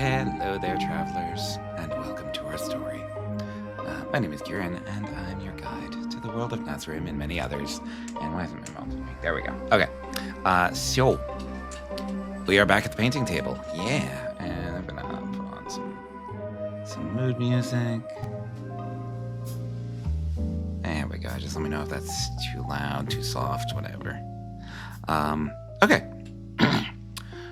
Hello there, travelers, and welcome to our story. My name is Kieran, and I'm your guide to the world of Nazrim and many others. And why isn't my mouse with me? There we go. Okay. So we are back at the painting table. Yeah, and I'm gonna put on some mood music. There we go. Just let me know if that's too loud, too soft, whatever. Okay.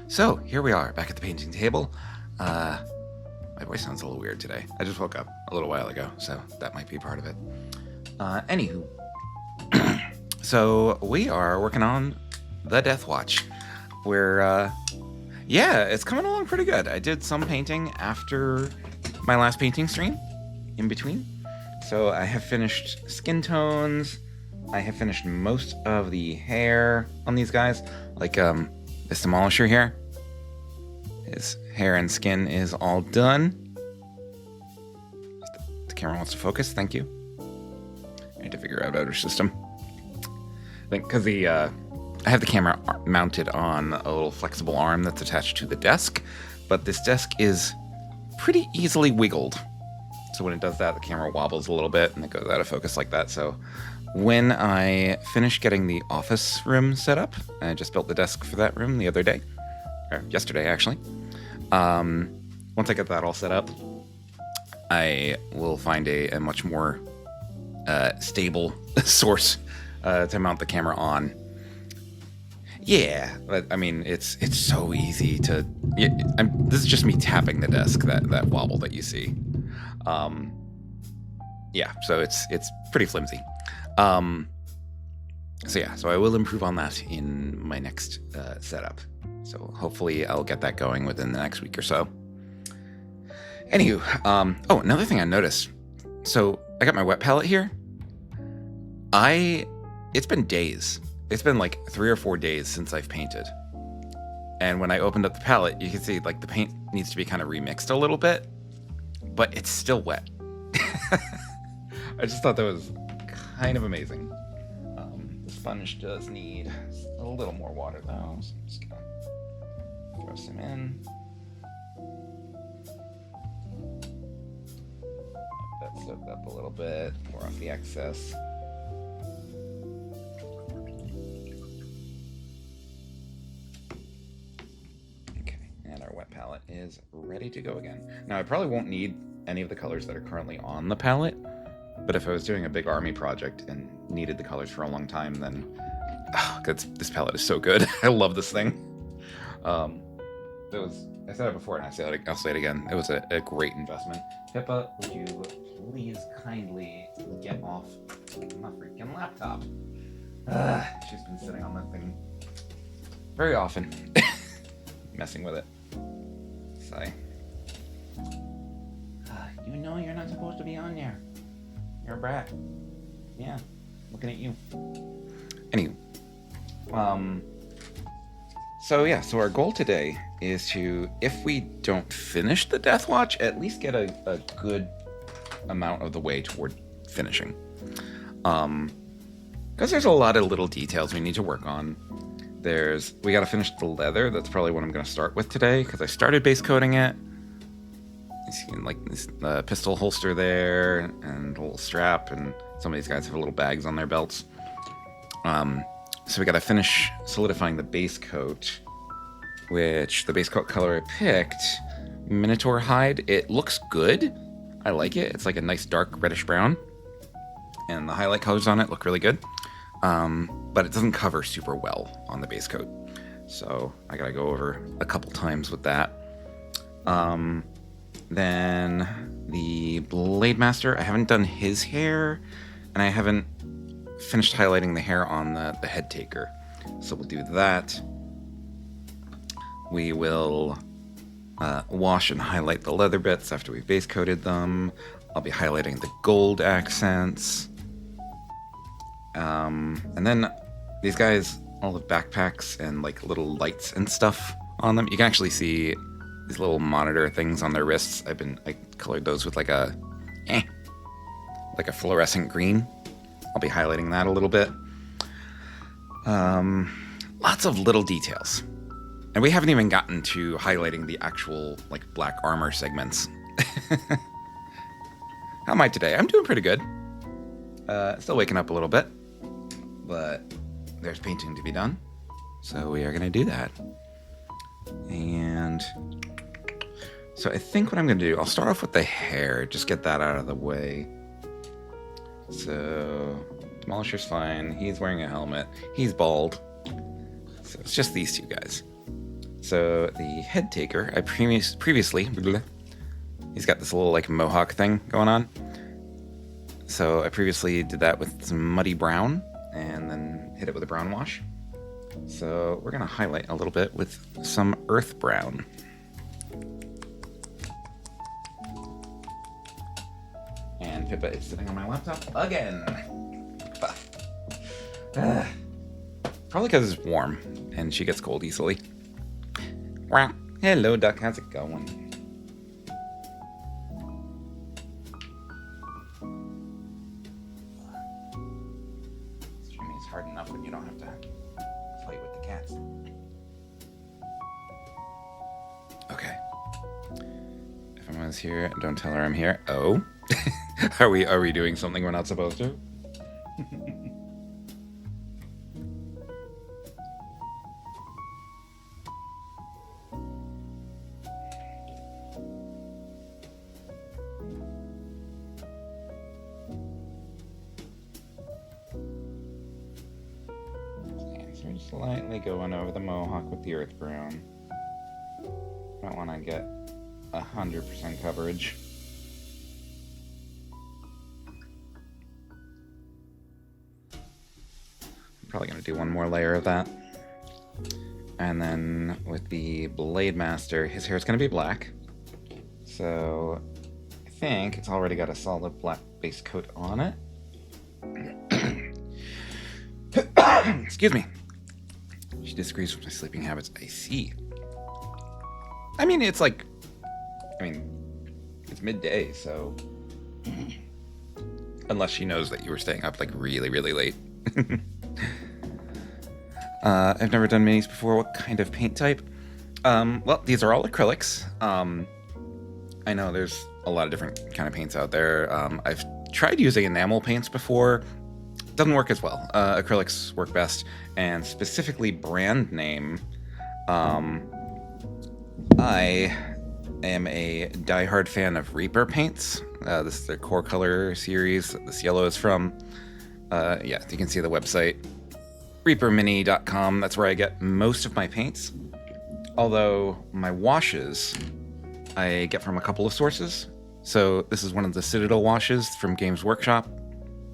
So here we are back at the painting table. My voice sounds a little weird today. I just woke up a little while ago, so that might be part of it. Anywho, so we are working on the Deathwatch. Yeah, it's coming along pretty good. I did some painting after my last painting stream, in between. So I have finished skin tones. I have finished most of the hair on these guys, like this demolisher here. His hair and skin is all done. The camera wants to focus, thank you. I need to figure out outer system. I think because I have the camera mounted on a little flexible arm that's attached to the desk, but this desk is pretty easily wiggled. So when it does that, the camera wobbles a little bit and it goes out of focus like that. So when I finished getting the office room set up, I just built the desk for that room the other day. Or yesterday, actually. Once I get that all set up, I will find a much more stable source to mount the camera on. Yeah, but I mean, it's so easy to. This is just me tapping the desk, that wobble that you see. Yeah, so it's pretty flimsy. So yeah, so I will improve on that in my next setup. So hopefully I'll get that going within the next week or so. Anywho, oh, another thing I noticed. So I got my wet palette here. It's been days. It's been like 3 or 4 days since I've painted. And when I opened up the palette, you can see like the paint needs to be kind of remixed a little bit, but it's still wet. I just thought that was kind of amazing. The sponge does need a little more water though, so I'm just gonna throw some in. Let that soak up a little bit, pour off the excess. Okay, and our wet palette is ready to go again. Now I probably won't need any of the colors that are currently on the palette, but if I was doing a big army project and needed the colors for a long time, then this palette is so good. I love this thing. I said it before and I'll say it again. It was a great investment. Pippa, would you please kindly get off my freaking laptop? She's been sitting on that thing very often, messing with it. Sigh. You know you're not supposed to be on there. You're a brat. Yeah, looking at you. Anyway, so our goal today is to, if we don't finish the Deathwatch, at least get a good amount of the way toward finishing. Because there's a lot of little details we need to work on. We got to finish the leather. That's probably what I'm going to start with today, because I started base coating it. You see, like this pistol holster there, and a little strap, and some of these guys have little bags on their belts. So we got to finish solidifying the base coat, which the base coat color I picked, Minotaur hide. It looks good. I like it. It's like a nice dark reddish brown, and the highlight colors on it look really good. But it doesn't cover super well on the base coat, so I gotta go over a couple times with that. Then the Blade Master, I haven't done his hair, and I haven't finished highlighting the hair on the head taker. So we'll do that. We will wash and highlight the leather bits after we've base coated them. I'll be highlighting the gold accents. And then these guys all have backpacks and like little lights and stuff on them. You can actually see these little monitor things on their wrists. I colored those with like a fluorescent green. I'll be highlighting that a little bit. Lots of little details. And we haven't even gotten to highlighting the actual, like, black armor segments. How am I today? I'm doing pretty good. Still waking up a little bit, but there's painting to be done. So we are going to do that. And so I think what I'm going to do, I'll start off with the hair, just get that out of the way. So Demolisher's fine. He's wearing a helmet. He's bald. So it's just these two guys. So the head taker, I previously, he's got this little like mohawk thing going on. So I previously did that with some muddy brown and then hit it with a brown wash. So we're going to highlight a little bit with some earth brown. And Pippa is sitting on my laptop again. Probably because it's warm and she gets cold easily. Wow. Hello, Duck. How's it going? Streaming is hard enough when you don't have to fight with the cats. Okay. If Emma's here, don't tell her I'm here. Oh. Are we doing something we're not supposed to? Slightly going over the mohawk with the earth brown. Don't want to get 100% coverage. I'm probably going to do one more layer of that. And then with the Blade Master, his hair is going to be black. So I think it's already got a solid black base coat on it. Excuse me. She disagrees with my sleeping habits. I see. I mean, it's midday, so... Unless she knows that you were staying up, like, really, really late. I've never done minis before. What kind of paint type? Well, these are all acrylics. I know there's a lot of different kind of paints out there. I've tried using enamel paints before. Doesn't work as well. Acrylics work best, and specifically brand name. I am a diehard fan of Reaper paints. This is their core color series that this yellow is from. Yeah, you can see the website, reapermini.com. That's where I get most of my paints. Although my washes I get from a couple of sources. So this is one of the Citadel washes from Games Workshop.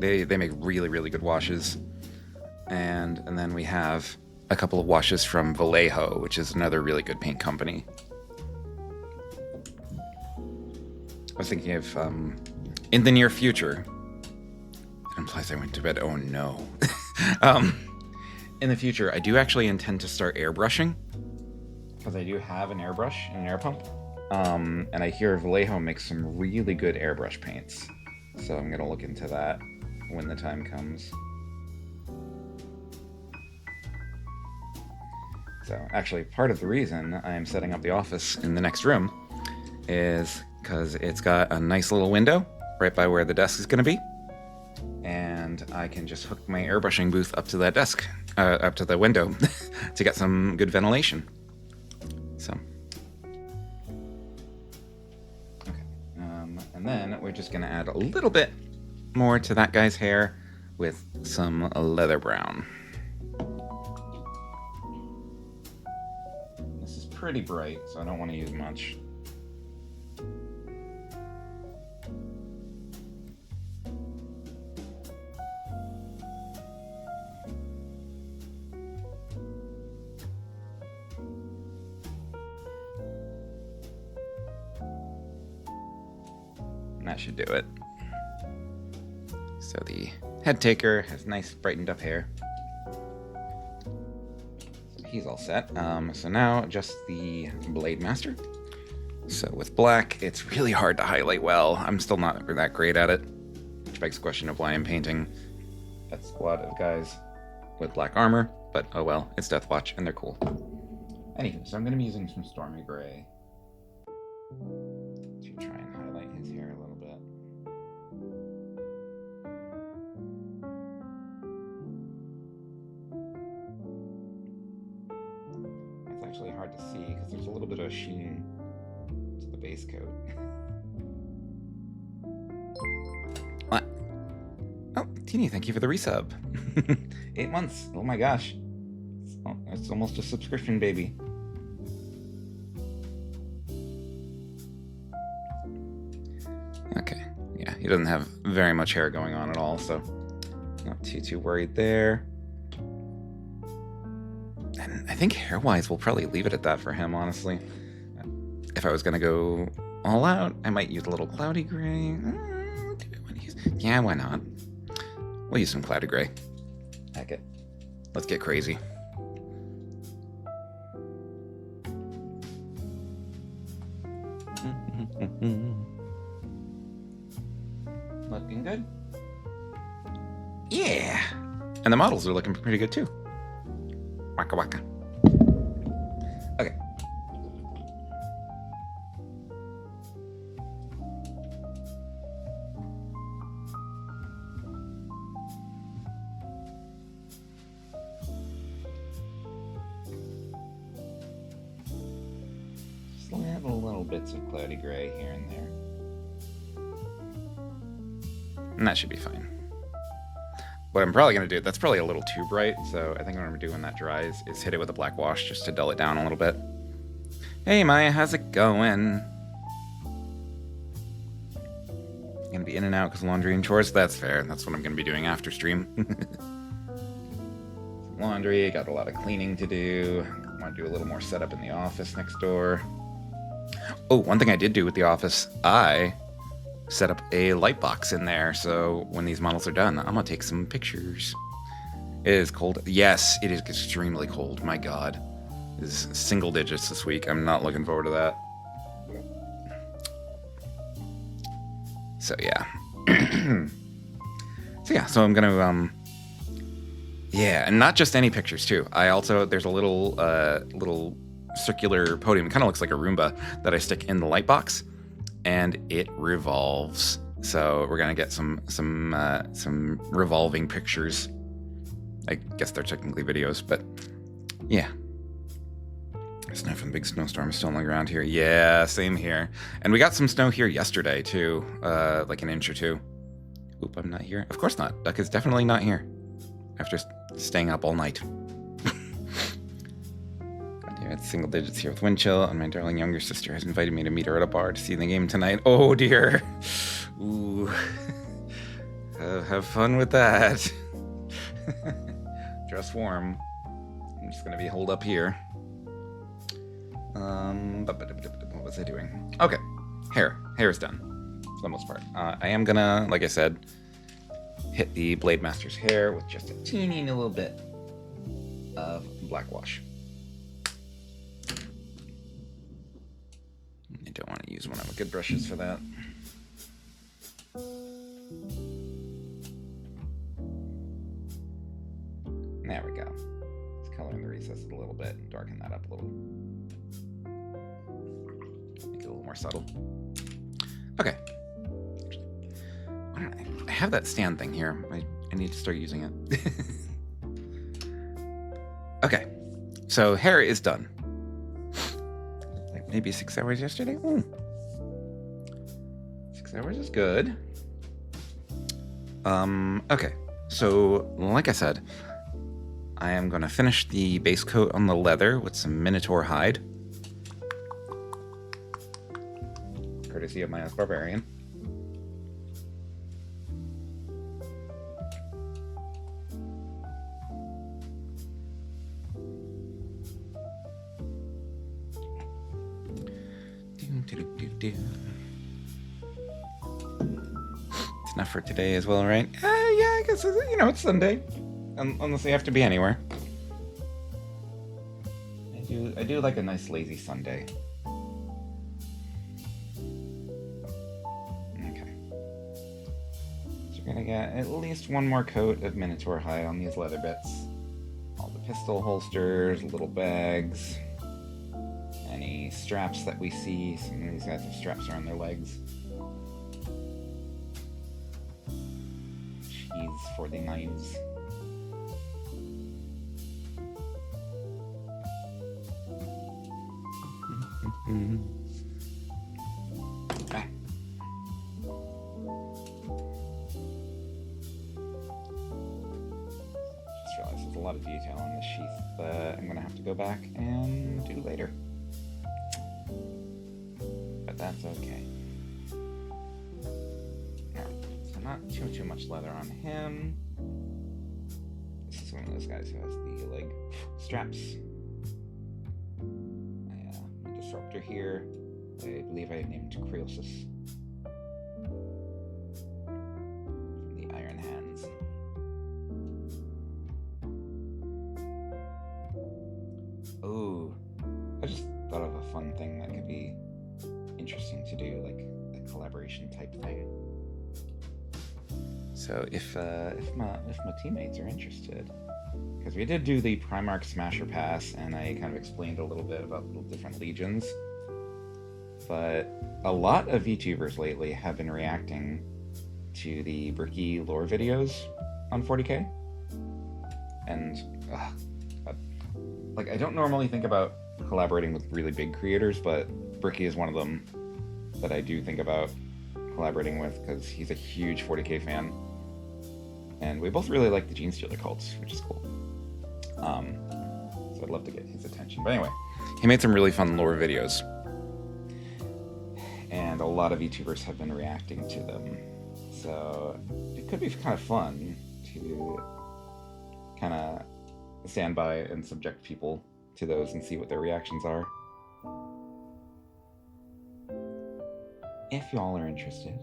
They make really, really good washes. And then we have a couple of washes from Vallejo, which is another really good paint company. I was thinking of, in the near future, it implies I went to bed, oh no. In the future, I do actually intend to start airbrushing, because I do have an airbrush and an air pump. And I hear Vallejo makes some really good airbrush paints. So I'm going to look into that when the time comes. So actually, part of the reason I'm setting up the office in the next room is because it's got a nice little window right by where the desk is going to be. And I can just hook my airbrushing booth up to that desk, up to the window to get some good ventilation. So. Okay. And then we're just going to add a little bit more to that guy's hair with some leather brown. This is pretty bright, so I don't want to use much. And that should do it. So the head taker has nice brightened up hair. So he's all set. So now just the Blade Master. So with black, it's really hard to highlight well. I'm still not that great at it, which begs the question of why I'm painting that squad of guys with black armor. But oh well, it's Deathwatch and they're cool. Anyway, so I'm going to be using some Stormy Gray to try and highlight his hair a little bit. It's actually hard to see because there's a little bit of sheen to the base coat. What? Oh, Teeny, thank you for the resub. 8 months. Oh my gosh. It's almost a subscription, baby. Okay. Yeah, he doesn't have very much hair going on at all, so not too worried there. And I think hair-wise, we'll probably leave it at that for him, honestly. If I was going to go all out, I might use a little cloudy gray. Yeah, why not? We'll use some cloudy gray. Heck it. Let's get crazy. Looking good. Yeah. And the models are looking pretty good too. Waka waka. Okay. Little bits of cloudy gray here and there. And that should be fine. What I'm probably going to do, that's probably a little too bright, so I think what I'm going to do when that dries is hit it with a black wash just to dull it down a little bit. Hey Maya, how's it going? I'm going to be in and out because laundry and chores. That's fair. That's what I'm going to be doing after stream. Laundry, got a lot of cleaning to do. Want to do a little more setup in the office next door. Oh, one thing I did do with the office, I set up a light box in there, so when these models are done, I'm gonna take some pictures. It is cold. Yes, it is extremely cold. My God. It is single digits this week. I'm not looking forward to that. So, yeah. So I'm gonna, yeah, and not just any pictures, too. I also, there's a little circular podium. It kind of looks like a Roomba that I stick in the light box, and it revolves. So we're gonna get some revolving pictures. I guess they're technically videos, but yeah. Snow from the big snowstorm is still on the ground here. Yeah, same here. And we got some snow here yesterday too, like an inch or two. Oop, I'm not here. Of course not. Duck is definitely not here after staying up all night. It's single digits here with wind chill, and my darling younger sister has invited me to meet her at a bar to see the game tonight. Oh dear. Ooh. Have fun with that. Dress warm. I'm just gonna be holed up here. What was I doing? Okay. Hair is done for the most part. I am gonna, like I said, hit the Blade Master's hair with just a teeny little bit of black wash. I don't want to use one of the good brushes for that. There we go. Let's color in the recesses a little bit and darken that up a little. Make it a little more subtle. Okay. I have that stand thing here. I need to start using it. Okay. So hair is done. Maybe 6 hours yesterday? 6 hours is good. Okay. So, like I said, I am going to finish the base coat on the leather with some Minotaur hide. Courtesy of my Barbarian. It's enough for today as well, right? Yeah, I guess, it's Sunday. Unless you have to be anywhere. I do like a nice lazy Sunday. Okay. So we're gonna get at least one more coat of Minotaur hide on these leather bits. All the pistol holsters, little bags. these straps that we see. Some of these guys have straps around their legs. Sheaths for the knives. Ah. Just realized there's a lot of detail on this sheath that I'm gonna have to go back and do later. But that's okay. Alright, so not too much leather on him. This is one of those guys who has the leg straps. My disruptor here, I believe I named Creosis. From the Iron Hands. Oh, I just thought of a fun thing that could be interesting to do, like a collaboration type thing. So if my teammates are interested, because we did do the Primarch Smasher Pass, and I kind of explained a little bit about the different legions, but a lot of VTubers lately have been reacting to the Bricky lore videos on 40k, and like I don't normally think about collaborating with really big creators, but Bricky is one of them that I do think about collaborating with because he's a huge 40k fan, and we both really like the Genestealer cults, which is cool. So I'd love to get his attention. But anyway, he made some really fun lore videos, and a lot of VTubers have been reacting to them. So it could be kind of fun to kind of stand by and subject people to those and see what their reactions are. If y'all are interested.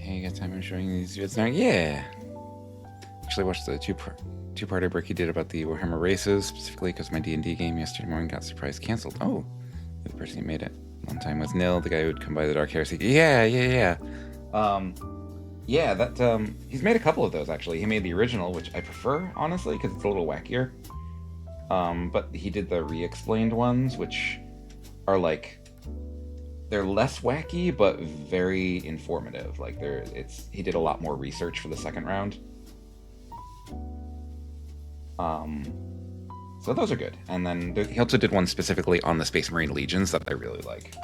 You got time I'm showing these vids now? Yeah. Actually, watched the two-parter break you did about the Warhammer races, specifically because my D&D game yesterday morning got surprise canceled. Oh, the person who made it one time was Nil, the guy who would come by the Dark Heresy. Yeah. He's made a couple of those, actually. He made the original, which I prefer, honestly, because it's a little wackier. But he did the re-explained ones, which are like, they're less wacky, but very informative. Like he did a lot more research for the second round. So those are good. And then he also did one specifically on the Space Marine Legions that I really like.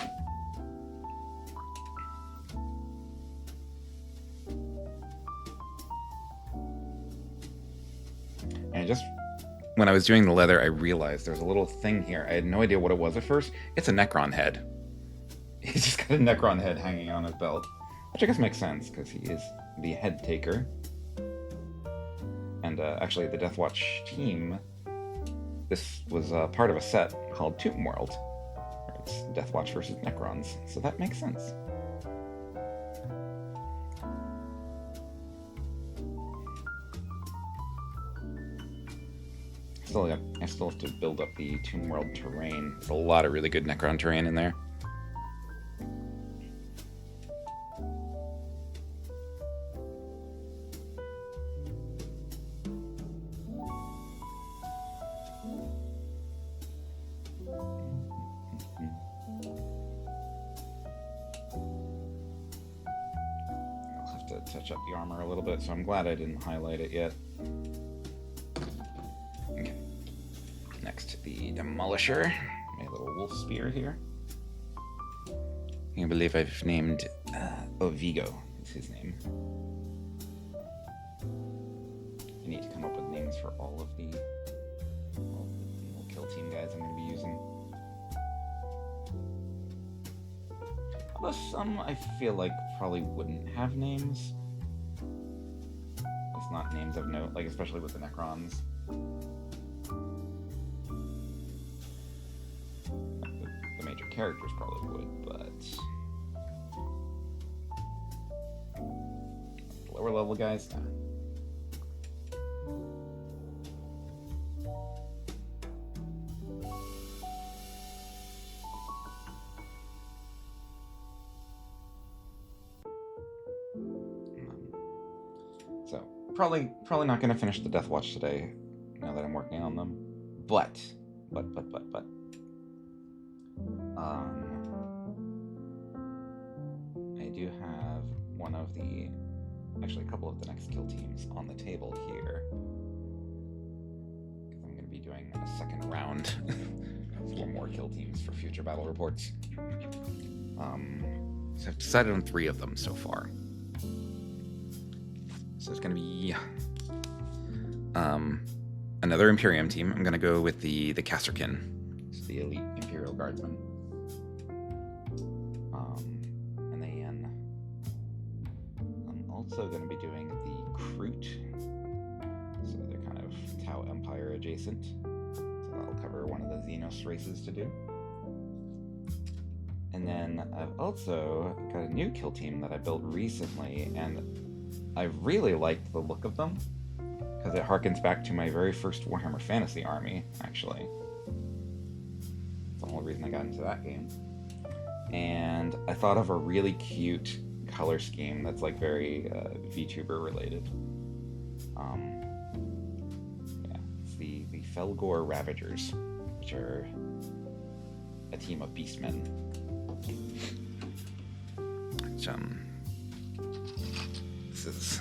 And when I was doing the leather, I realized there's a little thing here. I had no idea what it was at first. It's a Necron head. He's just got a Necron head hanging on his belt, which I guess makes sense because he is the head taker. And actually, the Deathwatch team, this was part of a set called Tomb World, where it's Deathwatch versus Necrons, so that makes sense. I still have to build up the Tomb World terrain. There's a lot of really good Necron terrain in there. Touch up the armor a little bit, so I'm glad I didn't highlight it yet. Okay. Next, the Demolisher. My little wolf spear here. I believe I've named Vigo is his name. I need to come up with names for all of the little kill team guys I'm going to be using. Although some I feel like probably wouldn't have names. It's not names of note, like especially with the Necrons. The major characters probably would, but lower level guys, nah. So probably not going to finish the Deathwatch today, now that I'm working on them. But I do have actually a couple of the next kill teams on the table here. Because I'm going to be doing a second round for more kill teams for future battle reports. So I've decided on 3 of them so far. So it's going to be another Imperium team. I'm going to go with the Casterkin. It's the elite Imperial Guardsmen. And then I'm also going to be doing the Kroot. So they're kind of Tau Empire adjacent. So that'll cover one of the Xenos races to do. And then I've also got a new kill team that I built recently, and I really liked the look of them, because it harkens back to my very first Warhammer Fantasy army, actually. That's the whole reason I got into that game. And I thought of a really cute color scheme that's like very VTuber related. Yeah, it's the Felgor Ravagers, which are a team of beastmen. Which, this is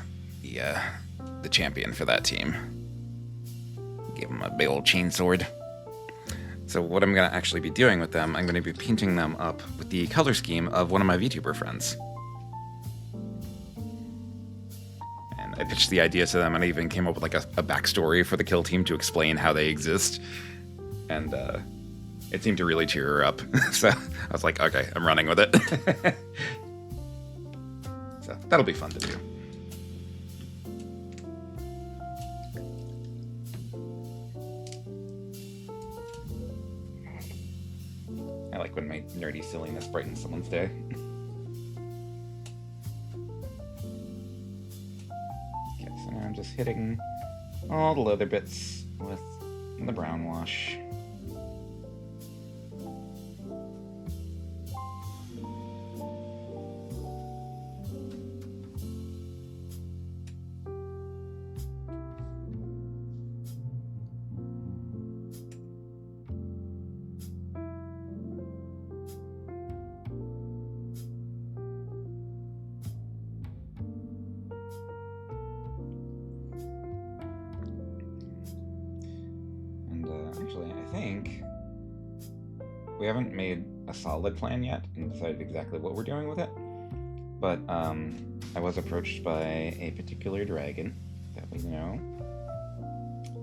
the champion for that team. Give him a big old chainsword. So what I'm going to actually be doing with them, I'm going to be painting them up with the color scheme of one of my VTuber friends. And I pitched the idea to them, and I even came up with like a backstory for the kill team to explain how they exist. And it seemed to really cheer her up. So I was like, okay, I'm running with it. So that'll be fun to do. I like when my nerdy silliness brightens someone's day. Okay, so now I'm just hitting all the leather bits with the brown wash. Actually, I think we haven't made a solid plan yet and decided exactly what we're doing with it. But I was approached by a particular dragon that we know.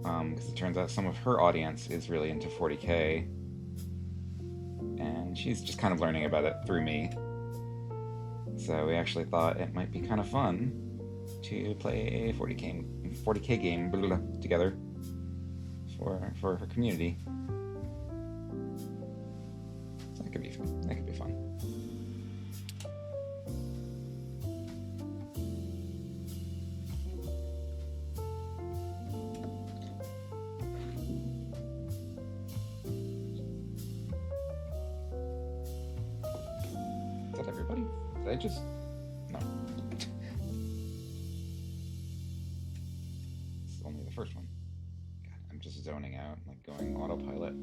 Because it turns out some of her audience is really into 40k. And she's just kind of learning about it through me. So we actually thought it might be kind of fun to play a 40k game together. For her community. So that could be fun. That could be fun. Is that everybody? Did I just... No. It's only the first one. Just zoning out, like going autopilot.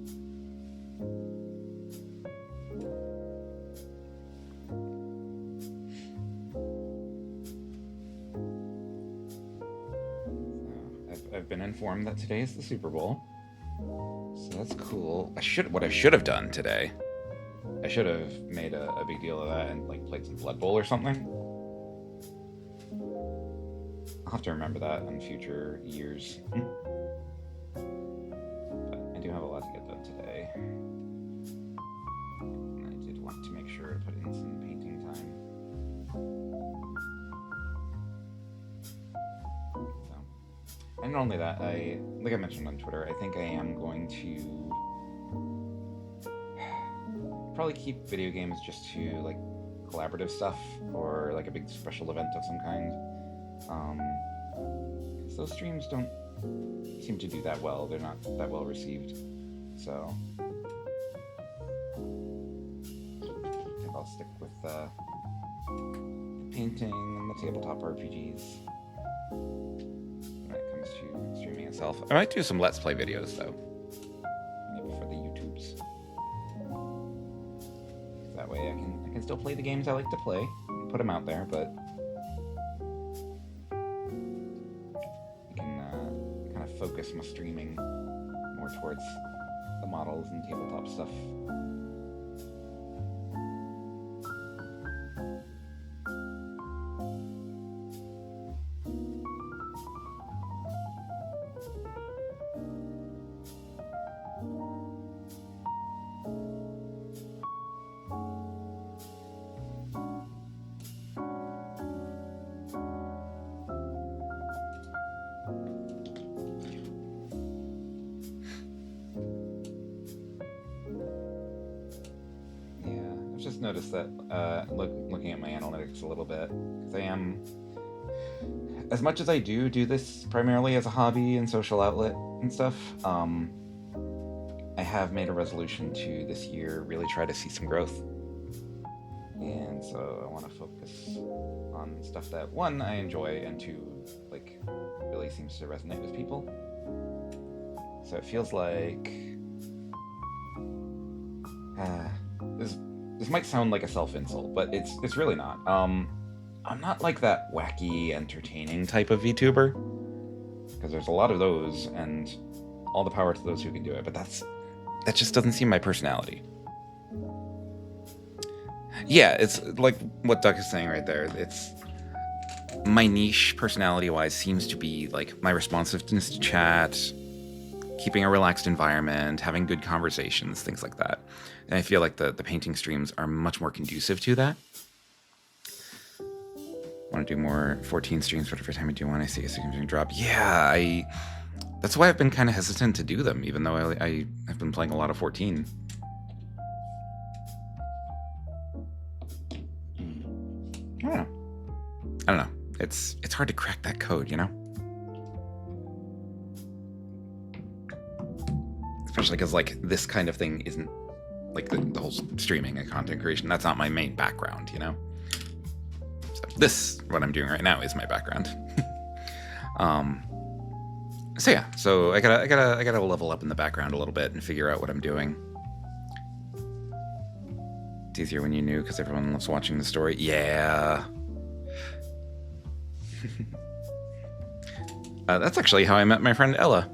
So I've been informed that today is the Super Bowl, so that's cool. What I should have done today, I should have made a big deal of that and like played some Blood Bowl or something. I'll have to remember that in future years. But I do have a lot to get done today. And I did want to make sure to put in some painting time. So, and not only that, like I mentioned on Twitter, I think I am going to probably keep video games just to like collaborative stuff or like a big special event of some kind. Because those streams don't seem to do that well. They're not that well received. So I think I'll stick with the painting and the tabletop RPGs when it comes to streaming itself. I might do some Let's Play videos though. Maybe for the YouTubes. That way I can still play the games I like to play and put them out there, but I can kind of focus my streaming more towards the models and tabletop stuff. Just noticed that looking at my analytics a little bit, because I am, as much as I do this primarily as a hobby and social outlet and stuff, I have made a resolution to this year really try to see some growth, and so I want to focus on stuff that, one, I enjoy, and two, like, really seems to resonate with people. So it feels like this might sound like a self-insult, but it's really not. I'm not like that wacky, entertaining type of VTuber, because there's a lot of those, and all the power to those who can do it, but that just doesn't seem my personality. Yeah, it's like what Duck is saying right there. It's my niche, personality-wise, seems to be like my responsiveness to chat, keeping a relaxed environment, having good conversations, things like that. And I feel like the painting streams are much more conducive to that. I want to do more 14 streams, but every time I do one, I see a significant drop. Yeah, that's why I've been kind of hesitant to do them, even though I have been playing a lot of 14. I don't know. It's hard to crack that code, you know? Especially because, like, this kind of thing isn't, like, the whole streaming and content creation, that's not my main background, you know? So this, what I'm doing right now, is my background. So yeah, so I gotta level up in the background a little bit and figure out what I'm doing. It's easier when you're new because everyone loves watching the story. Yeah. That's actually how I met my friend Ella.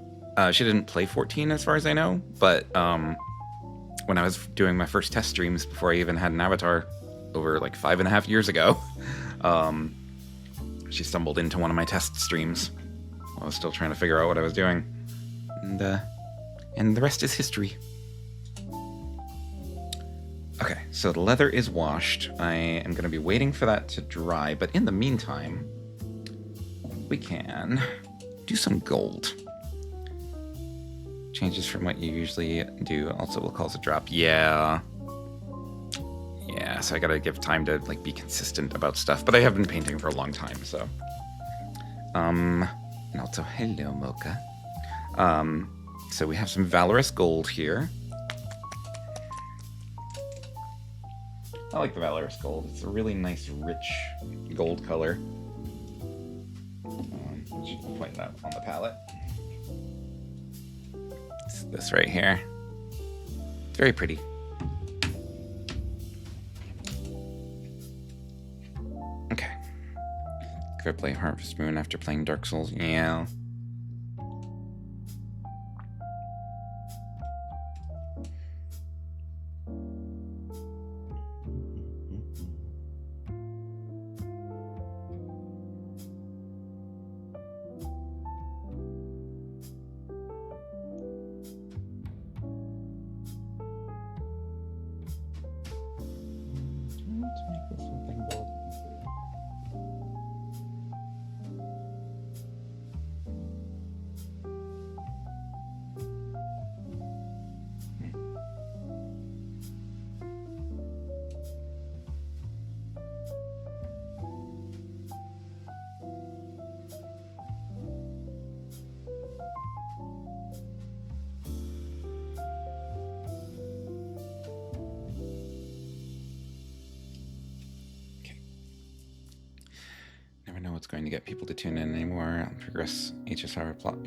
She didn't play 14 as far as I know, but when I was doing my first test streams before I even had an avatar over like 5.5 years ago, she stumbled into one of my test streams. I was still trying to figure out what I was doing, and the rest is history. Okay, so the leather is washed. I am going to be waiting for that to dry, but in the meantime, we can do some gold. Changes from what you usually do also will cause a drop. Yeah, so I gotta give time to like be consistent about stuff, but I have been painting for a long time, so. And also, hello, Mocha. So we have some Valorous gold here. I like the Valorous gold. It's a really nice, rich gold color. Just point it out on the palette. It's this right here. It's very pretty. Okay. Could I play Harvest Moon after playing Dark Souls? Yeah. going to get people to tune in anymore. I'll progress HSR plot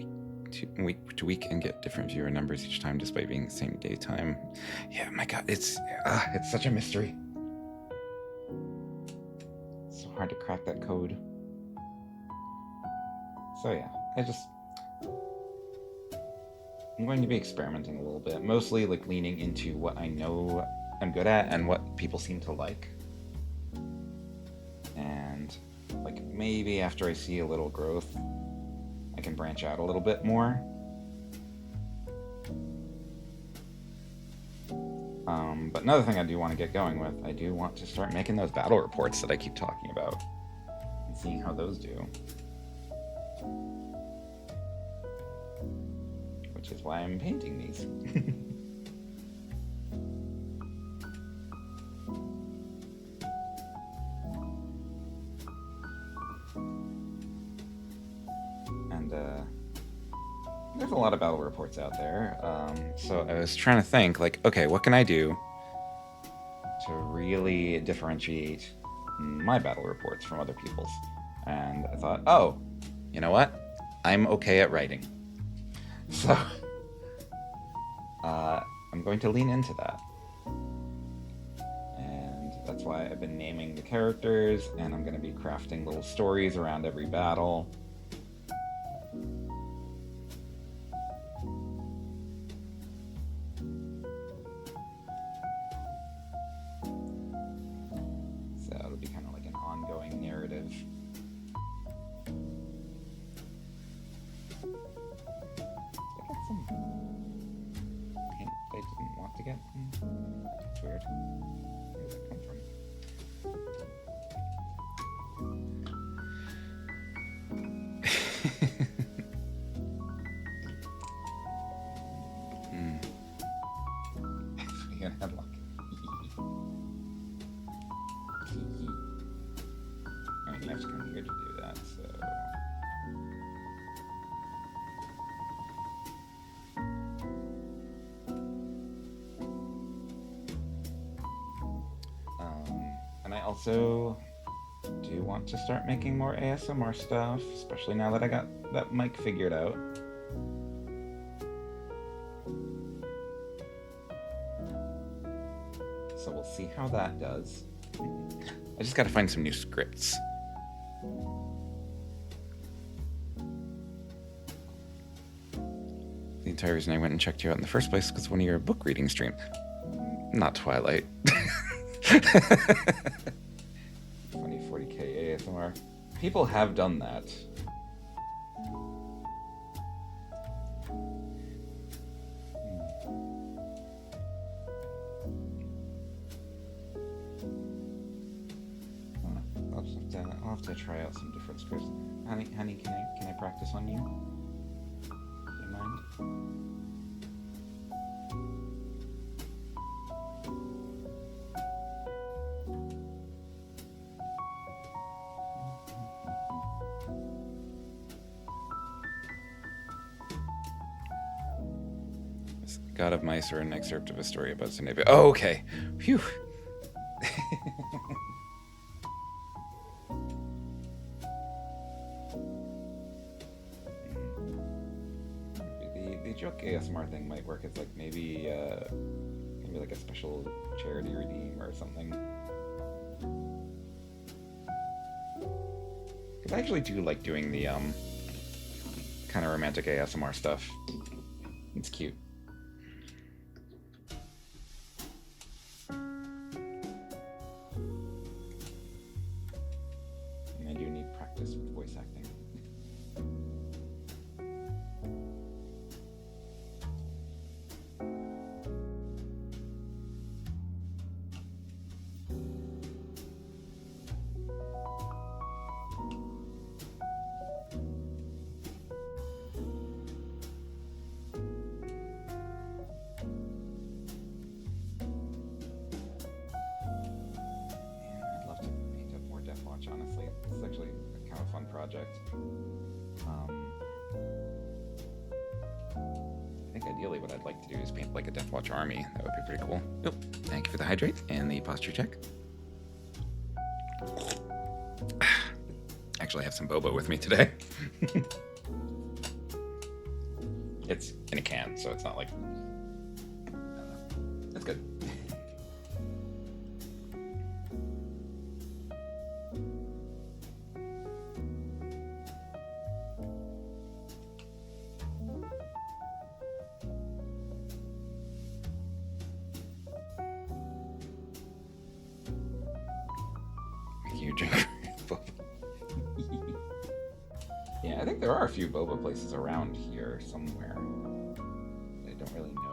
week to week and get different viewer numbers each time despite being the same daytime. Yeah, my god, it's such a mystery. It's so hard to crack that code. So yeah, I'm going to be experimenting a little bit, mostly like leaning into what I know I'm good at and what people seem to like. And like maybe after I see a little growth, I can branch out a little bit more. But another thing I do want to get going with, I do want to start making those battle reports that I keep talking about and seeing how those do. Which is why I'm painting these. And there's a lot of battle reports out there. So I was trying to think, like, okay, what can I do to really differentiate my battle reports from other people's? And I thought, oh, you know what? I'm okay at writing. So I'm going to lean into that. And that's why I've been naming the characters, and I'm going to be crafting little stories around every battle. So it'll be kind of like an ongoing narrative. I got some paint I didn't want to get. That's weird. Where did that come from? You're gonna have luck. Alright, you have to come here to do that, so. And I also do want to start making more ASMR stuff, especially now that I got that mic figured out. So we'll see how that does. I just gotta find some new scripts. The entire reason I went and checked you out in the first place was one of your book reading streams. Not Twilight. 40K ASMR. People have done that. I'll have to try out some different scripts. Honey, can I practice on you? Do you mind? God of Mice or an excerpt of a story about Zenobia. Oh, okay. Phew. The joke ASMR thing might work as like maybe like a special charity redeem or something. Because I actually do like doing the kind of romantic ASMR stuff. It's cute. And I do need practice with voice acting. Deathwatch, honestly. It's actually kind of a fun project. I think ideally what I'd like to do is paint like a Deathwatch army. That would be pretty cool. Oh, thank you for the hydrate and the posture check. actually have some boba with me today. It's in a can, so it's not like... That's good. You drink boba. Yeah, I think there are a few boba places around here somewhere. I don't really know.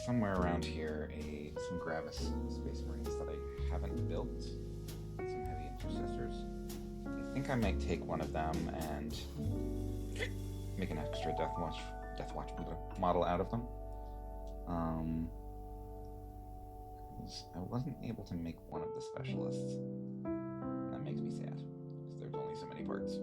Somewhere around here, some Gravis Space Marines that I haven't built. Some heavy intercessors. I think I might take one of them and make an extra Deathwatch model out of them. I wasn't able to make one of the specialists. That makes me sad, because there's only so many parts.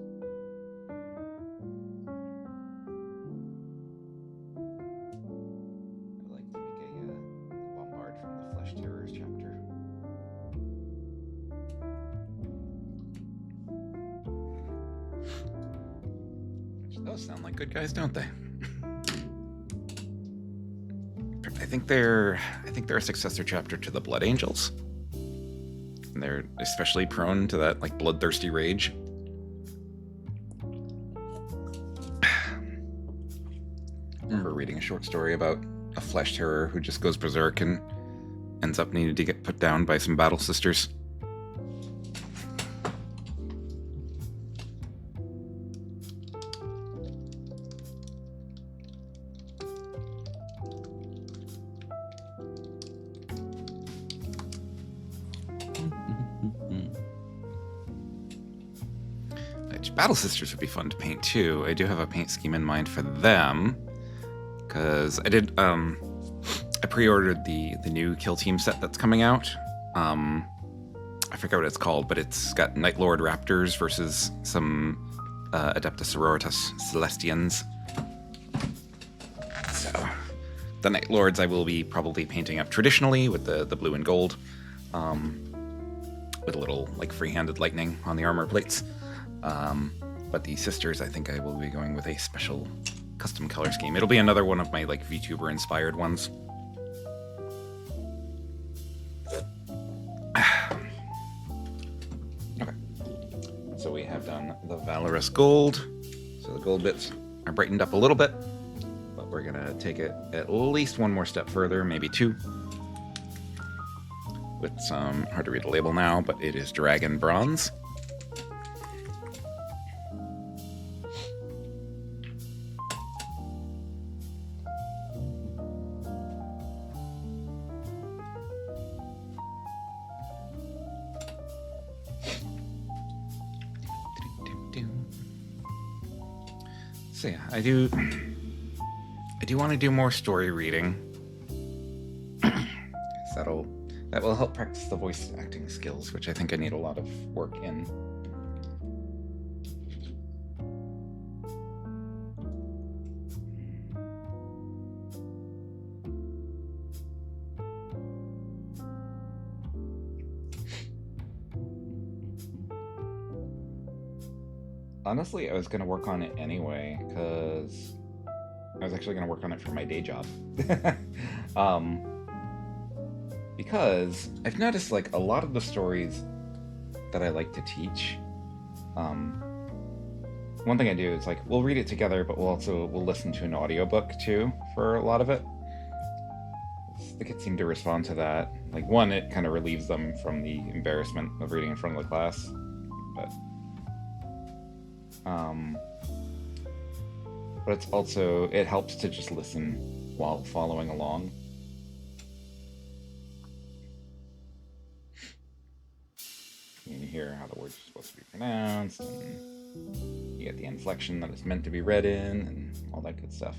Those sound like good guys, don't they? I think they're a successor chapter to the Blood Angels. And they're especially prone to that like bloodthirsty rage. I remember reading a short story about a flesh terror who just goes berserk and ends up needing to get put down by some battle sisters. Battle Sisters would be fun to paint too. I do have a paint scheme in mind for them, because I did I pre-ordered the new Kill Team set that's coming out. I forget what it's called, but it's got Night Lord Raptors versus some Adeptus Sororitas Celestians. So the Night Lords I will be probably painting up traditionally with the blue and gold, with a little like free-handed lightning on the armor plates. But the sisters, I think I will be going with a special custom color scheme. It'll be another one of my like VTuber inspired ones. Okay. So we have done the Valorous Gold. So the gold bits are brightened up a little bit, but we're gonna take it at least one more step further, maybe two. With some, hard to read the label now, but it is Dragon Bronze. So yeah, I do want to do more story reading. That will help practice the voice acting skills, which I think I need a lot of work in. Honestly, I was going to work on it anyway, because I was actually going to work on it for my day job. um, because I've noticed, like, a lot of the stories that I like to teach, one thing I do is, like, we'll read it together, but we'll listen to an audiobook, too, for a lot of it. The kids seem to respond to that. Like, one, it kind of relieves them from the embarrassment of reading in front of the class, but it's also, it helps to just listen while following along. You hear how the words are supposed to be pronounced, and you get the inflection that it's meant to be read in, and all that good stuff.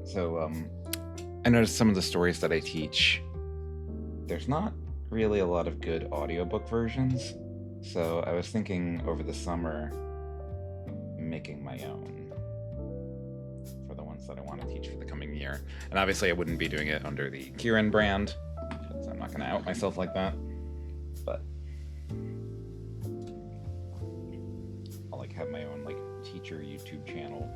So, I noticed some of the stories that I teach, there's not really a lot of good audiobook versions, so I was thinking over the summer making my own for the ones that I want to teach for the coming year. And obviously I wouldn't be doing it under the Kieran brand, because I'm not going to out myself like that, but I'll like have my own like teacher YouTube channel.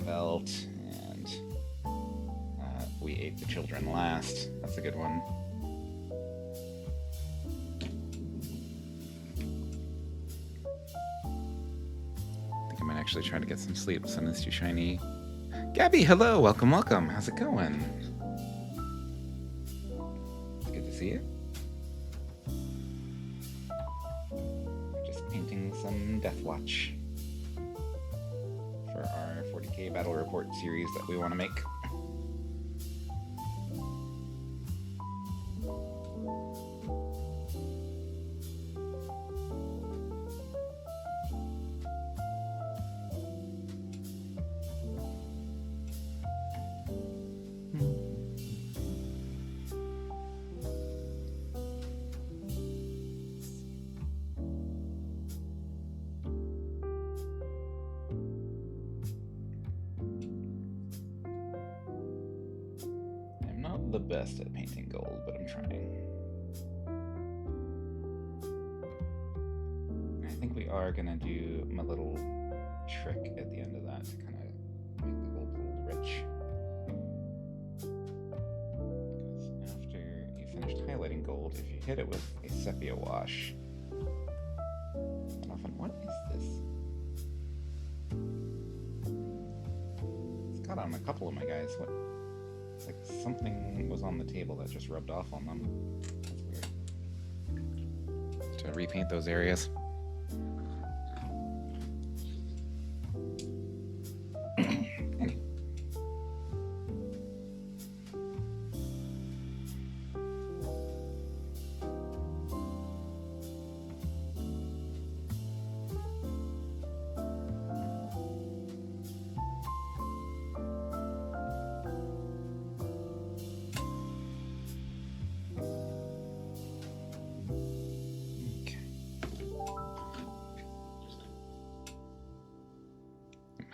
Belt and We Ate the Children Last. That's a good one. I think I might actually try to get some sleep. Sun is too shiny. Gabby, hello, welcome. How's it going? It's good to see you. Just painting some Deathwatch for our 40k battle report series that we want to make. The best at painting gold, but I'm trying. I think we are gonna do my little trick at the end of that to kind of make the gold a little rich. Because after you finished highlighting gold, if you hit it with a sepia wash, and often, what is this? It's got on a couple of my guys. What? It's like something was on the table that just rubbed off on them. That's weird. To repaint those areas.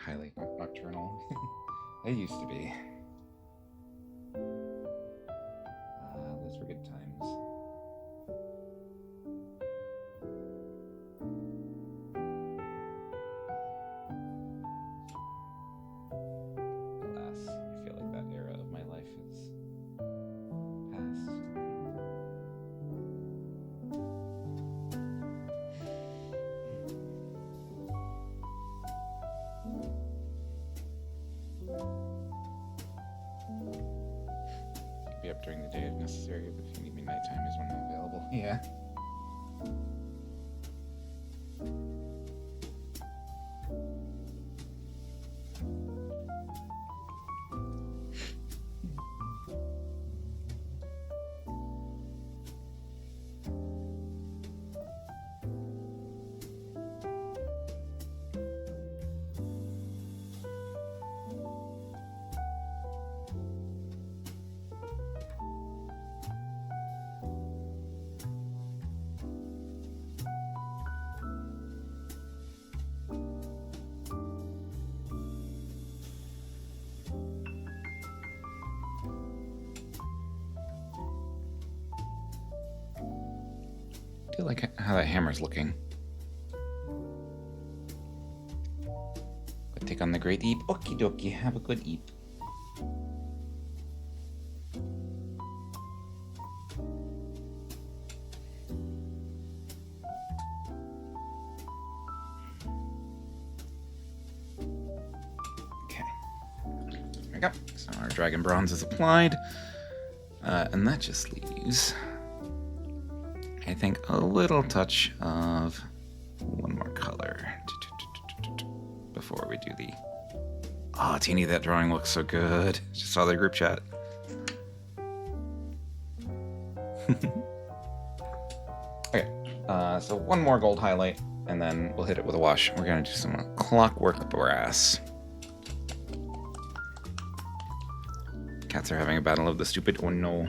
Highly nocturnal. I used to be. Those were good times. Alas, I feel like that era of my life is past. Be up during the day if necessary, but if you need me nighttime is when I'm available. Yeah. do like how that hammer's looking. But take on the great eep. Okie dokie, have a good eep. Okay. There we go. So our dragon bronze is applied. And that just leaves, I think, a little touch of one more color before we do the... Oh, Teeny, that drawing looks so good. Just saw the group chat. Okay, so one more gold highlight, and then we'll hit it with a wash. We're going to do some clockwork brass. Cats are having a battle of the stupid. Oh no.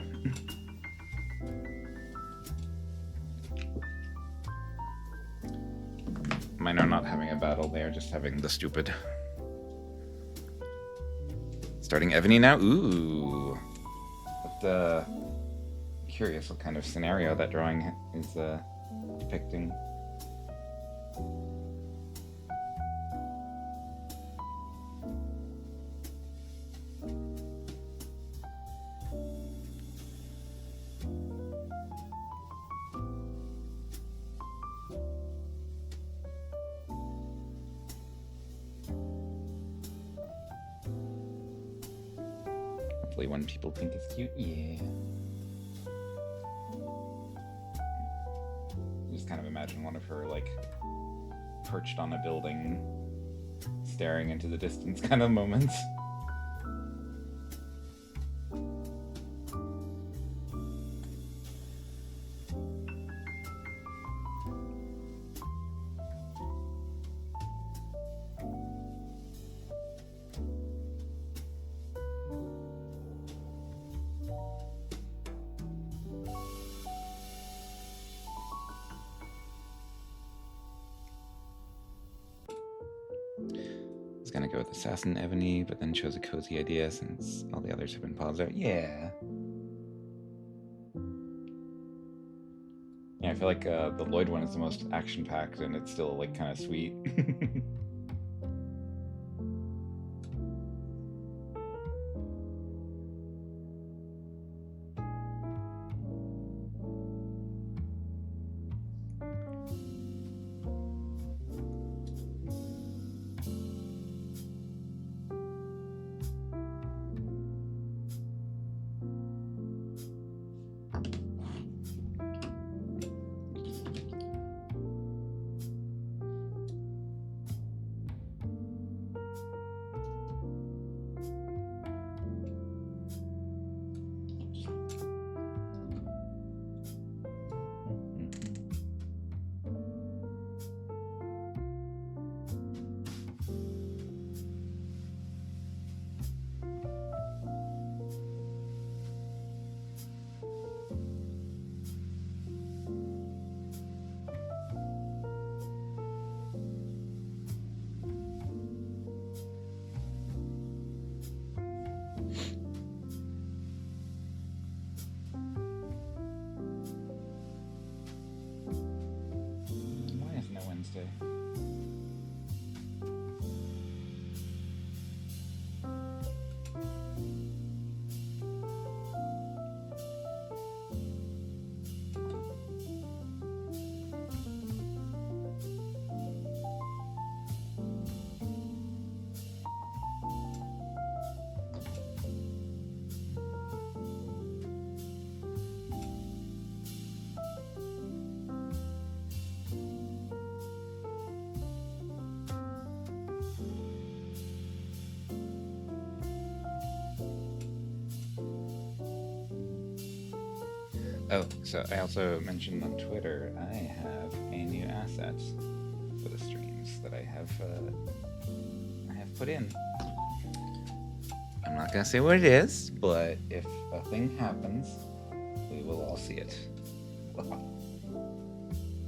Mine are not having a battle, they are just having the stupid. Starting Ebony now? Ooh. But, curious what kind of scenario that drawing is depicting. Hopefully when people think it's cute, yeah. Just kind of imagine one of her, like, perched on a building, staring into the distance kind of moments. Gonna go with Assassin Ebony, but then chose a cozy idea since all the others have been paused out. Yeah. Yeah, I feel like the Lloyd one is the most action-packed, and it's still, like, kind of sweet. Wednesday. Oh, so I also mentioned on Twitter, I have a new asset for the streams that I have put in. I'm not gonna say what it is, but if a thing happens, we will all see it.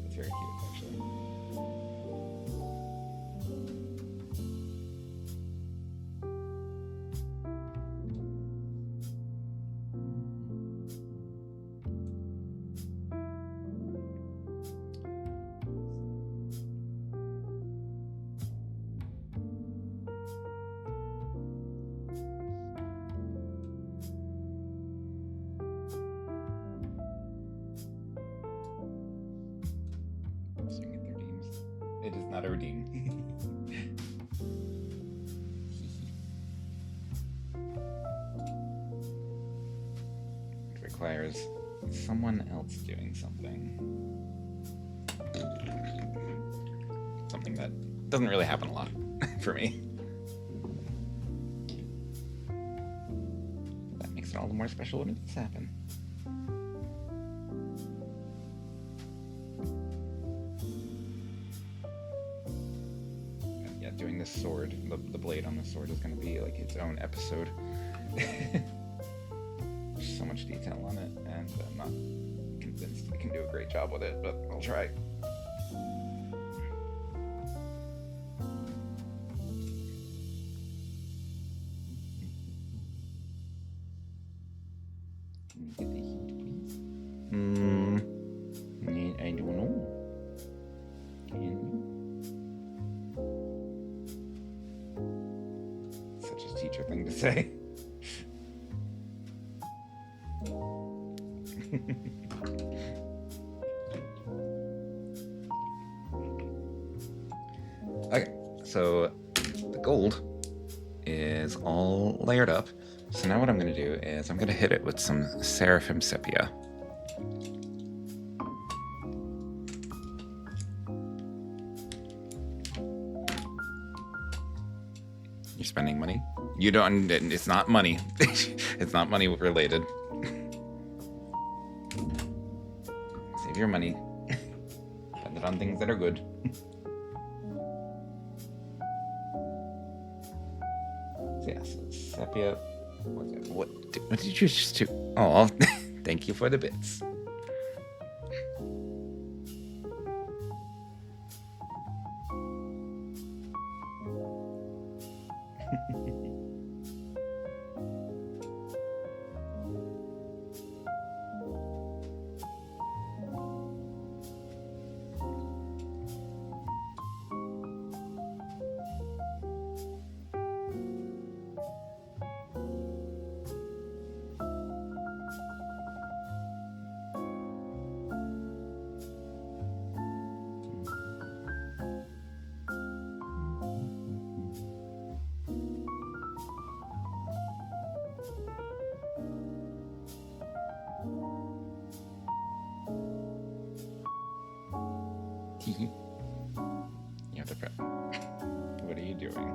It's very cute, actually. It is not a redeem. It requires someone else doing something. Something that doesn't really happen a lot for me. That makes it all the more special when it does happen. And yeah, doing this sword, the blade on the sword is going to be like its own episode. There's so much detail on it, and I'm not convinced I can do a great job with it, but I'll try. Get the heat, please. I don't know. Can you? Such a teacher thing to say. Okay, so the gold is all layered up. So now what I'm going to do is I'm going to hit it with some Seraphim Sepia. You're spending money? You don't, it's not money. It's not money related. Save your money. Spend it on things that are good. So yeah, so Sepia. What did you just do? Oh, thank you for the bits. You have to prep. What are you doing?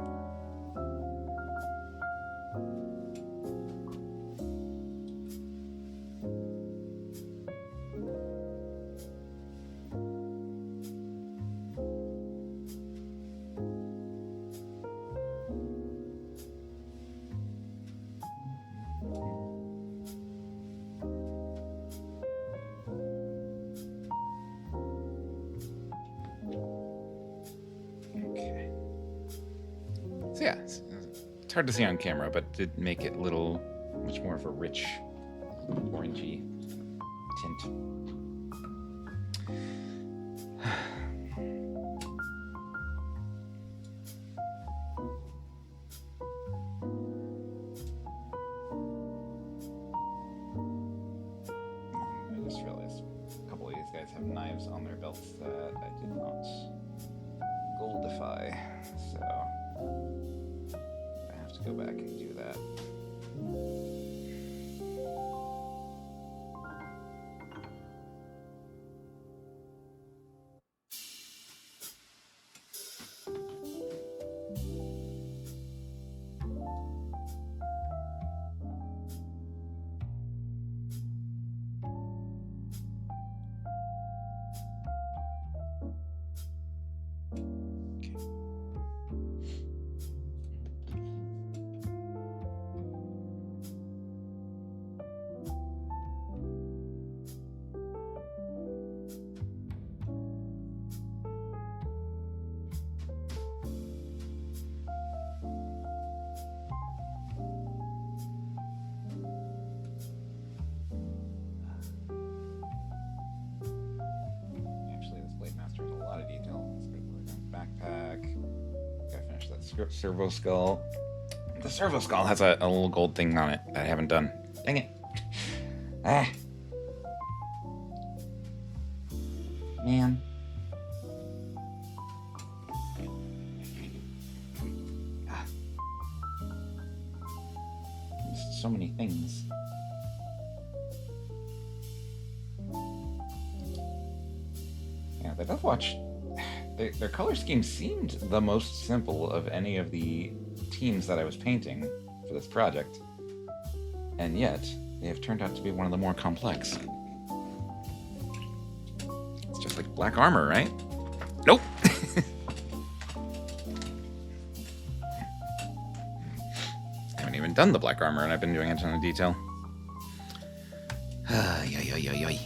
So yeah, it's hard to see on camera, but did make it a little much more of a rich orangey tint. I just realized a couple of these guys have knives on their belts that I did not goldify, so I have to go back and do that. Servo skull. The servo skull has a little gold thing on it that I haven't done. Dang it. Ah. Man. so many things. Yeah, the Deathwatch, their color scheme seemed the most simple of any of the teams that I was painting for this project. And yet, they have turned out to be one of the more complex. It's just like black armor, right? Nope! I haven't even done the black armor, and I've been doing a ton of detail. Ay.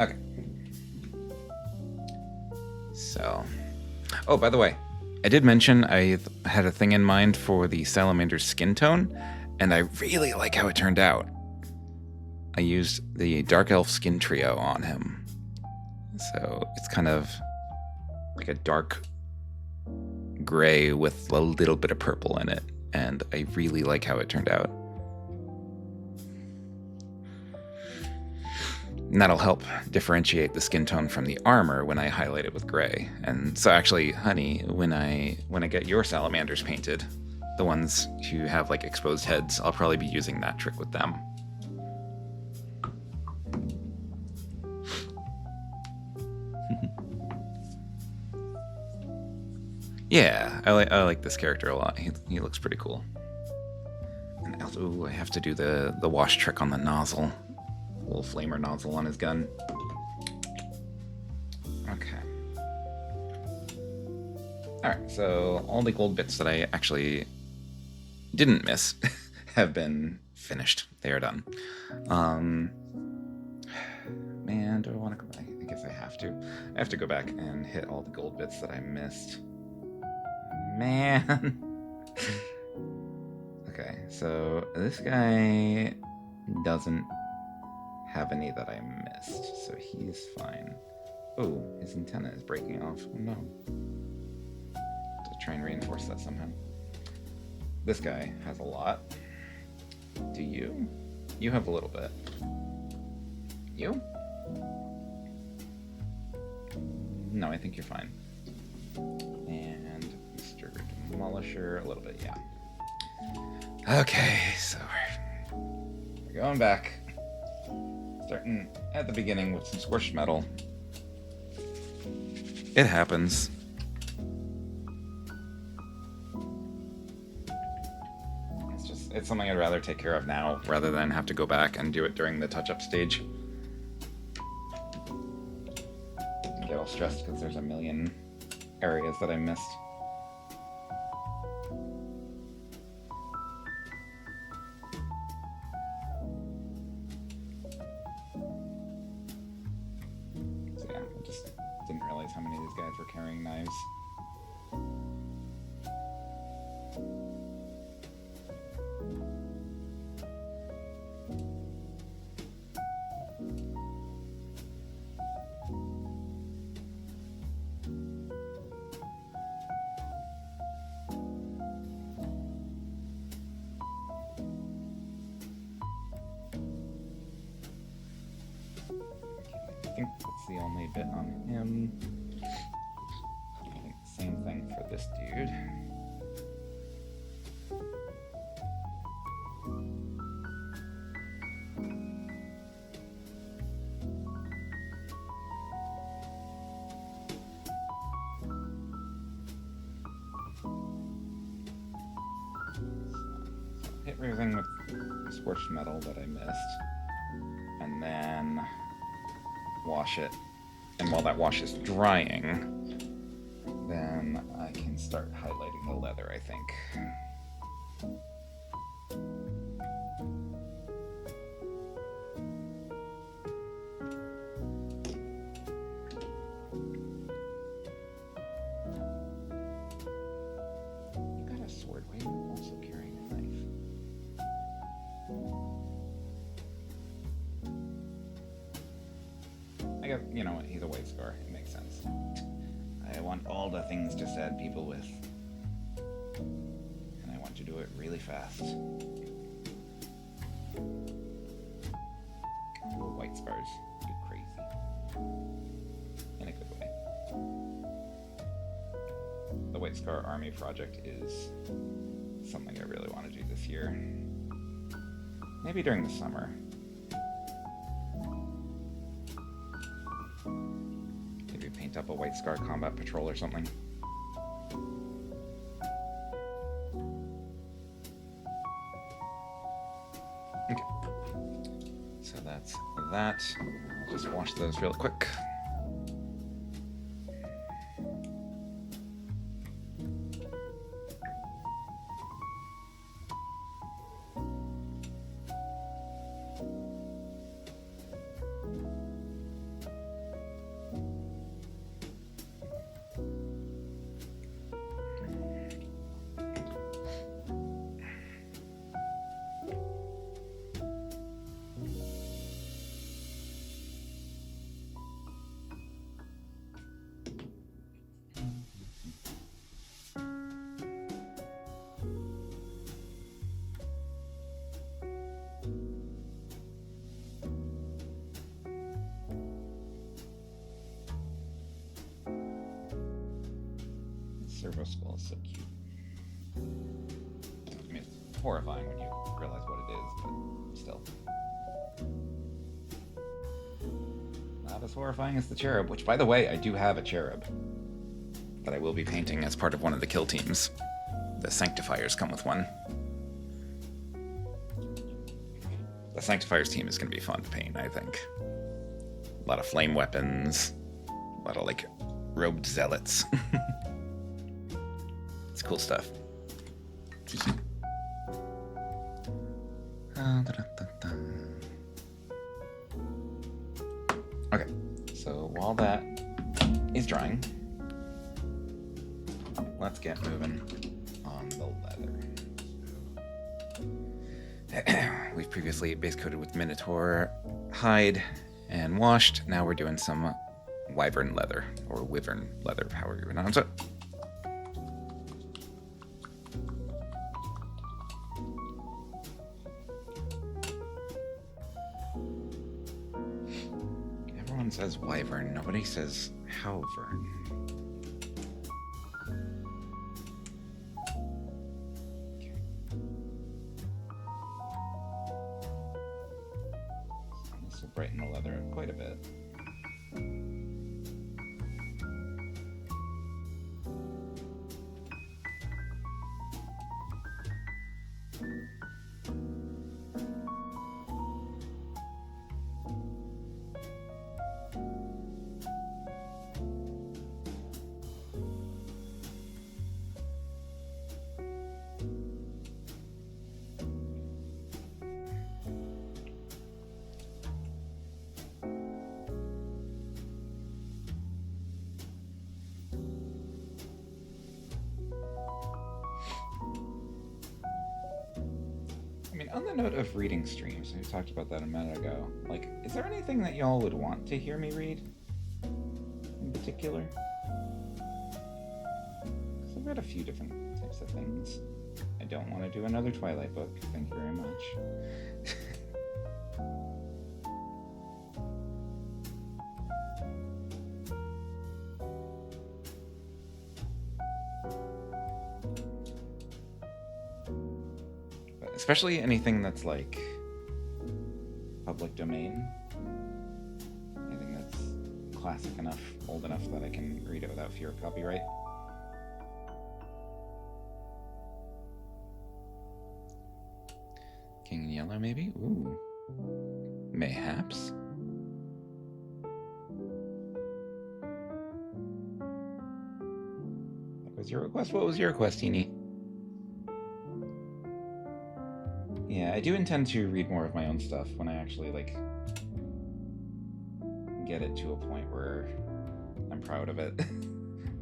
Okay. So, oh, by the way, I did mention I had a thing in mind for the salamander's skin tone, and I really like how it turned out. I used the Dark Elf Skin Trio on him. So it's kind of like a dark gray with a little bit of purple in it, and I really like how it turned out. And that'll help differentiate the skin tone from the armor when I highlight it with gray. And so actually, honey, when I get your salamanders painted, the ones who have like exposed heads, I'll probably be using that trick with them. Yeah, I like this character a lot. He looks pretty cool. And also, I have to do the wash trick on the nozzle. Little flamer nozzle on his gun. Okay. Alright, so all the gold bits that I actually didn't miss have been finished. They are done. Man, do I want to go back? I guess I have to. I have to go back and hit all the gold bits that I missed. Man. Okay, so this guy doesn't have any that I missed, so he's fine. Oh, his antenna is breaking off. Oh no. To try and reinforce that somehow. This guy has a lot. Do you? You have a little bit. You? No, I think you're fine. And Mr. Demolisher, a little bit, yeah. Okay, so we're going back. Starting at the beginning with some squished metal. It happens. It's something I'd rather take care of now rather than have to go back and do it during the touch-up stage. I get all stressed because there's a million areas that I missed. How many of these guys were carrying knives. I think that's the only bit on him. Same thing for this dude. So hit everything with scorched metal that I missed, and then wash it. And while that wash is drying, then I can start highlighting the leather, I think. You got a sword, why are you also carrying a knife? I guess, you know what, he's a white scar, it makes sense. I want all the things to sad people with. And I want to do it really fast. White scars. You're crazy. In a good way. The White Scar Army project is something I really want to do this year. Maybe during the summer. Maybe paint up a White Scar Combat Patrol or something. Okay. So that's that. I'll just wash those real quick. Servo skull is so cute. I mean, it's horrifying when you realize what it is, but still. Not as horrifying as the cherub, which, by the way, I do have a cherub that I will be painting as part of one of the kill teams. The Sanctifiers come with one. The Sanctifiers team is going to be fun to paint, I think. A lot of flame weapons, a lot of, like, robed zealots. It's cool stuff. Okay, so while that is drying, let's get moving on the leather. We've previously base coated with Minotaur hide and washed. Now we're doing some wyvern leather, or wyvern leather, however you pronounce it. Everyone says wyvern, nobody says howvern. Okay. So this will brighten the leather quite a bit. On the note of reading streams, we talked about that a minute ago. Like, is there anything that y'all would want to hear me read? In particular? Because I've read a few different types of things. I don't want to do another Twilight book, thank you very much. Especially anything that's like public domain. Anything that's classic enough, old enough that I can read it without fear of copyright. King in Yellow, maybe? Ooh. Mayhaps. That was your request? What was your request, Teeny? Yeah, I do intend to read more of my own stuff when I actually, like, get it to a point where I'm proud of it.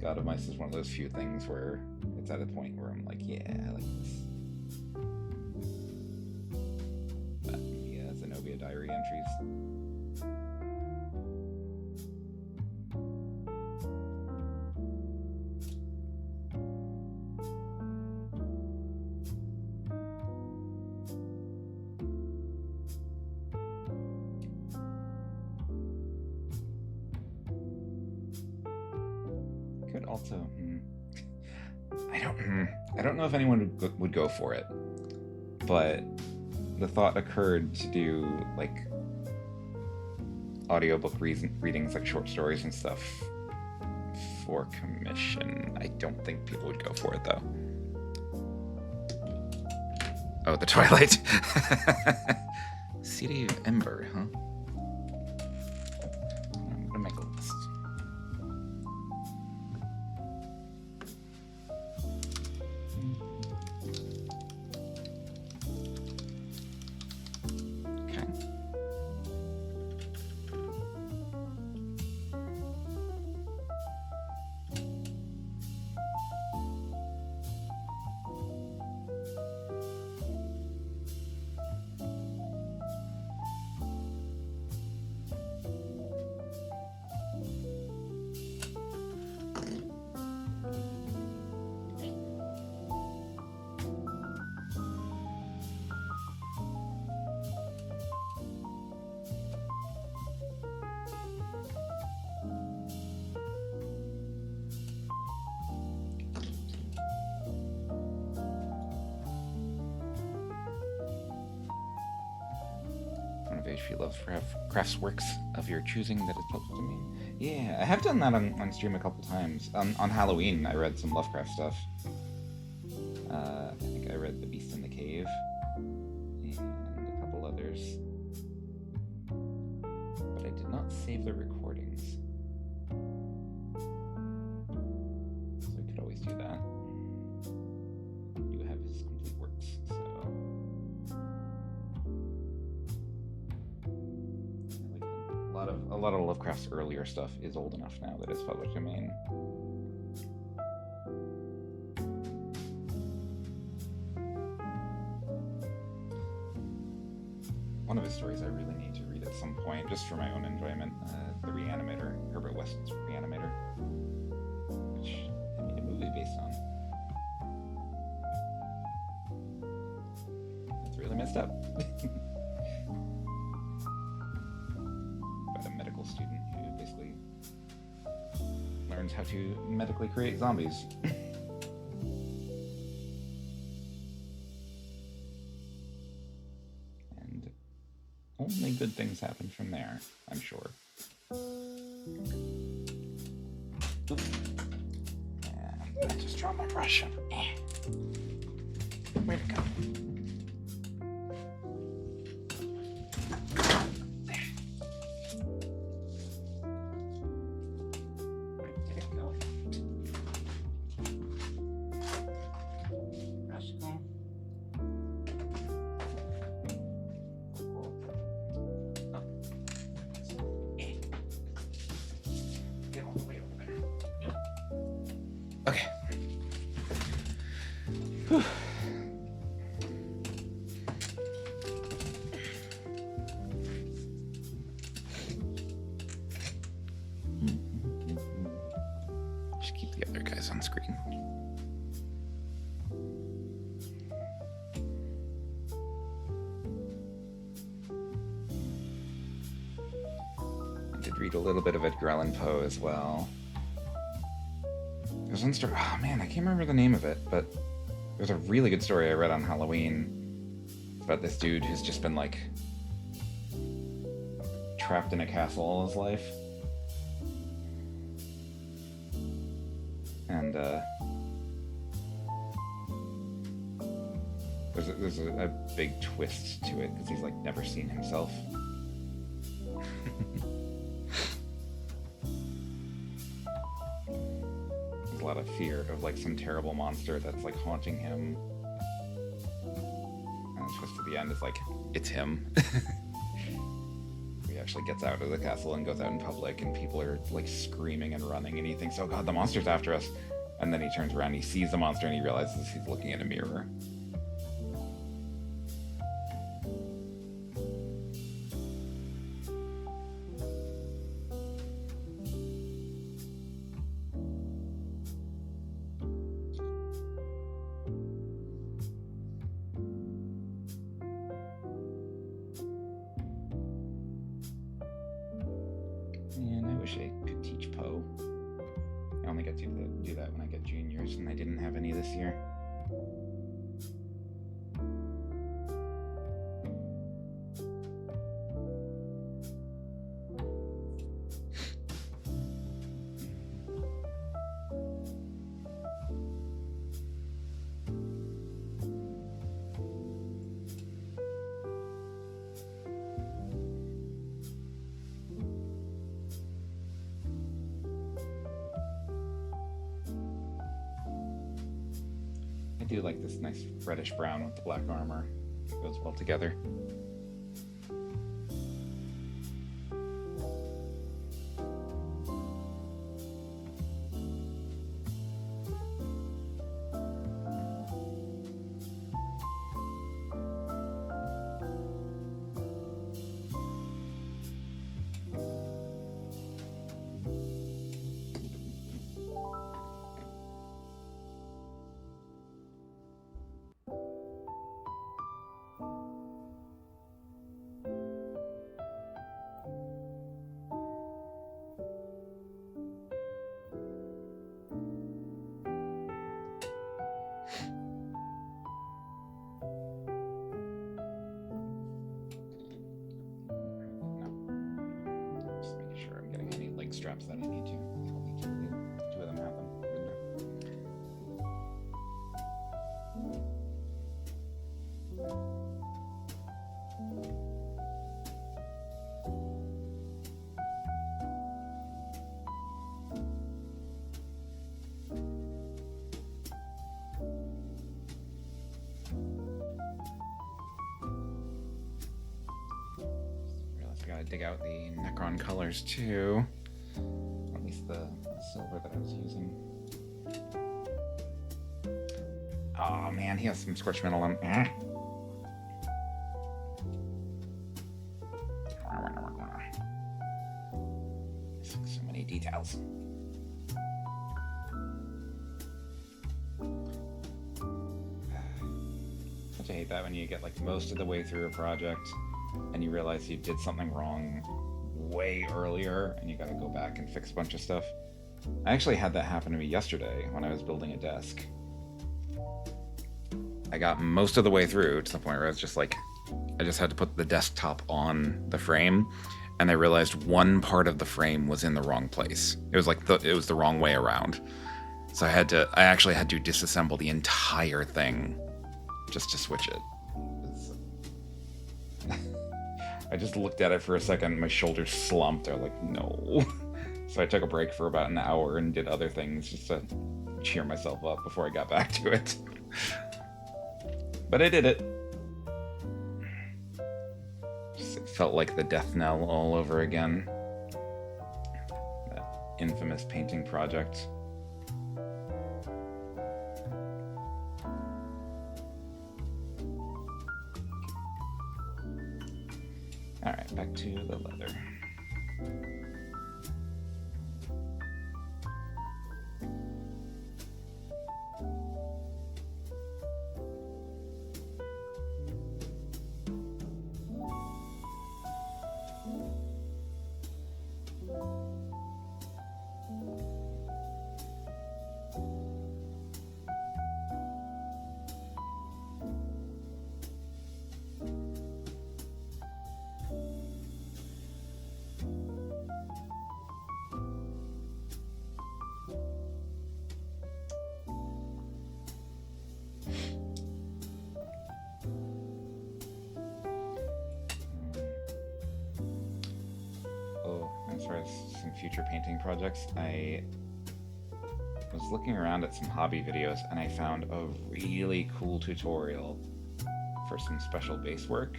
God of Mice is one of those few things where it's at a point where I'm like, yeah, I like this. But, yeah, Zenobia Diary entries. also, I don't know if anyone would go for it, but the thought occurred to do like audiobook readings, like short stories and stuff for commission. I don't think people would go for it though. Oh, the Twilight. City of Ember, huh? I'm gonna make a list. If you love crafts works of your choosing that is published to me. Yeah, I have done that on stream a couple times. On Halloween, I read some Lovecraft stuff. I think I read The Beast in the Cave and a couple others. But I did not save the recordings. So I could always do that. I do have his complete works, so... A lot of Lovecraft's earlier stuff is old enough now that it's public domain. One of his stories I really need to read at some point, just for my own enjoyment, The Reanimator, Herbert West's Reanimator, which I made a movie based on. It's really messed up. Student who basically learns how to medically create zombies. And only good things happen from there, I'm sure. Oops. And I just dropped my brush. Where'd it go? Read a little bit of Edgar Allan Poe as well. There's one story, oh man, I can't remember the name of it, but there's a really good story I read on Halloween. It's about this dude who's just been like trapped in a castle all his life. And there's a big twist to it because he's like never seen himself. A lot of fear of like some terrible monster that's like haunting him, and the twist at the end is like it's him. He actually gets out of the castle and goes out in public, and people are like screaming and running, and he thinks, oh god, the monster's after us, and then he turns around, he sees the monster, and he realizes he's looking in a mirror. do that when I get juniors, and I didn't have any this year. I do like this nice reddish brown with the black armor. It goes well together. Straps that I need to. I'll need to. Two of them have them. Realized I gotta dig out the Necron colors too. The silver that I was using. Oh man, he has some scorch metal on. So many details. Such I hate that when you get like most of the way through a project and you realize you did something wrong way earlier and you gotta go back and fix a bunch of stuff. I actually had that happen to me yesterday when I was building a desk. I got most of the way through to the point where I was just like, I just had to put the desktop on the frame, and I realized one part of the frame was in the wrong place. It was like it was the wrong way around. So I actually had to disassemble the entire thing just to switch it. I just looked at it for a second, my shoulders slumped. They're like, no. So I took a break for about an hour and did other things just to cheer myself up before I got back to it. But I did it. It felt like the death knell all over again. That infamous painting project. Alright, back to the leather. Some future painting projects, I was looking around at some hobby videos and I found a really cool tutorial for some special base work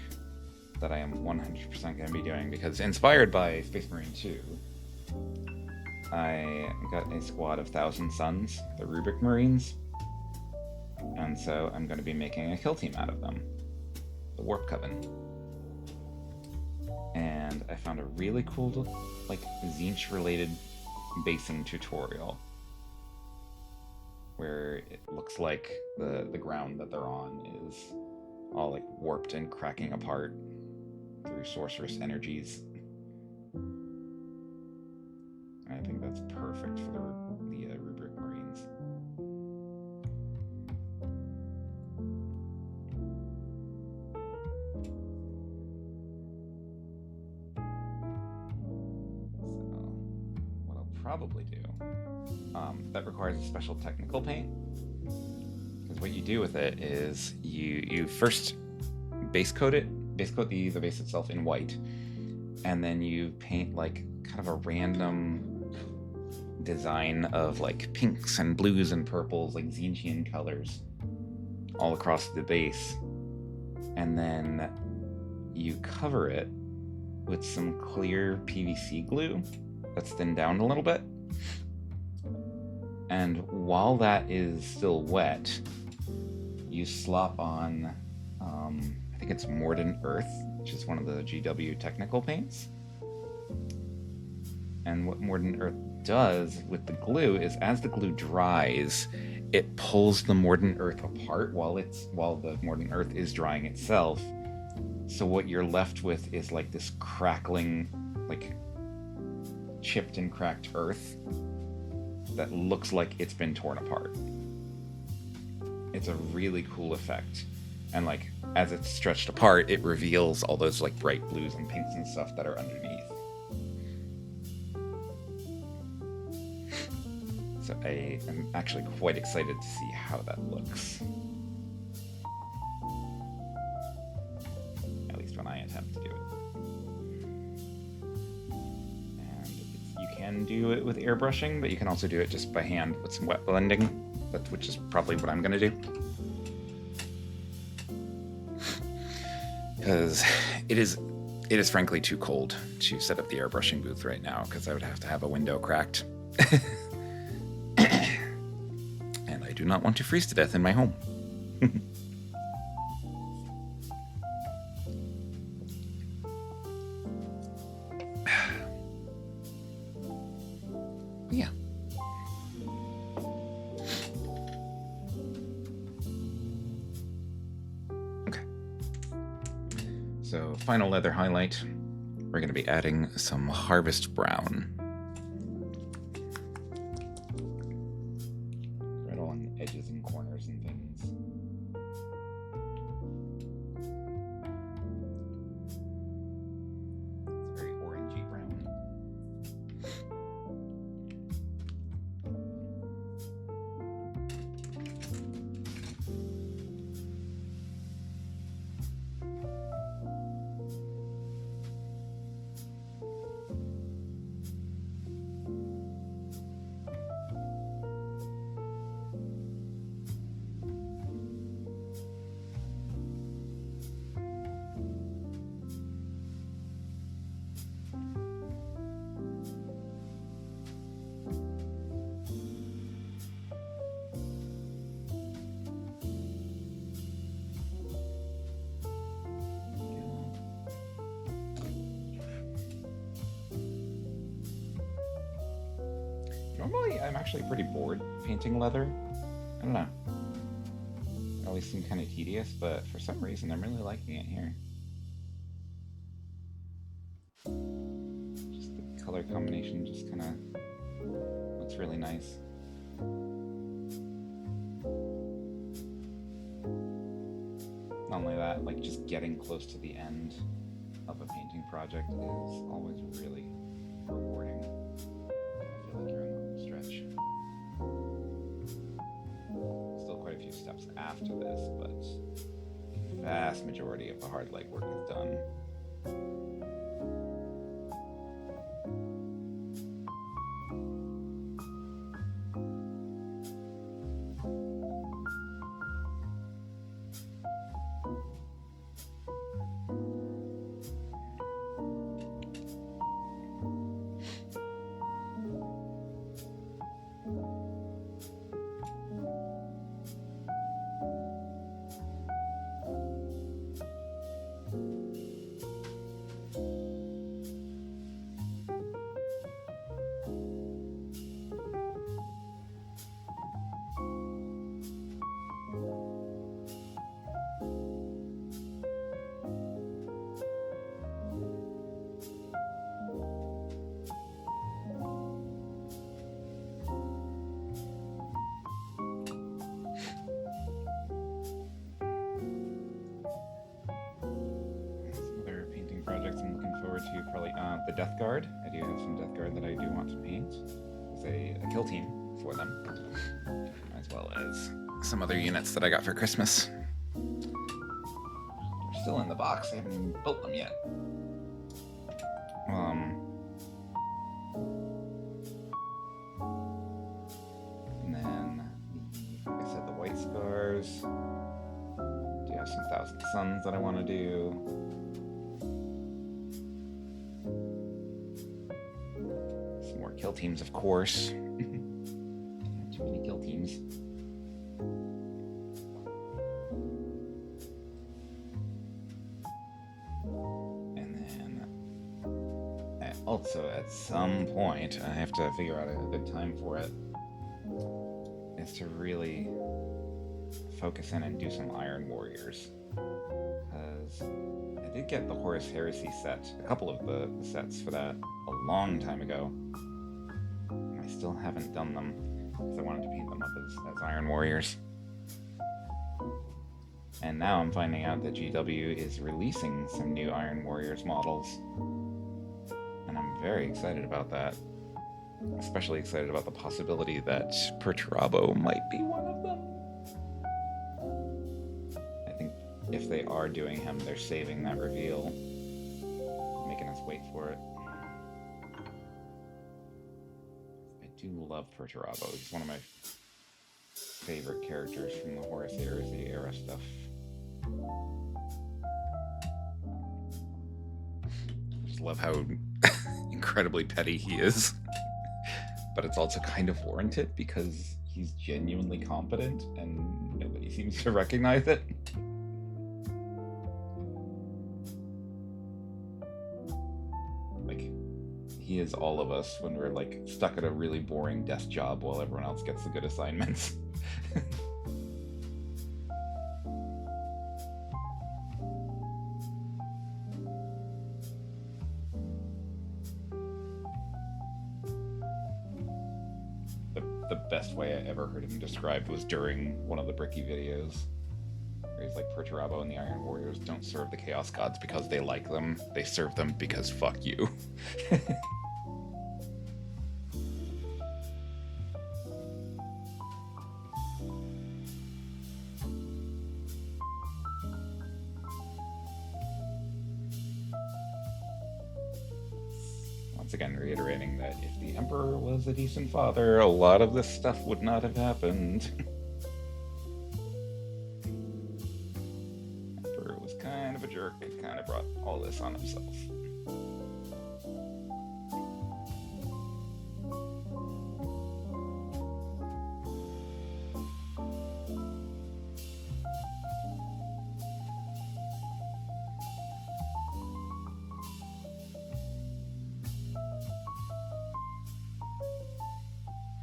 that I am 100% going to be doing, because inspired by Space Marine 2, I got a squad of 1,000 Suns, the Rubric Marines, and so I'm going to be making a kill team out of them, the Warp Coven. And I found a really cool, like, Tzeentch-related basing tutorial where it looks like the ground that they're on is all, like, warped and cracking apart through sorceress energies. And I think that's perfect for the probably do, that requires a special technical paint. Because what you do with it is you first base coat the base itself in white, and then you paint like kind of a random design of like pinks and blues and purples, like Zinjian colors, all across the base, and then you cover it with some clear PVC glue that's thinned down a little bit. And while that is still wet, you slop on, I think it's Mordant Earth, which is one of the GW technical paints. And what Mordant Earth does with the glue is, as the glue dries, it pulls the Mordant Earth apart while the Mordant Earth is drying itself. So what you're left with is like this crackling, like chipped and cracked earth that looks like it's been torn apart. It's a really cool effect. And like, as it's stretched apart, it reveals all those like bright blues and pinks and stuff that are underneath. So I am actually quite excited to see how that looks. At least when I attempt to do it. And you can do it with airbrushing, but you can also do it just by hand with some wet blending, which is probably what I'm going to do. Because it is frankly too cold to set up the airbrushing booth right now, because I would have to have a window cracked. And I do not want to freeze to death in my home. Yeah. Okay. So, final leather highlight. We're going to be adding some Harvest Brown. Right along the edges and corners and things. It's very orangey brown. Normally, I'm actually pretty bored painting leather. I don't know. It always seemed kind of tedious, but for some reason, I'm really liking it here. Just the color combination just kind of looks really nice. Not only that, like just getting close to the end of a painting project is always really rewarding. I feel like you're in the home stretch. Still quite a few steps after this, but the vast majority of the hard legwork is done. Projects I'm looking forward to, probably the Death Guard. I do have some Death Guard that I do want to paint. as a kill team for them, as well as some other units that I got for Christmas. They're still in the box. I haven't even built them yet. And then, like I said, the White Scars. Do have some Thousand Suns that I want to do. Some more kill teams, of course. Too many kill teams. And then, also at some point, I have to figure out a good time for it, is to really focus in and do some Iron Warriors. Because I did get the Horus Heresy set, a couple of the sets for that, a long time ago. And I still haven't done them, because I wanted to paint them up as Iron Warriors. And now I'm finding out that GW is releasing some new Iron Warriors models. And I'm very excited about that. Especially excited about the possibility that Perturabo might be one of them. I think if they are doing him, they're saving that reveal, making us wait for it. I do love Perturabo. He's one of my favorite characters from the Horus Heresy era stuff. I just love how incredibly petty he is. But it's also kind of warranted because he's genuinely competent and nobody seems to recognize it. Like, he is all of us when we're like stuck at a really boring desk job while everyone else gets the good assignments. The best way I ever heard him described was during one of the Bricky videos, where he's like, Perturabo and the Iron Warriors don't serve the Chaos Gods because they like them, they serve them because fuck you. Once again, reiterating that if the Emperor was a decent father, a lot of this stuff would not have happened. Emperor was kind of a jerk and kind of brought all this on himself.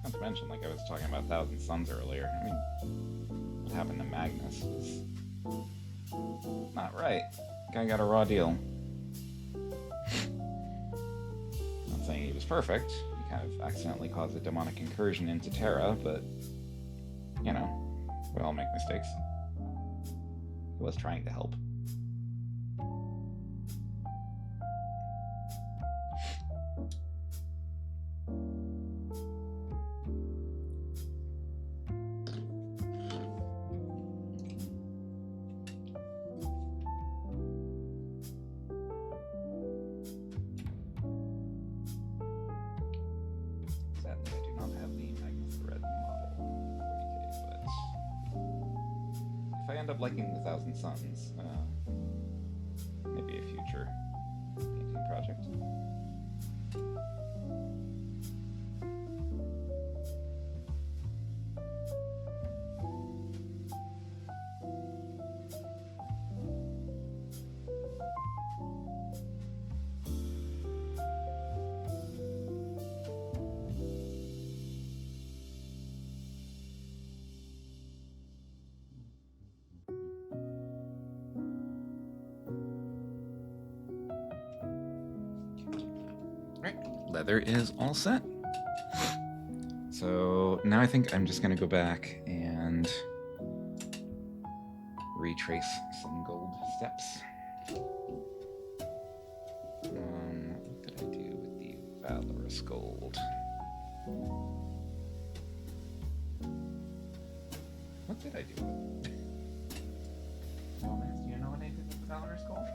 Not to mention, like I was talking about Thousand Suns earlier, I mean, what happened to Magnus was not right. The guy got a raw deal. Not saying he was perfect. He kind of accidentally caused a demonic incursion into Terra, but, you know, we all make mistakes. He was trying to help. If I end up liking the Thousand Suns, maybe a future painting project. Leather is all set. So now I think I'm just going to go back and retrace some gold steps. What did I do with the Valorous gold? What did I do with it? Gomez, do you know what I did with the Valor's Skull?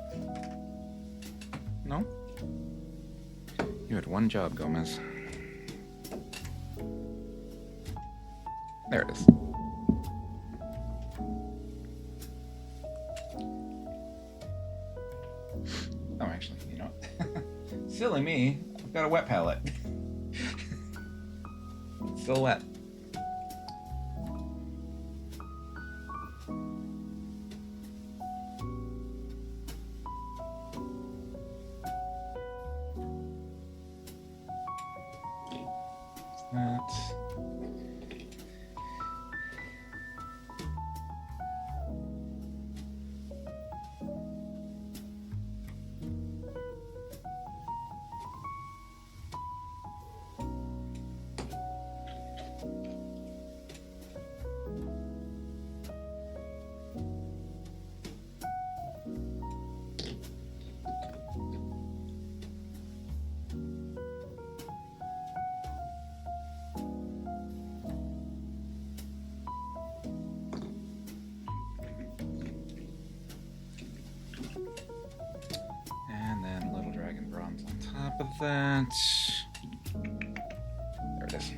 No? You had one job, Gomez. There it is. Oh, actually, you know what? Silly me. I've got a wet palette. It's still wet. That. Of that. There it is.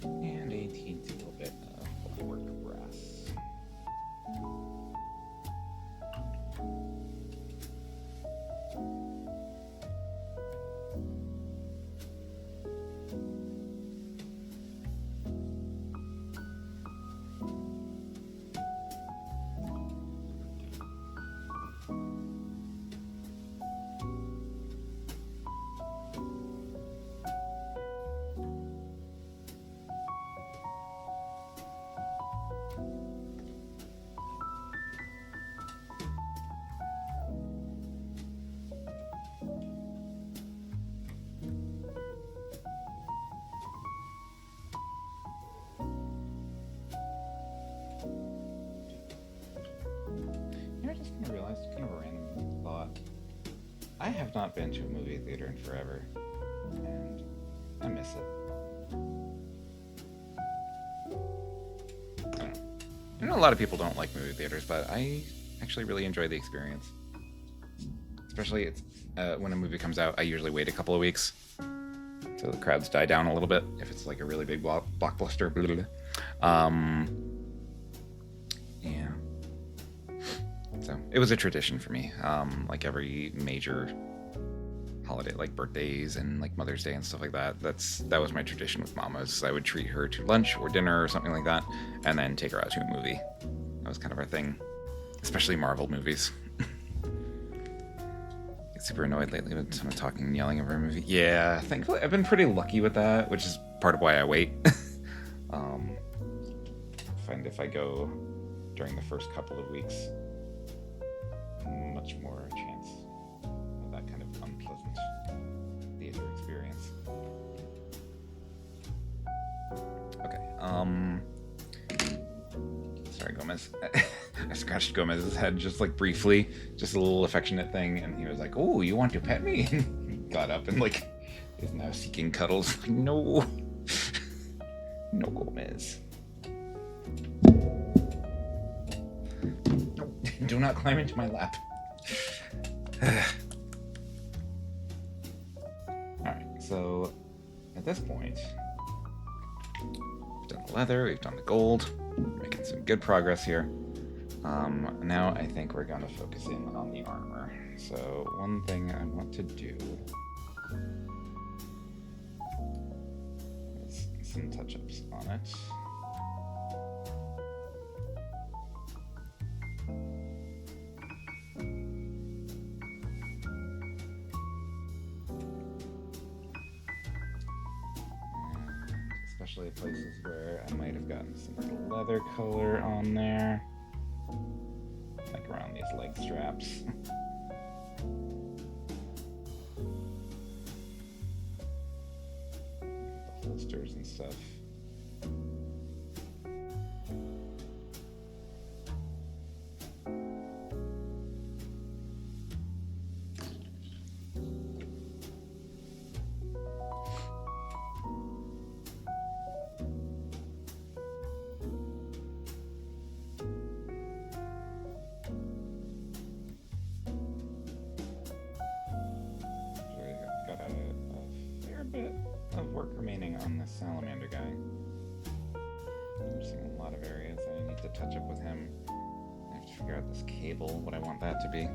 And a teensy little bit of work brass. I just kind of realized, kind of a random thought. I have not been to a movie theater in forever, and I miss it. I don't know. I know a lot of people don't like movie theaters, but I actually really enjoy the experience. Especially it's, when a movie comes out, I usually wait a couple of weeks, so the crowds die down a little bit, if it's like a really big blockbuster. Blah, blah, blah. Yeah. So it was a tradition for me. Like every major holiday, like birthdays and like Mother's Day and stuff like that. That was my tradition with Mama's. I would treat her to lunch or dinner or something like that, and then take her out to a movie. That was kind of our thing, especially Marvel movies. Get super annoyed lately with someone talking and yelling over a movie. Yeah, thankfully I've been pretty lucky with that, which is part of why I wait. I find if I go during the first couple of weeks, much more chance of that kind of unpleasant theater experience. Okay, sorry, Gomez. I scratched Gomez's head just like briefly, just a little affectionate thing, and he was like, "Oh, you want to pet me?" He got up and like is now seeking cuddles. Like, no, no, Gomez. No, do not climb into my lap. Alright, so this point, we've done the leather, we've done the gold, we're making some good progress here. Now I think we're going to focus in on the armor. So one thing I want to do is some touch-ups on it. Especially places where I might have gotten some little leather color on there, like around these leg straps. The holsters and stuff. Work remaining on this salamander guy. I'm seeing a lot of areas I need to touch up with him. I have to figure out this cable, what I want that to be.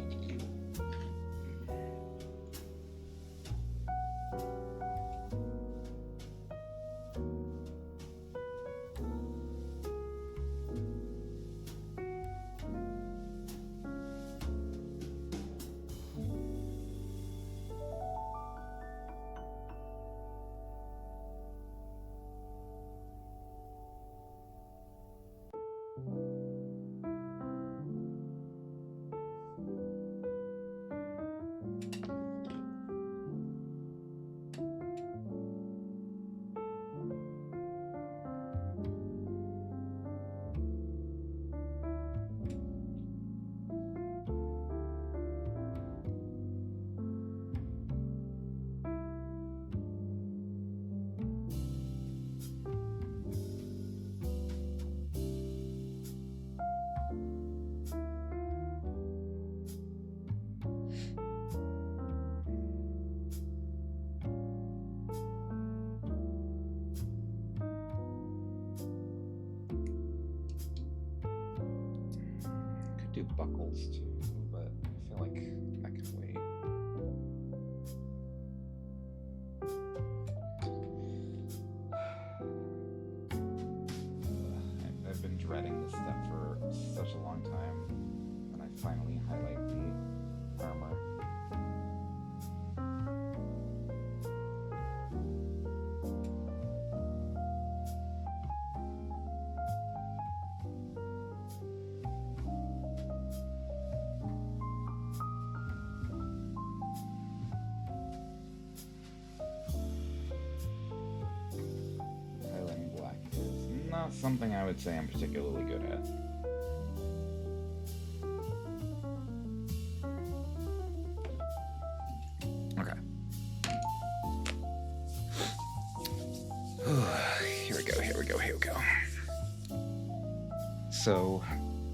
Do buckles too, but I feel like that can wait. I've been dreading this step for such a long time, and I finally highlight the armor. Not something I would say I'm particularly good at. Okay. Here we go. So,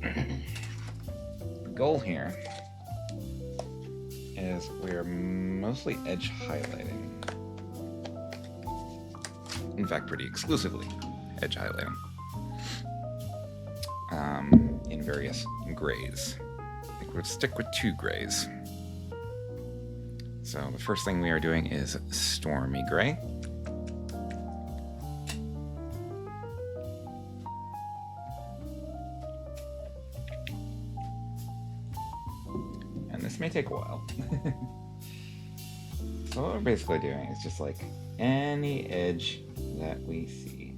the goal here is we're mostly edge highlighting. In fact, pretty exclusively edge highlighting in various grays. I think we'll stick with 2 grays. So the first thing we are doing is Stormy Gray. And this may take a while. So what we're basically doing is just like any edge that we see.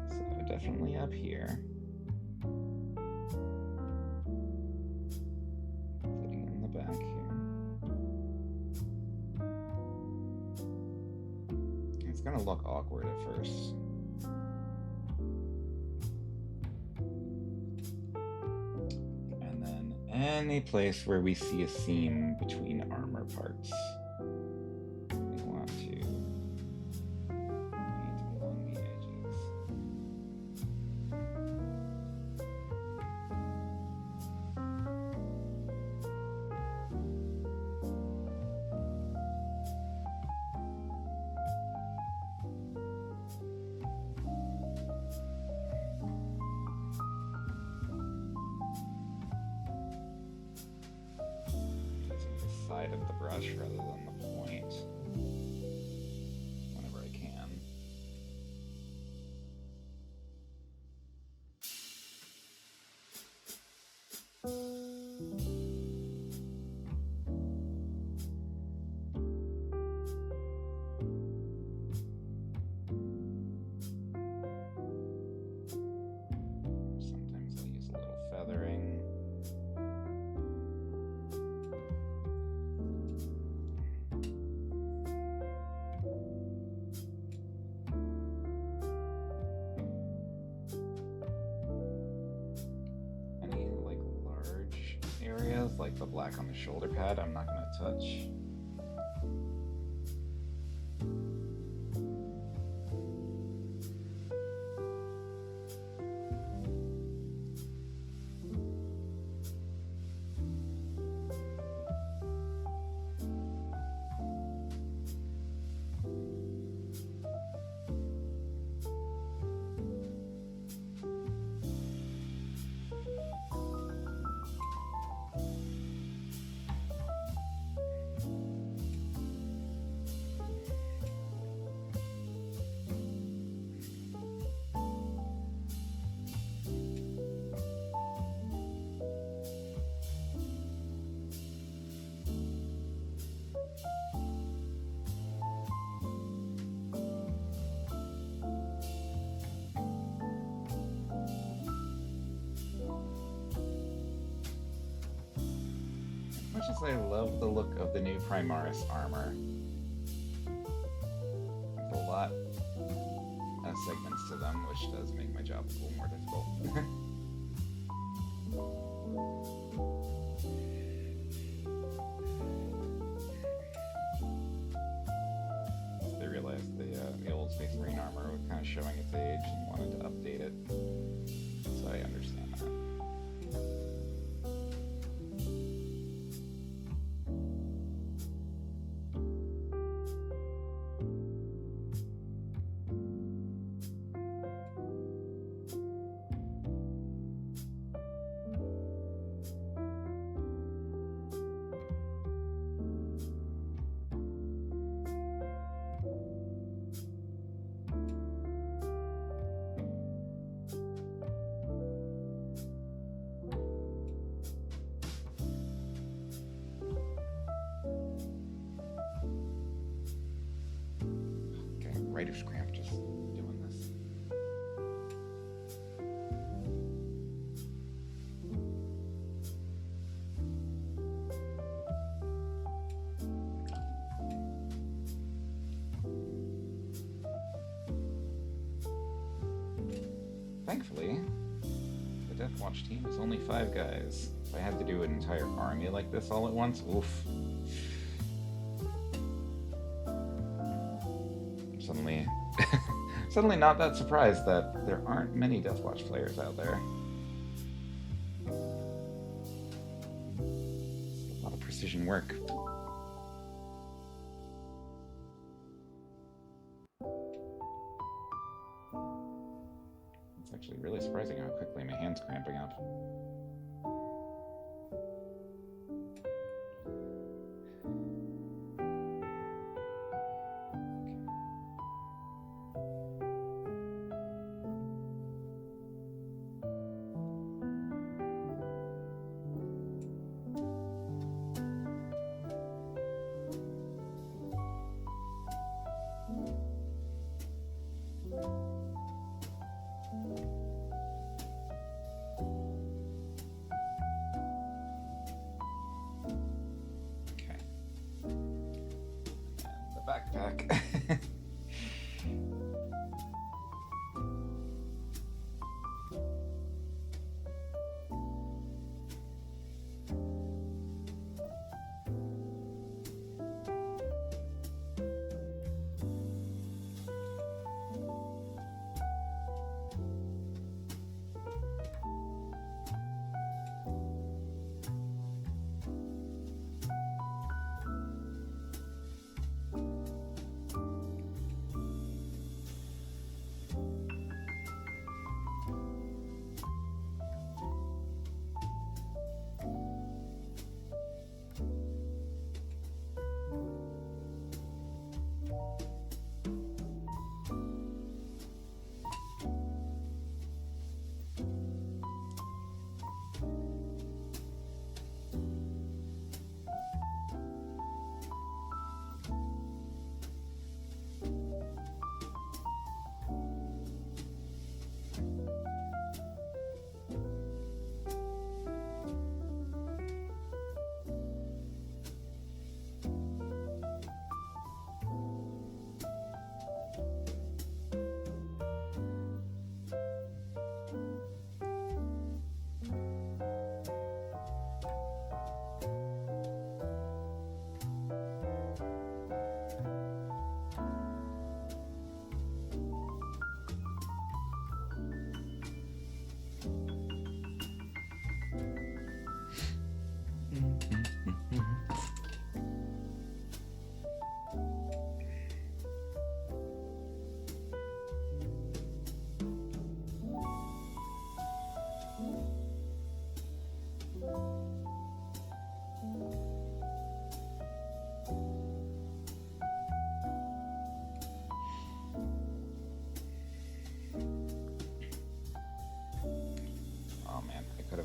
So definitely up here. Putting in the back here. It's gonna look awkward at first. And then any place where we see a seam between armor parts. We want to paint along the edges. side of the brush rather than the point whenever I can. Sometimes I'll use a little feathering. Any like large areas like the black on the shoulder pad I'm not going to touch. As much as I love the look of the new Primaris armor, there's a lot of segments to them, which does make my job a little more difficult. They realized the old Space Marine armor was kind of showing its age and wanted to update it, so I understand that. Writer's cramp just doing this. Thankfully, the Deathwatch team is only 5 guys. If I had to do an entire army like this all at once, oof. Suddenly not that surprised that there aren't many Deathwatch players out there. It's a lot of precision work. It's actually really surprising how quickly my hand's cramping up.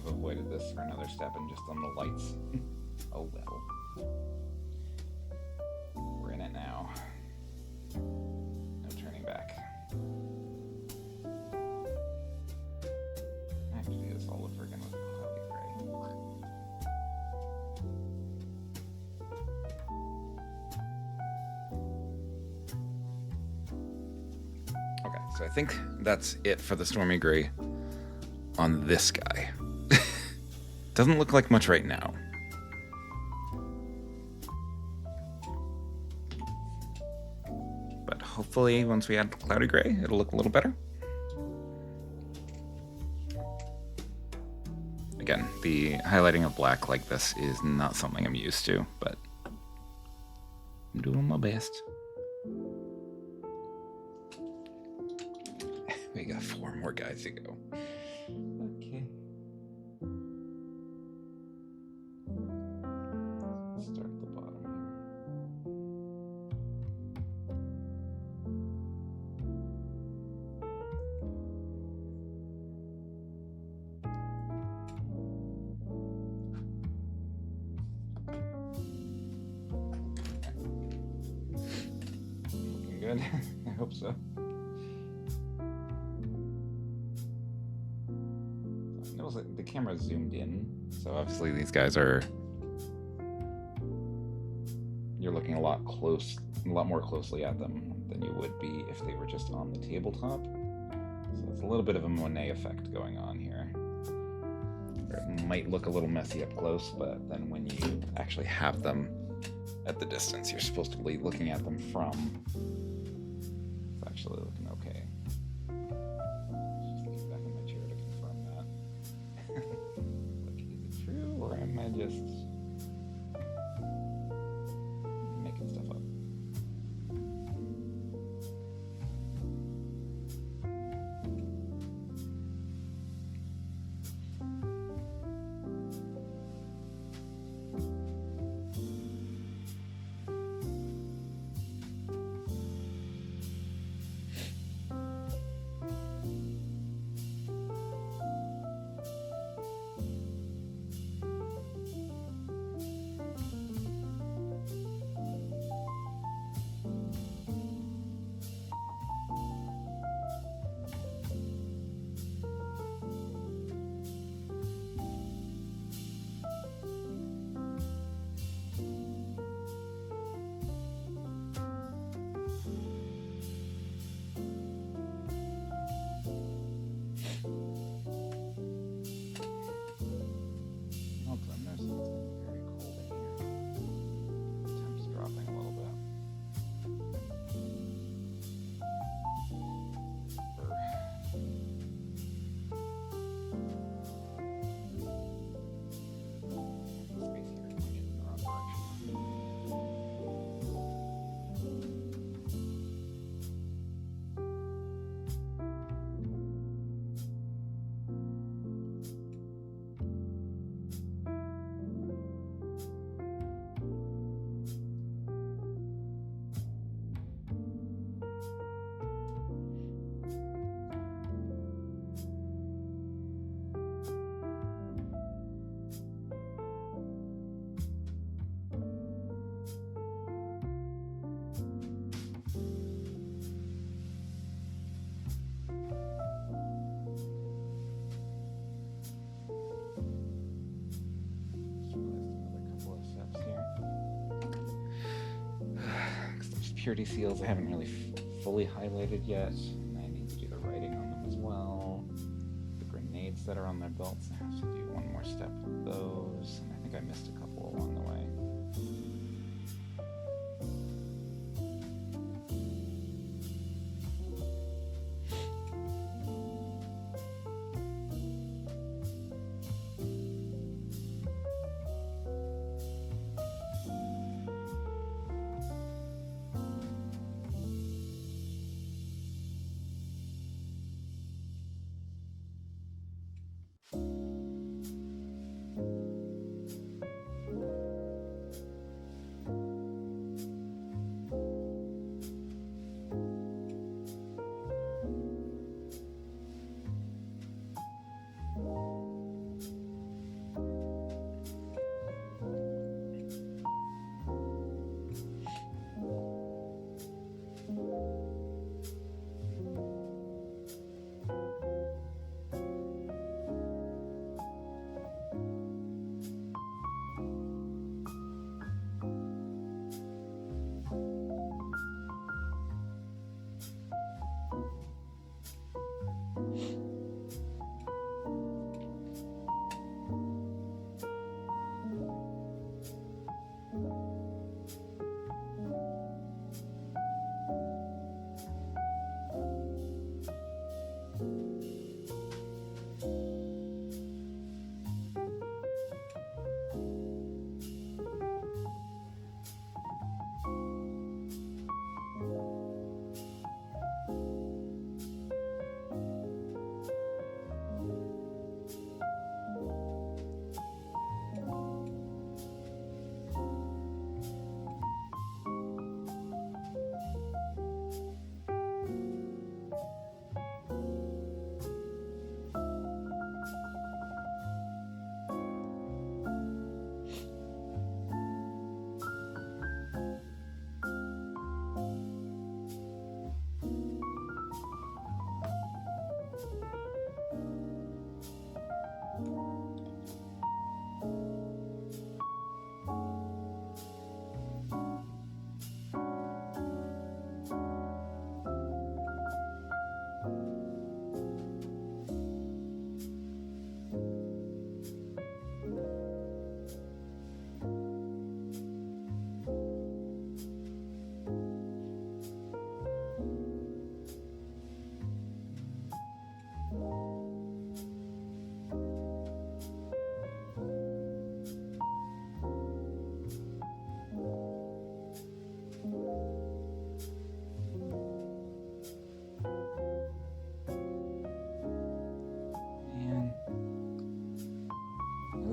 have avoided this for another step and just done the lights. Oh well. We're in it now. No turning back. I have to do this all over again with cloudy gray. Okay, so I think that's it for the stormy gray on this guy. Doesn't look like much right now. But hopefully once we add cloudy gray, it'll look a little better. Again, the highlighting of black like this is not something I'm used to, but I'm doing my best. We got 4 more guys to go. Okay. Start at the bottom here. Looking good. I hope so. The camera zoomed in, so obviously these guys are, you're looking a lot more closely at them than you would be if they were just on the tabletop. So it's a little bit of a Monet effect going on here. It might look a little messy up close, but then when you actually have them at the distance you're supposed to be looking at them from, it's actually looking okay. Just get back in my chair to confirm that. Like, is it true, or am I just making stuff up? Purity seals I haven't really fully highlighted yet, and I need to do the writing on them as well. The grenades that are on their belts, I have to do one more step with those, and I think I missed a couple along the way.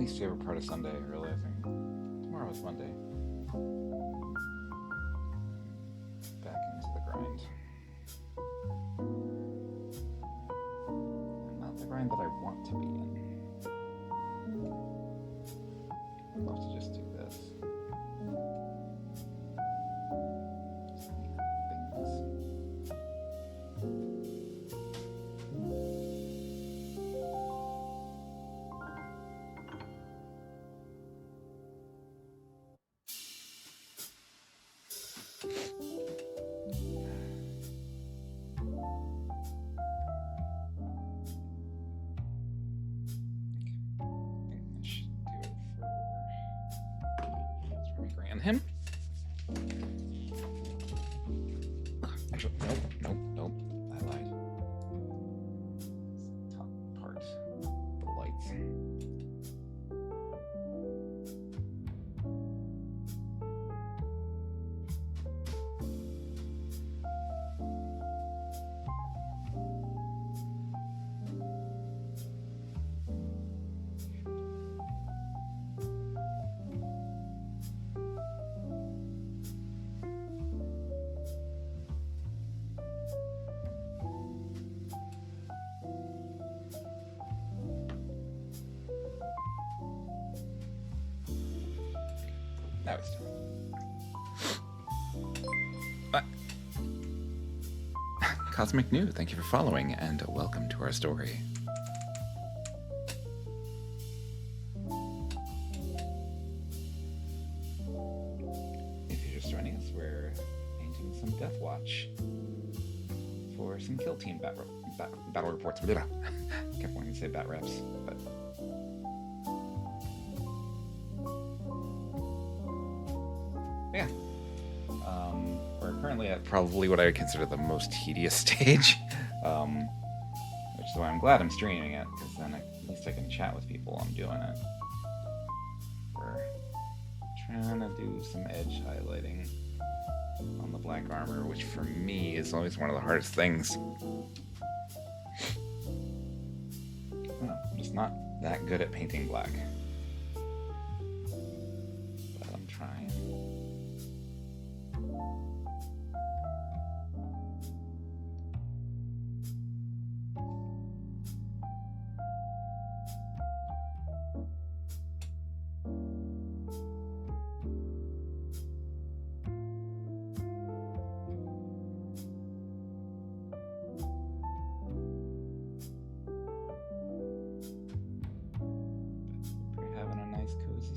least favorite part of Sunday, realizing tomorrow is Monday. Back into the grind. And not the grind that I want to be in. I'd love to just do this. Just make things. Him. Actually, nope. I lied. It's the top part. The lights. Now it's done. Cosmic New, thank you for following, and welcome to our story. If you're just joining us, we're painting some Deathwatch for some kill team battle reports. Kept wanting to say bat reps, but yeah. We're currently at probably what I would consider the most tedious stage, which is why I'm glad I'm streaming it, because then at least I can chat with people while I'm doing it. We're trying to do some edge highlighting on the black armor, which for me is always one of the hardest things. I'm just not that good at painting black. But I'm trying.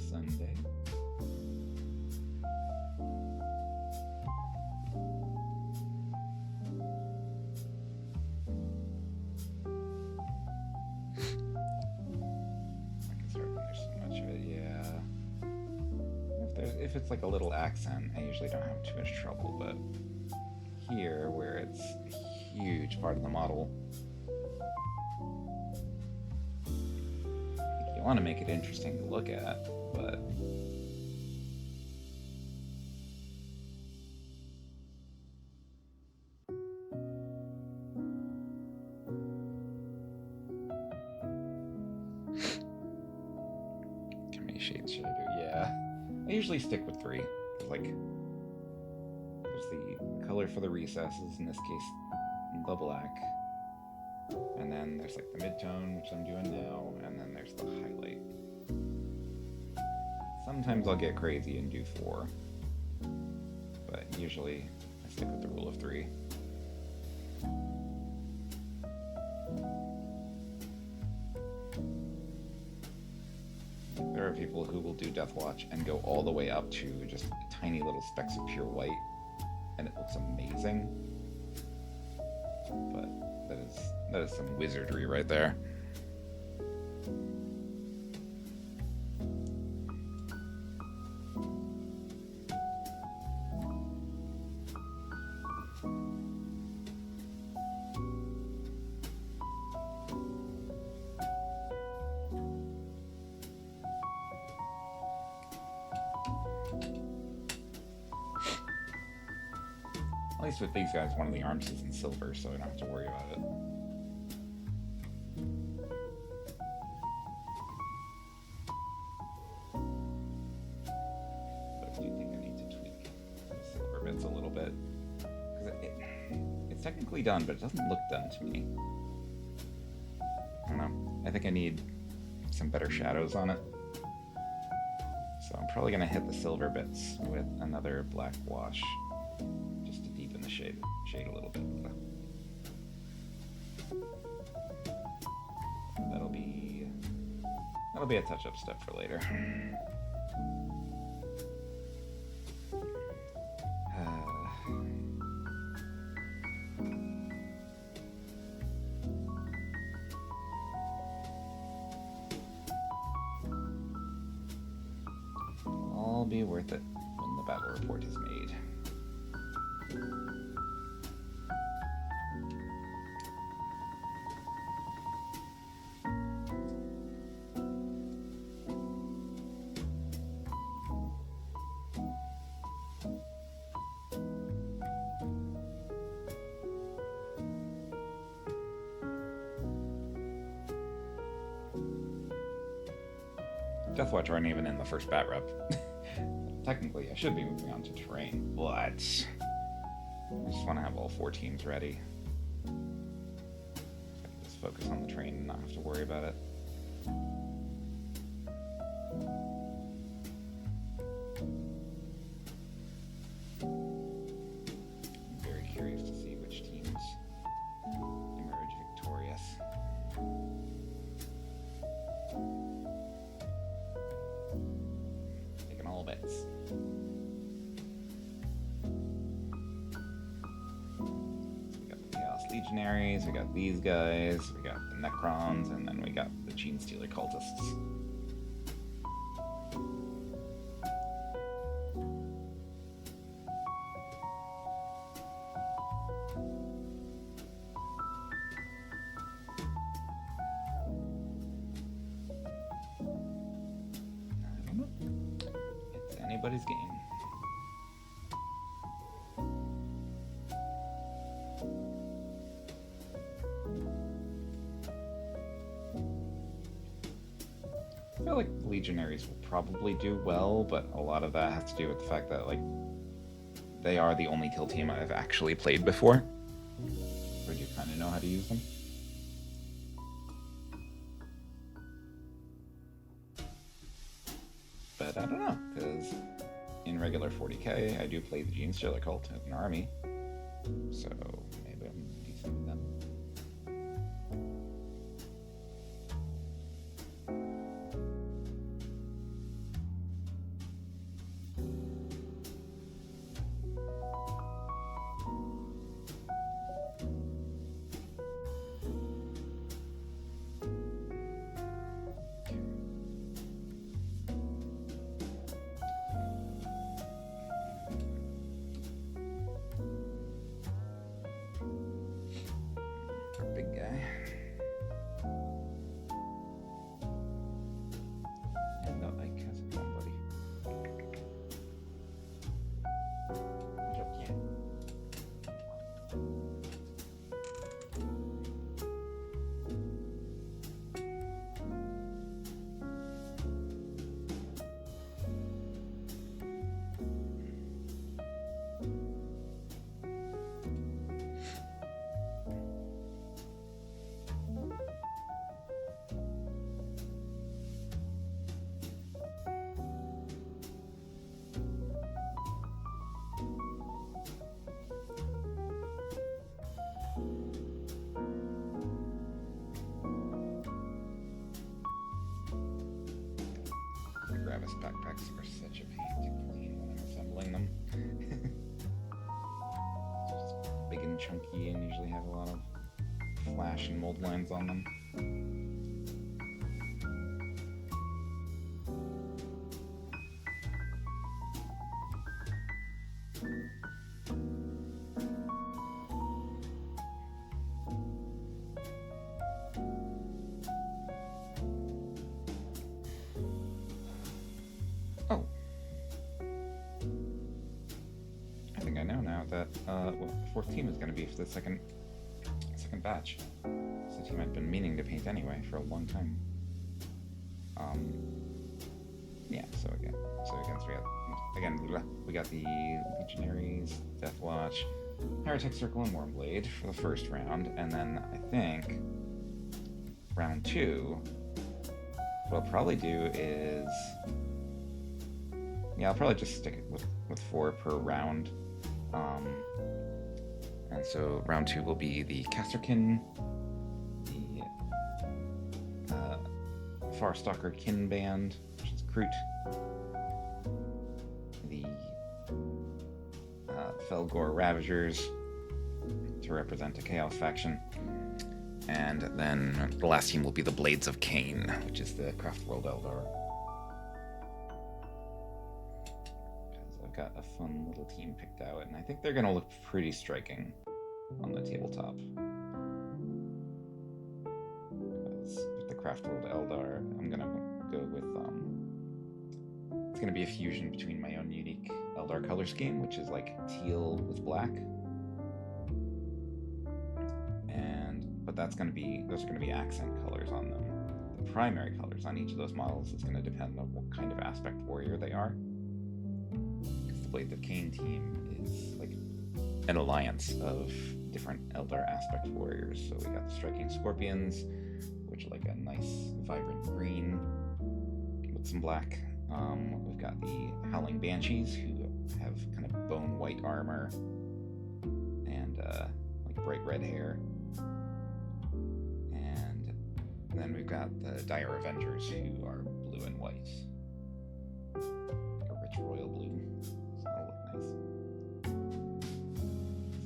Sunday. I can start when there's so much of it, yeah. If it's like a little accent, I usually don't have too much trouble, but here, where it's a huge part of the model, you want to make it interesting to look at, but how many shades should I do? Yeah, I usually stick with 3. Like, there's the color for the recesses, in this case, the black. And then there's like the mid-tone, which I'm doing now, and then there's the highlight. Sometimes I'll get crazy and do 4, but usually I stick with the rule of 3. There are people who will do Deathwatch and go all the way up to just tiny little specks of pure white, and it looks amazing. But that is some wizardry right there. At least with these guys, one of the arms is in silver, so I don't have to worry about it. It's technically done, but it doesn't look done to me. I don't know. I think I need some better shadows on it. So I'm probably going to hit the silver bits with another black wash just to deepen the shade a little bit. That'll be a touch-up step for later. All be worth it when the battle report is made. Deathwatch aren't even in the first bat rep. Technically, I should be moving on to terrain, but I just want to have all 4 teams ready. So I can just focus on the terrain and not have to worry about it. I'm very curious to see which teams emerge victorious. Taking all bets. Legionaries, we got these guys, we got the Necrons, and then we got the Gene Stealer cultists. I don't know. It's anybody's game. I feel like Legionaries will probably do well, but a lot of that has to do with the fact that, like, they are the only kill team I've actually played before. So you kind of know how to use them. But I don't know, because in regular 40k, I do play the Gene Stealer cult as an army. So maybe I'm decent with them. Big guy. No, Ike has a phone, buddy. Yep, yeah. Gravis backpacks are such a pain to clean when I'm assembling them. Just big and chunky and usually have a lot of flash and mold lines on them. Oh. I think I know now that what the 4th team is going to be for the second batch. It's a team I've been meaning to paint anyway for a long time. Yeah, so again, we got the Legionaries, Deathwatch, Heretic Circle and Wormblade for the first round, and then I think round 2, what I'll probably do is, yeah, I'll probably just stick it with 4 per round. And so round 2 will be the Casterkin, the Farstalker Kin Band, which is Kroot, the Felgor Ravagers to represent a Chaos faction, and then the last team will be the Blades of Cain, which is the Craftworld Eldar. I've got a fun little team picked out, and I think they're going to look pretty striking on the tabletop. Because with the Craftworld Eldar, I'm going to go with, it's going to be a fusion between my own unique Eldar color scheme, which is like teal with black. But those are going to be accent colors on them. The primary colors on each of those models is going to depend on what kind of aspect warrior they are. Because the Blades of Cain team is like an alliance of different Eldar aspect warriors. So we got the Striking Scorpions, which are like a nice vibrant green with some black. We've got the Howling Banshees, who have kind of bone white armor and like bright red hair. And then we've got the Dire Avengers, who are blue and white. Like a rich royal blue. So that'll look nice. So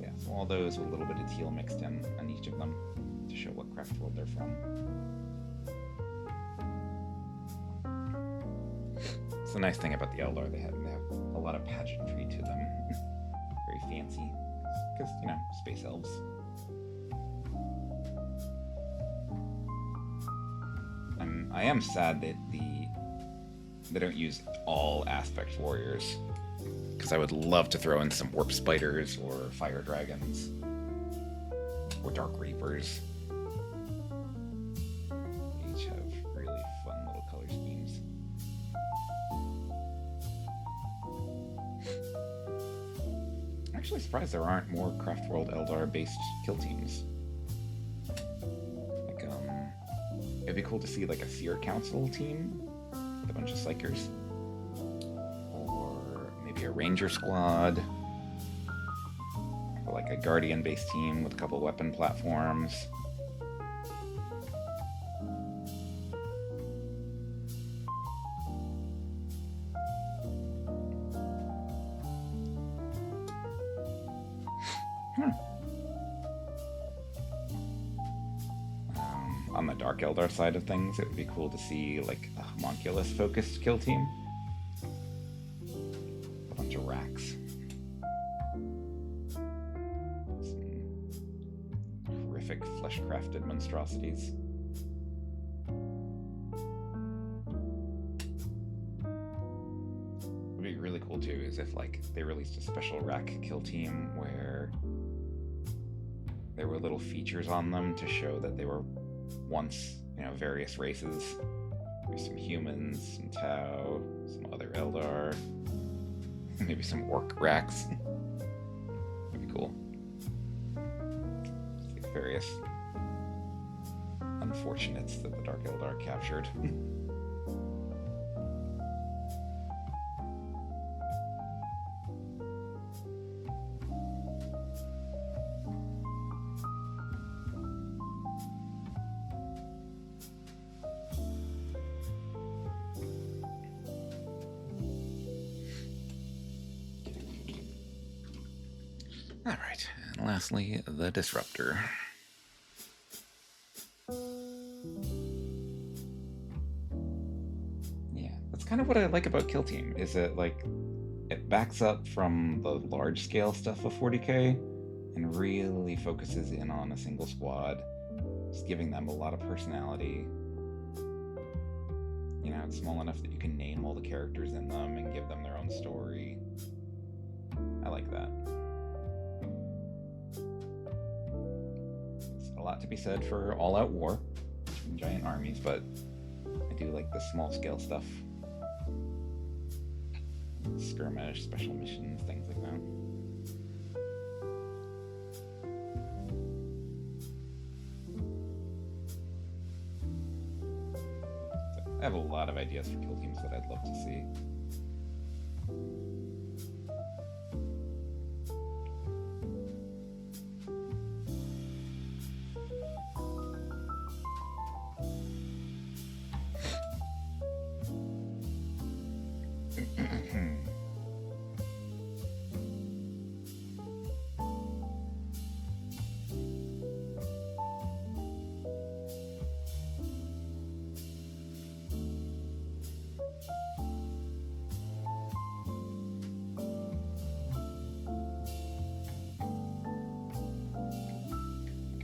yeah, so all those with a little bit of teal mixed in on each of them to show what Craftworld they're from. It's the nice thing about the Eldar, they have a lot of pageantry to them. Very fancy. Because, you know, space elves. I am sad that they don't use all aspect warriors, because I would love to throw in some warp spiders or fire dragons or dark reapers. They each have really fun little color schemes. I'm actually surprised there aren't more Craftworld Eldar based kill teams. It'd be cool to see like a Seer Council team with a bunch of Psychers. Or maybe a Ranger squad. Or like a Guardian-based team with a couple weapon platforms. On the Dark Eldar side of things, it would be cool to see like a homunculus-focused kill team. A bunch of racks. Some horrific flesh-crafted monstrosities. What would be really cool too is if like they released a special rack kill team where there were little features on them to show that they were once, you know, various races. Maybe some humans, some Tau, some other Eldar, maybe some orc racks. That'd be cool. Just like various unfortunates that the Dark Eldar captured. Alright, and lastly, the Disruptor. Yeah, that's kind of what I like about Kill Team, is that, like, it backs up from the large-scale stuff of 40k and really focuses in on a single squad, just giving them a lot of personality. You know, it's small enough that you can name all the characters in them and give them their own story. I like that. A lot to be said for all-out war between giant armies, but I do like the small-scale stuff. Skirmish, special missions, things like that. I have a lot of ideas for kill teams that I'd love to see.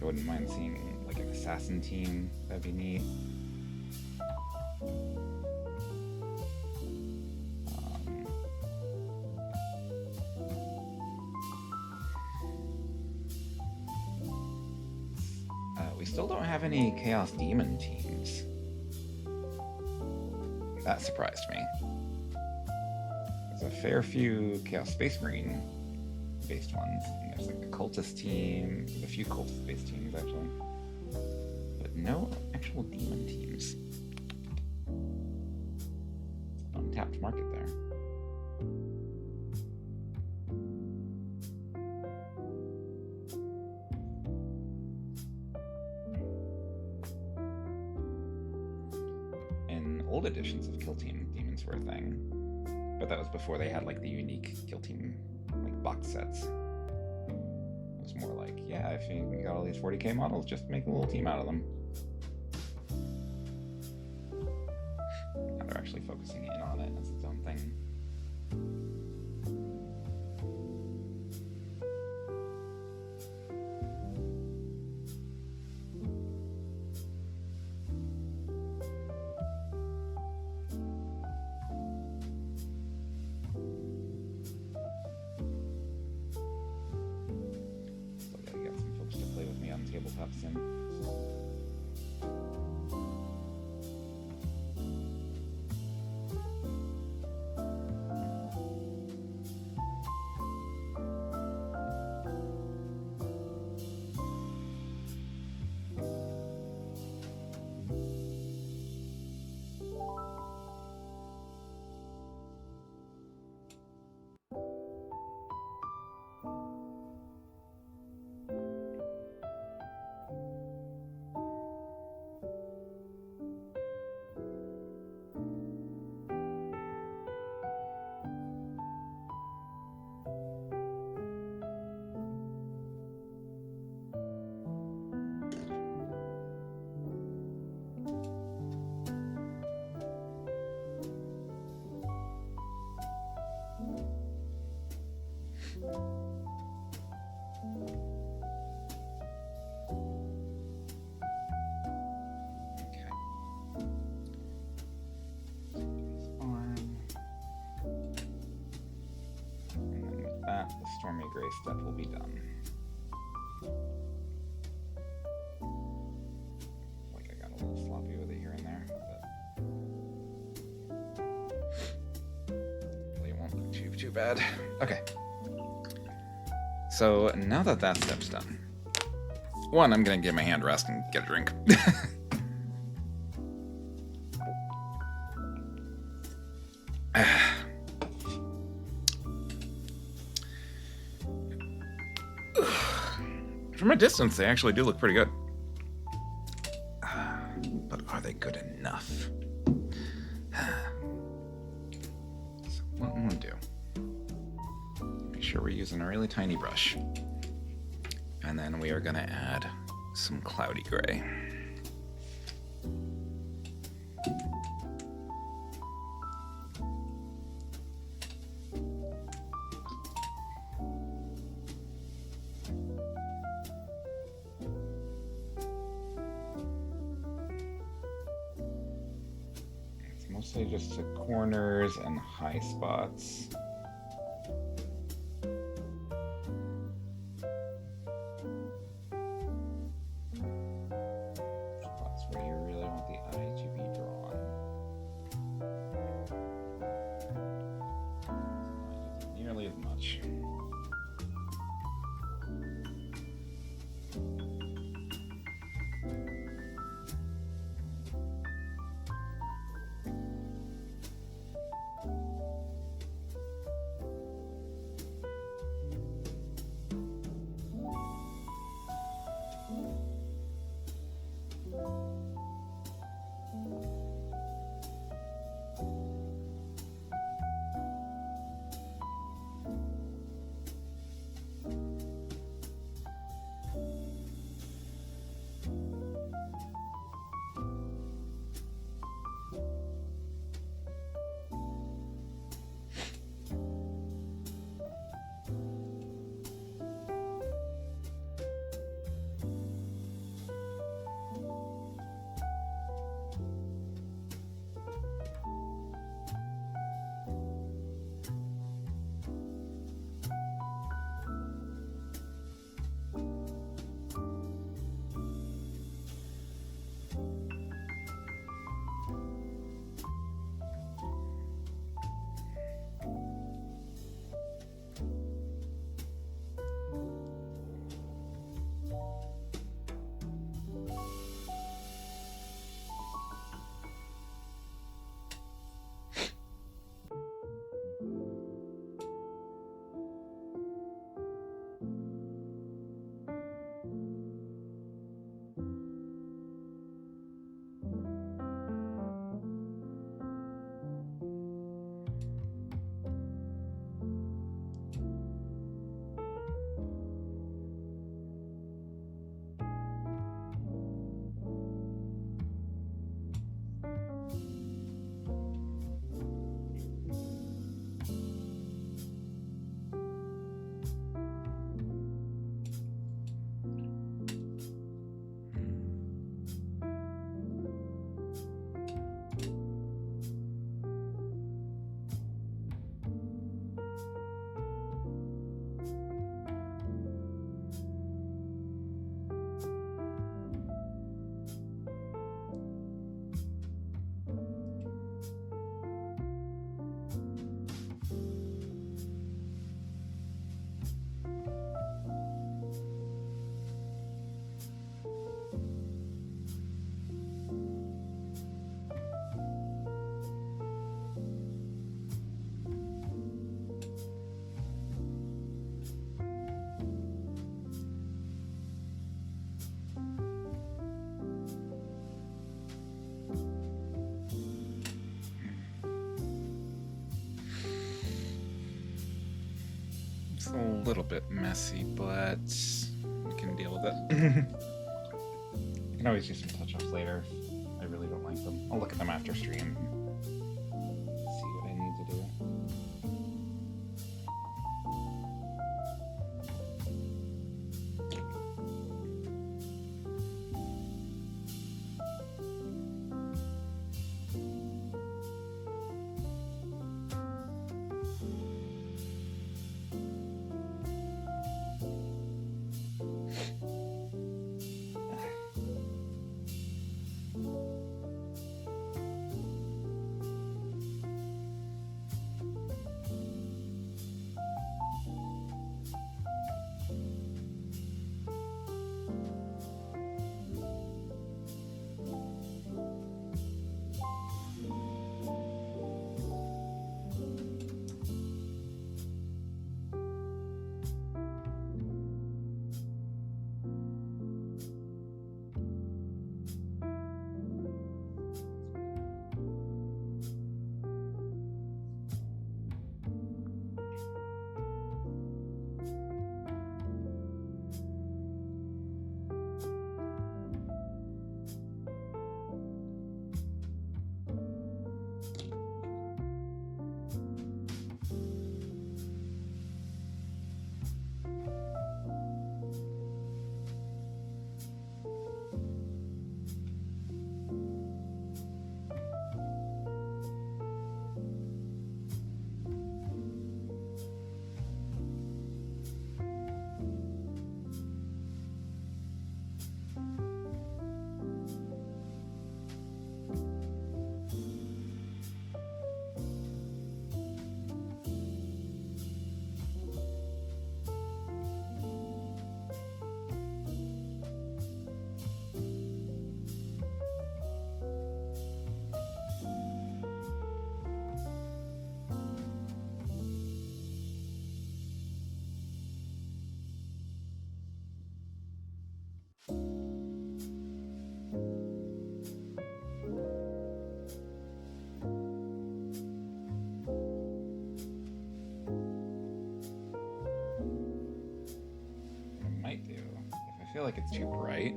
I wouldn't mind seeing like an assassin team. That'd be neat. We still don't have any Chaos Demon teams. That surprised me. There's a fair few Chaos Space Marine based ones. And there's like a cultist team, a few cultist based teams actually. But no actual demon teams. Untapped market there. In old editions of Kill Team, demons were a thing. But that was before they had like the unique Kill Team like box sets. It was more like, yeah, if you got all these 40k models, just make a little team out of them. Now they're actually focusing in on it as its own thing. Tabletop sim. The Stormy Gray step will be done. Like I got a little sloppy with it here and there, but hopefully it won't look too bad. Okay. So now that that step's done, one, I'm gonna give my hand rest and get a drink. From a distance, they actually do look pretty good. But are they good enough? So what I'm gonna do, make sure we're using a really tiny brush. And then we are gonna add some cloudy gray. Mostly just the corners and high spots. Spots where you really want the eye to be drawn. Not using nearly as much. a little bit messy, but we can deal with it. You can always do some touch-ups later. I really don't like them. I'll look at them after stream. See what I need to do. I feel like it's too bright.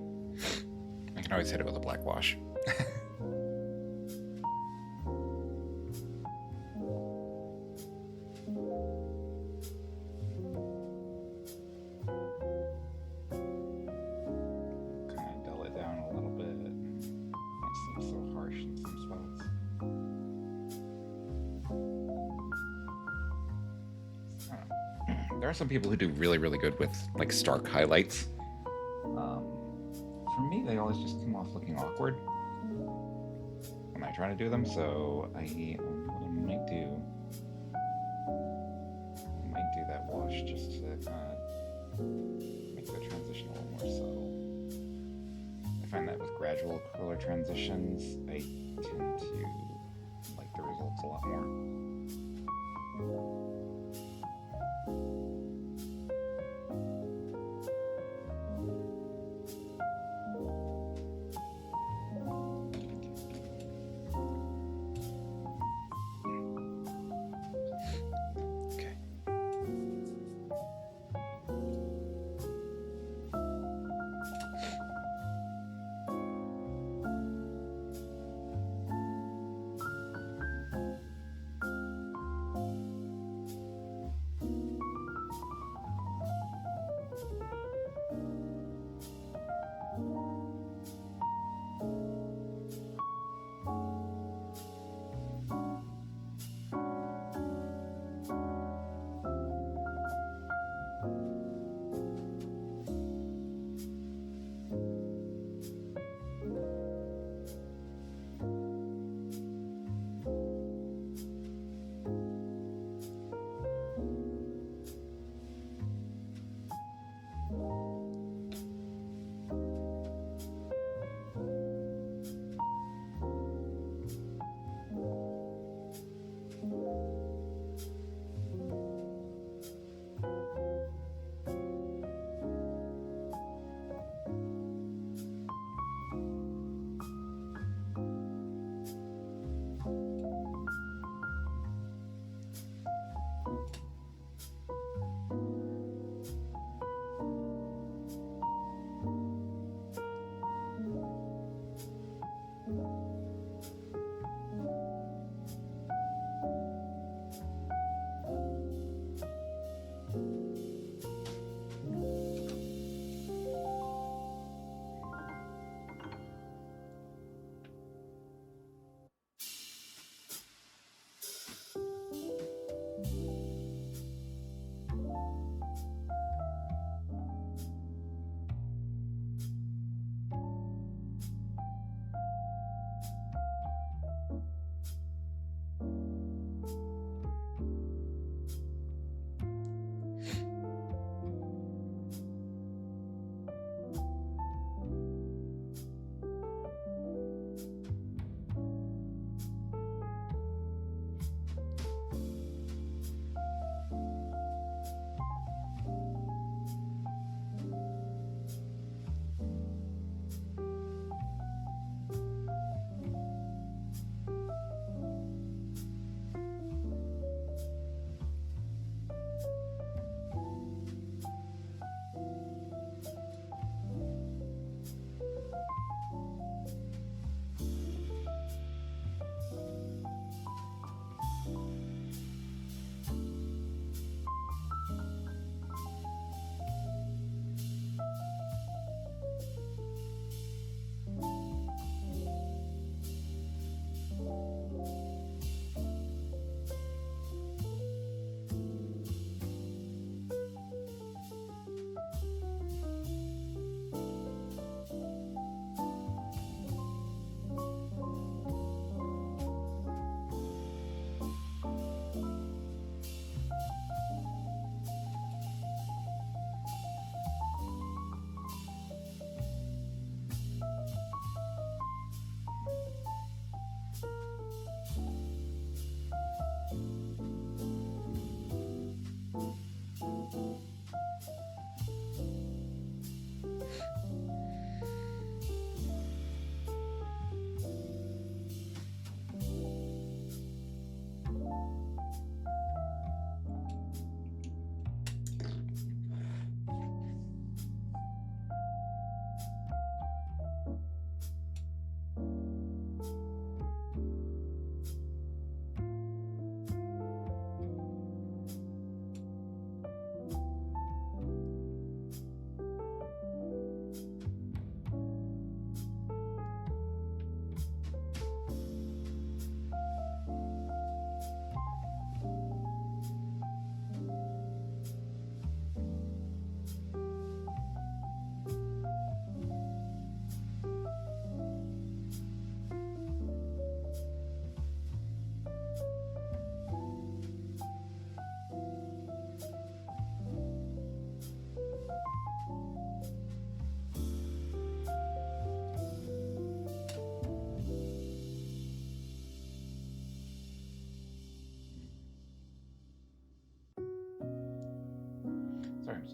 I can always hit it with a black wash. Kind of dull it down a little bit. It seems so harsh in some spots. I don't know. There are some people who do really, really good with like stark highlights. For me, they always just come off looking awkward when I try to do them, so what I might do that wash just to make the transition a little more subtle. I find that with gradual color transitions, I tend to like the results a lot more.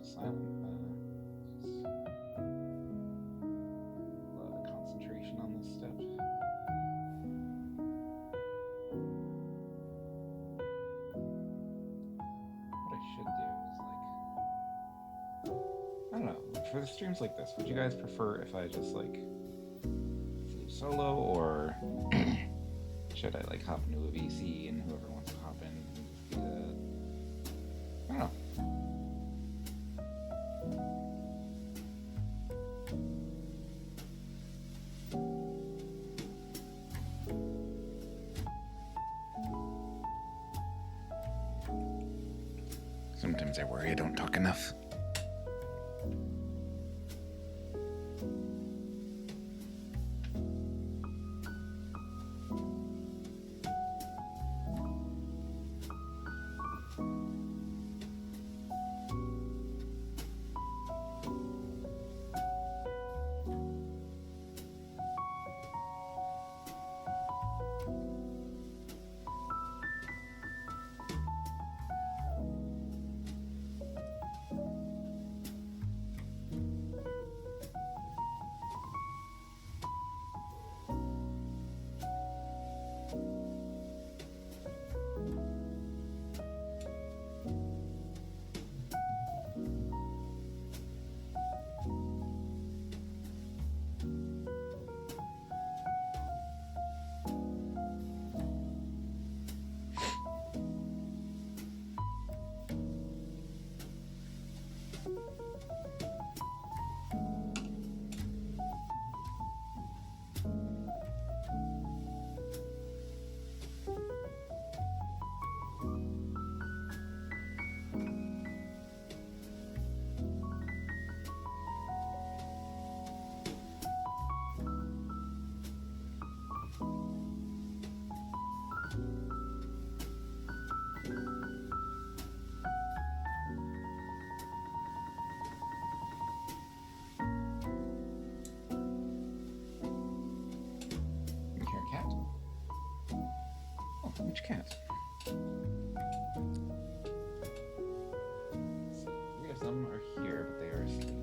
silent. Just a lot of concentration on this step. What I should do is I don't know, for the streams like this, would you guys prefer if I just flute solo, or should I hop into a VC and whoever wants to hop in and just do that? I don't know. Sometimes I worry I don't talk enough. Which cat? Three of them are here, but they are asleep.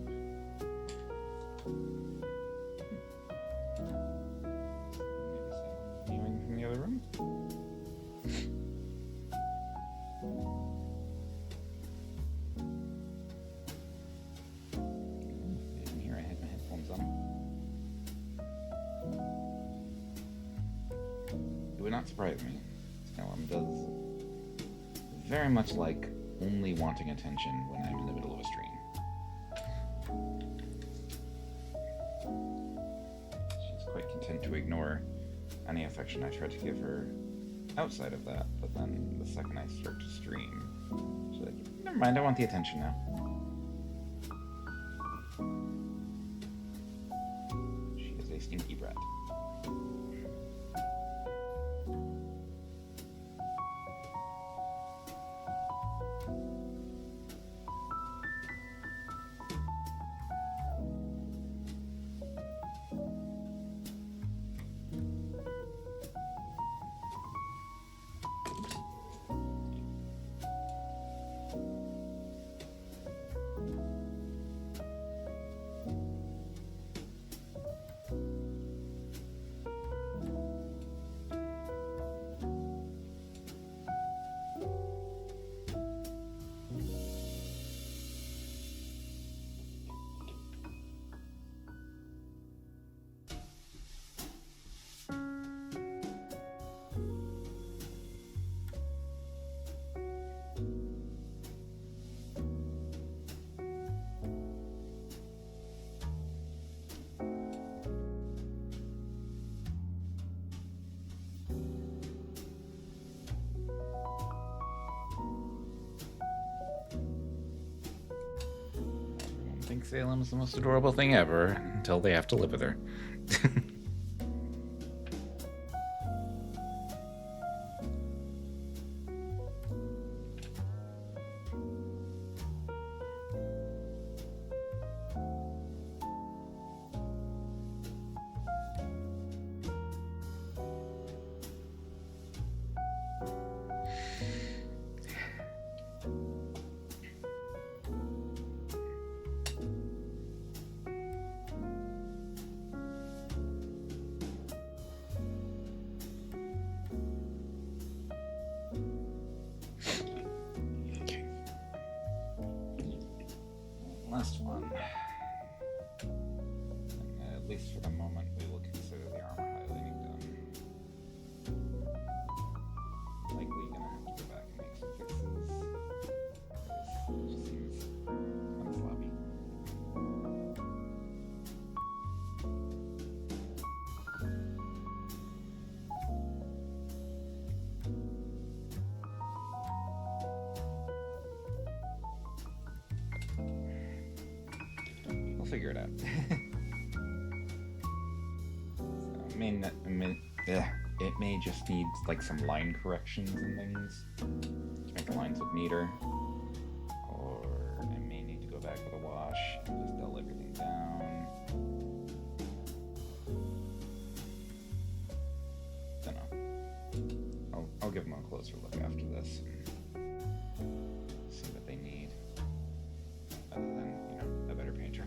Maybe someone viewing from the other room? They didn't hear I had my headphones on. It would not surprise me. Does very much like only wanting attention when I'm in the middle of a stream. She's quite content to ignore any affection I try to give her outside of that, but then the second I start to stream, she's like, never mind, I want the attention now. She is a stinky brat. Salem is the most adorable thing ever until they have to live with her. figure it out. It may just need like some line corrections and things to make the lines look neater. Or I may need to go back with a wash and just dull everything down. Don't know. I'll give them a closer look after this and see what they need. Other than, a better painter.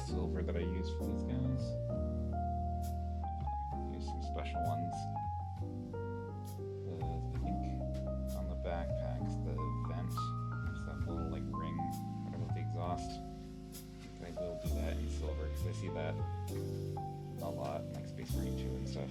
Silver that I use for these guys. Use some special ones. I think on the backpacks, the vent, there's that little like ring, whatever, with the exhaust. I will do that in silver because I see that a lot, like Space Marine 2 and stuff.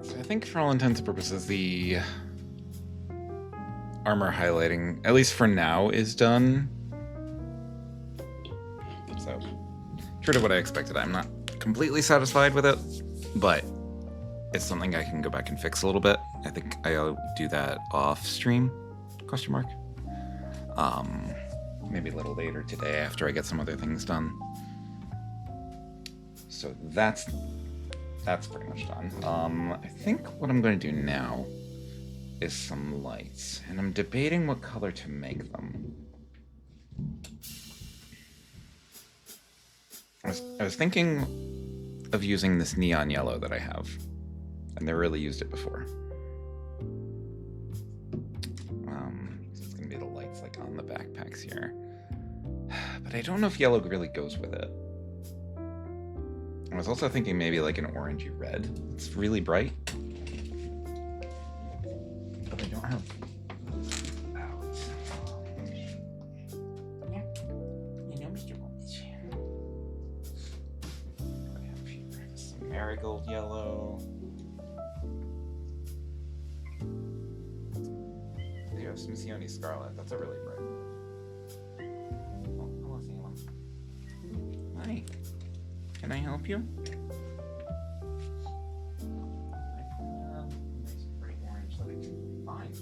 So I think for all intents and purposes, the armor highlighting, at least for now, is done. So, true to what I expected, I'm not completely satisfied with it, but it's something I can go back and fix a little bit. I think I'll do that off stream, question mark. Maybe a little later today after I get some other things done. So that's pretty much done. I think what I'm going to do now is some lights, and I'm debating what color to make them. I was thinking of using this neon yellow that I have. I've never really used it before. It's going to be the lights like on the backpacks here. But I don't know if yellow really goes with it. I was also thinking maybe like an orangey red. It's really bright. But I don't have... Marigold yellow. You have some Sione Scarlet. That's a really bright. Oh, hello, Salem. Hi. Can I help you? Nice bright orange that I can find.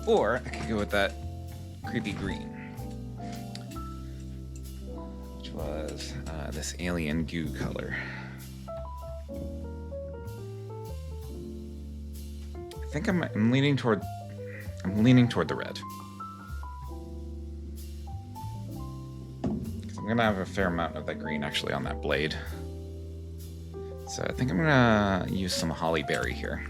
Or I could go with that creepy green, which was this alien goo color. I think I'm leaning toward the red. 'Cause I'm gonna have a fair amount of that green actually on that blade. So I think I'm gonna use some holly berry here.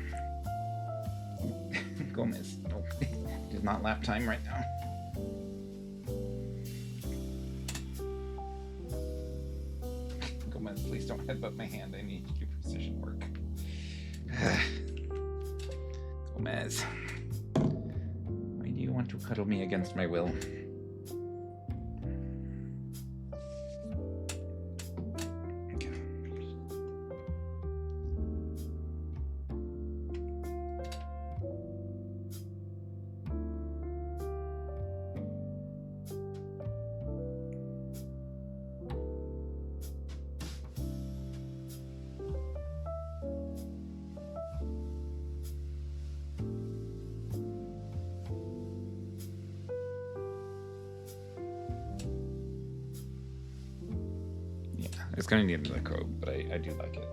Gomez. Nope. It is not lap time right now. Gomez, please don't headbutt my hand. I need to do precision work. Gomez. Why do you want to cuddle me against my will? It's going to need another coat, but I do like it.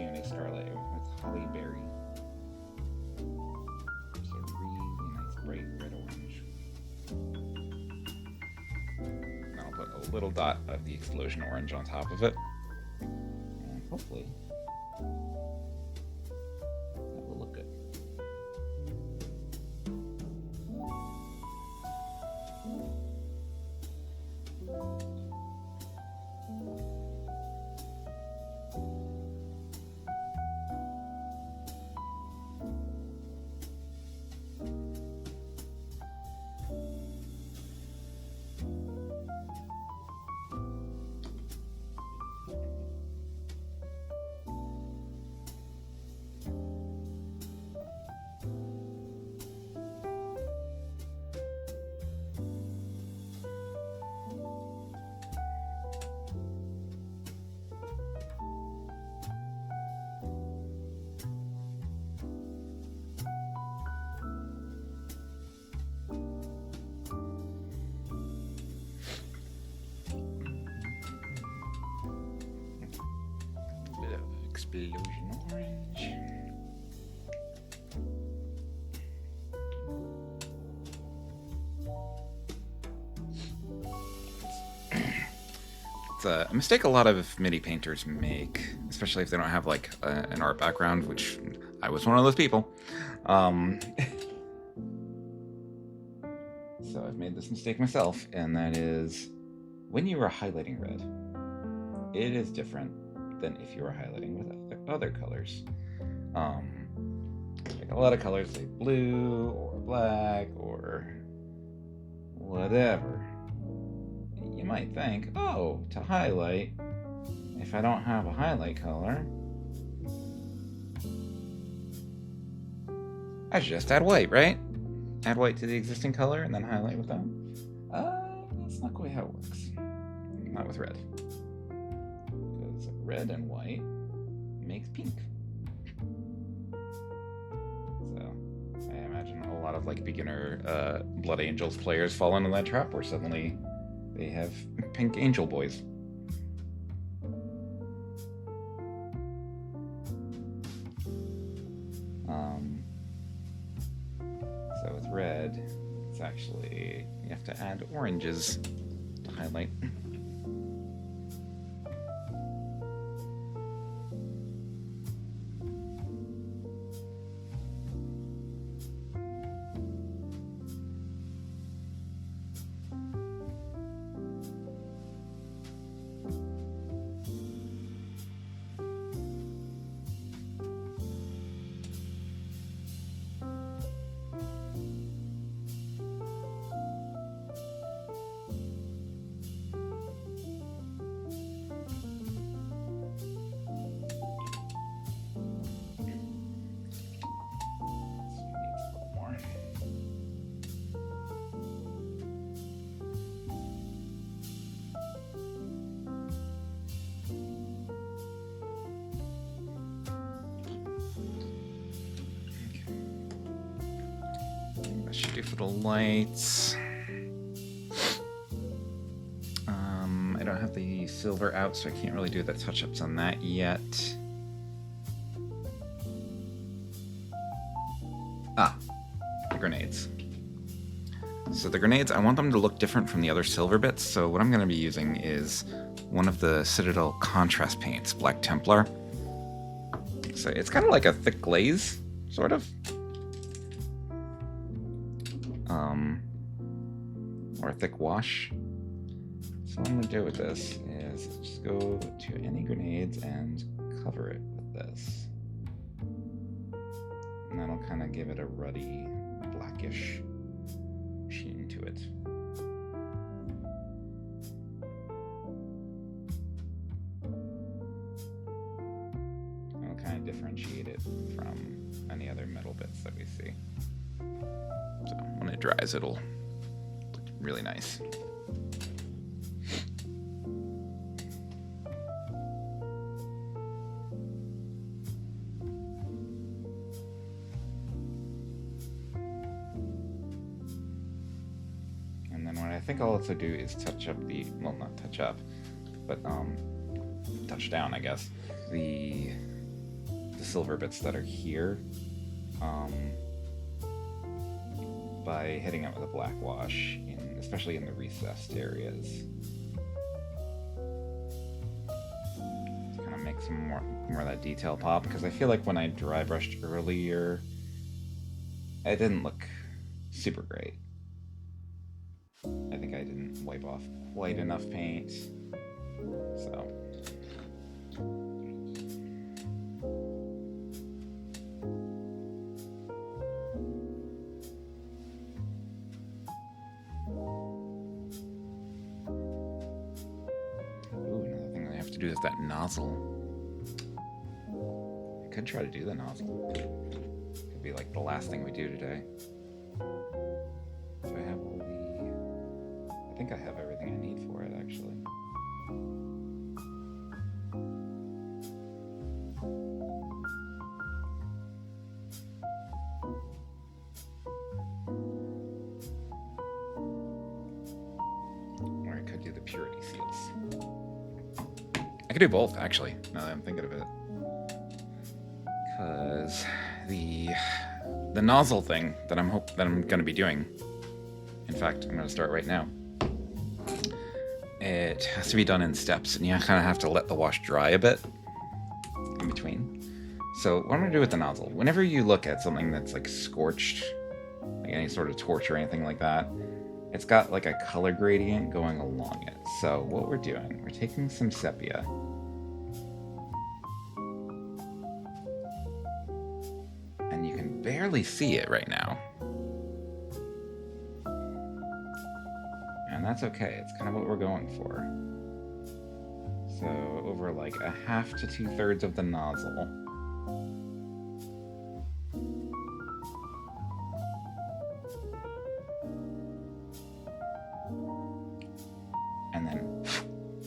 Peony Scarlet with Holly Berry. It's a really nice bright red orange. And I'll put a little dot of the explosion orange on top of it. And hopefully that will look good. Explosion orange. It's a mistake a lot of MIDI painters make, especially if they don't have like an art background, which I was one of those people. So I've made this mistake myself, and that is when you are highlighting red, it is different than if you are highlighting with other colors. Like a lot of colors like blue or black or whatever. You might think, oh, to highlight, if I don't have a highlight color, I should just add white, right? Add white to the existing color and then highlight with that. That's not quite how it works. Not with red. Because red and white makes pink. So I imagine a lot of like beginner Blood Angels players fall into that trap where suddenly they have pink angel boys. So with red, it's actually, you have to add oranges to highlight. That should do for the lights. I don't have the silver out, so I can't really do the touch-ups on that yet. The grenades. So the grenades, I want them to look different from the other silver bits, so what I'm going to be using is one of the Citadel contrast paints, Black Templar. So it's kind of like a thick glaze, sort of. Or a thick wash. So what I'm going to do with this is just go to any grenades and cover it with this. And that'll kind of give it a ruddy, blackish sheen to it. It'll kind of differentiate it from any other metal bits that we see. So when it dries, it'll look really nice. And then what I think I'll also do is touch up the, well, not touch up, but touch down, I guess, the silver bits that are here by hitting it with a black wash, especially in the recessed areas. To kind of make some more of that detail pop, because I feel like when I dry brushed earlier, it didn't look super great. I think I didn't wipe off quite enough paint, so. Ooh, another thing I have to do is that nozzle. I could try to do the nozzle. Could be like the last thing we do today. Do I have all I think I have everything I need for it, actually. Or I could do the purity seals. I could do both, actually, now that I'm thinking of it. Because the nozzle thing that I'm going to be doing, in fact, I'm going to start right now. It has to be done in steps, and you kind of have to let the wash dry a bit in between. So what I'm going to do with the nozzle, whenever you look at something that's like scorched, like any sort of torch or anything like that, it's got like a color gradient going along it. So what we're doing, we're taking some sepia, and you can barely see it right now. And that's okay, it's kind of what we're going for. So over like a half to 2/3 of the nozzle.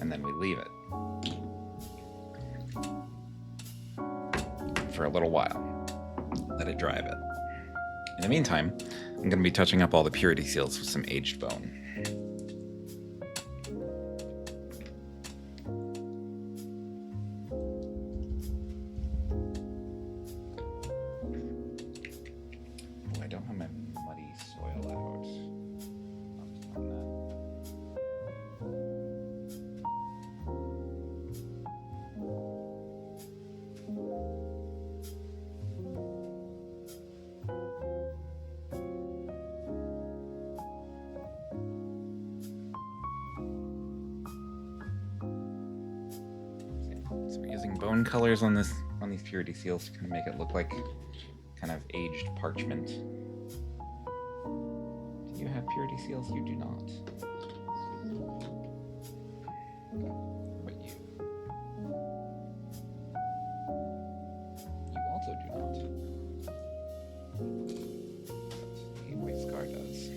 And then we leave it for a little while. Let it dry a bit. In the meantime, I'm going to be touching up all the purity seals with some aged bone. So we're using bone colors on these purity seals to kind of make it look like kind of aged parchment. Do you have purity seals? You do not. But you also do not. Hey, White Scar does.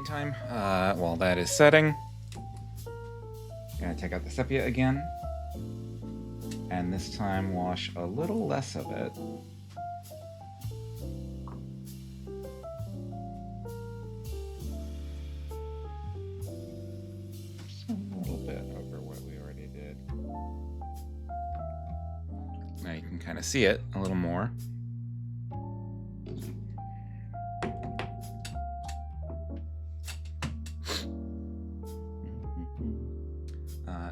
meantime, while that is setting, I'm gonna take out the sepia again, and this time wash a little less of it. Just a little bit over what we already did. Now you can kind of see it a little more.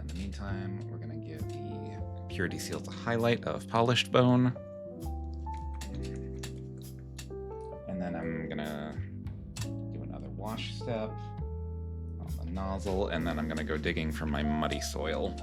In the meantime, we're going to give the purity seals a highlight of polished bone. And then I'm going to do another wash step on the nozzle, and then I'm going to go digging for my muddy soil.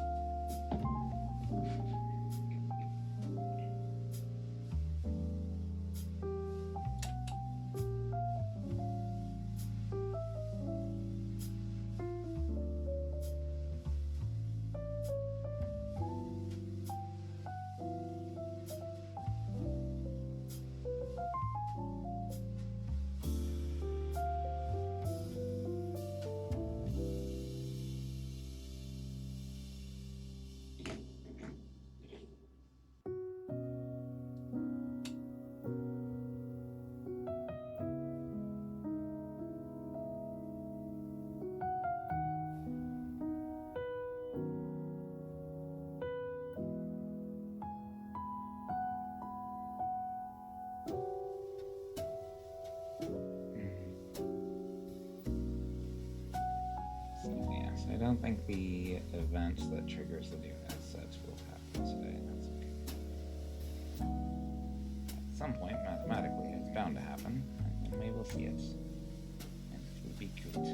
I don't think the event that triggers the new assets will happen today. That's okay. At some point, mathematically, it's bound to happen, and we will see it. And it will be good.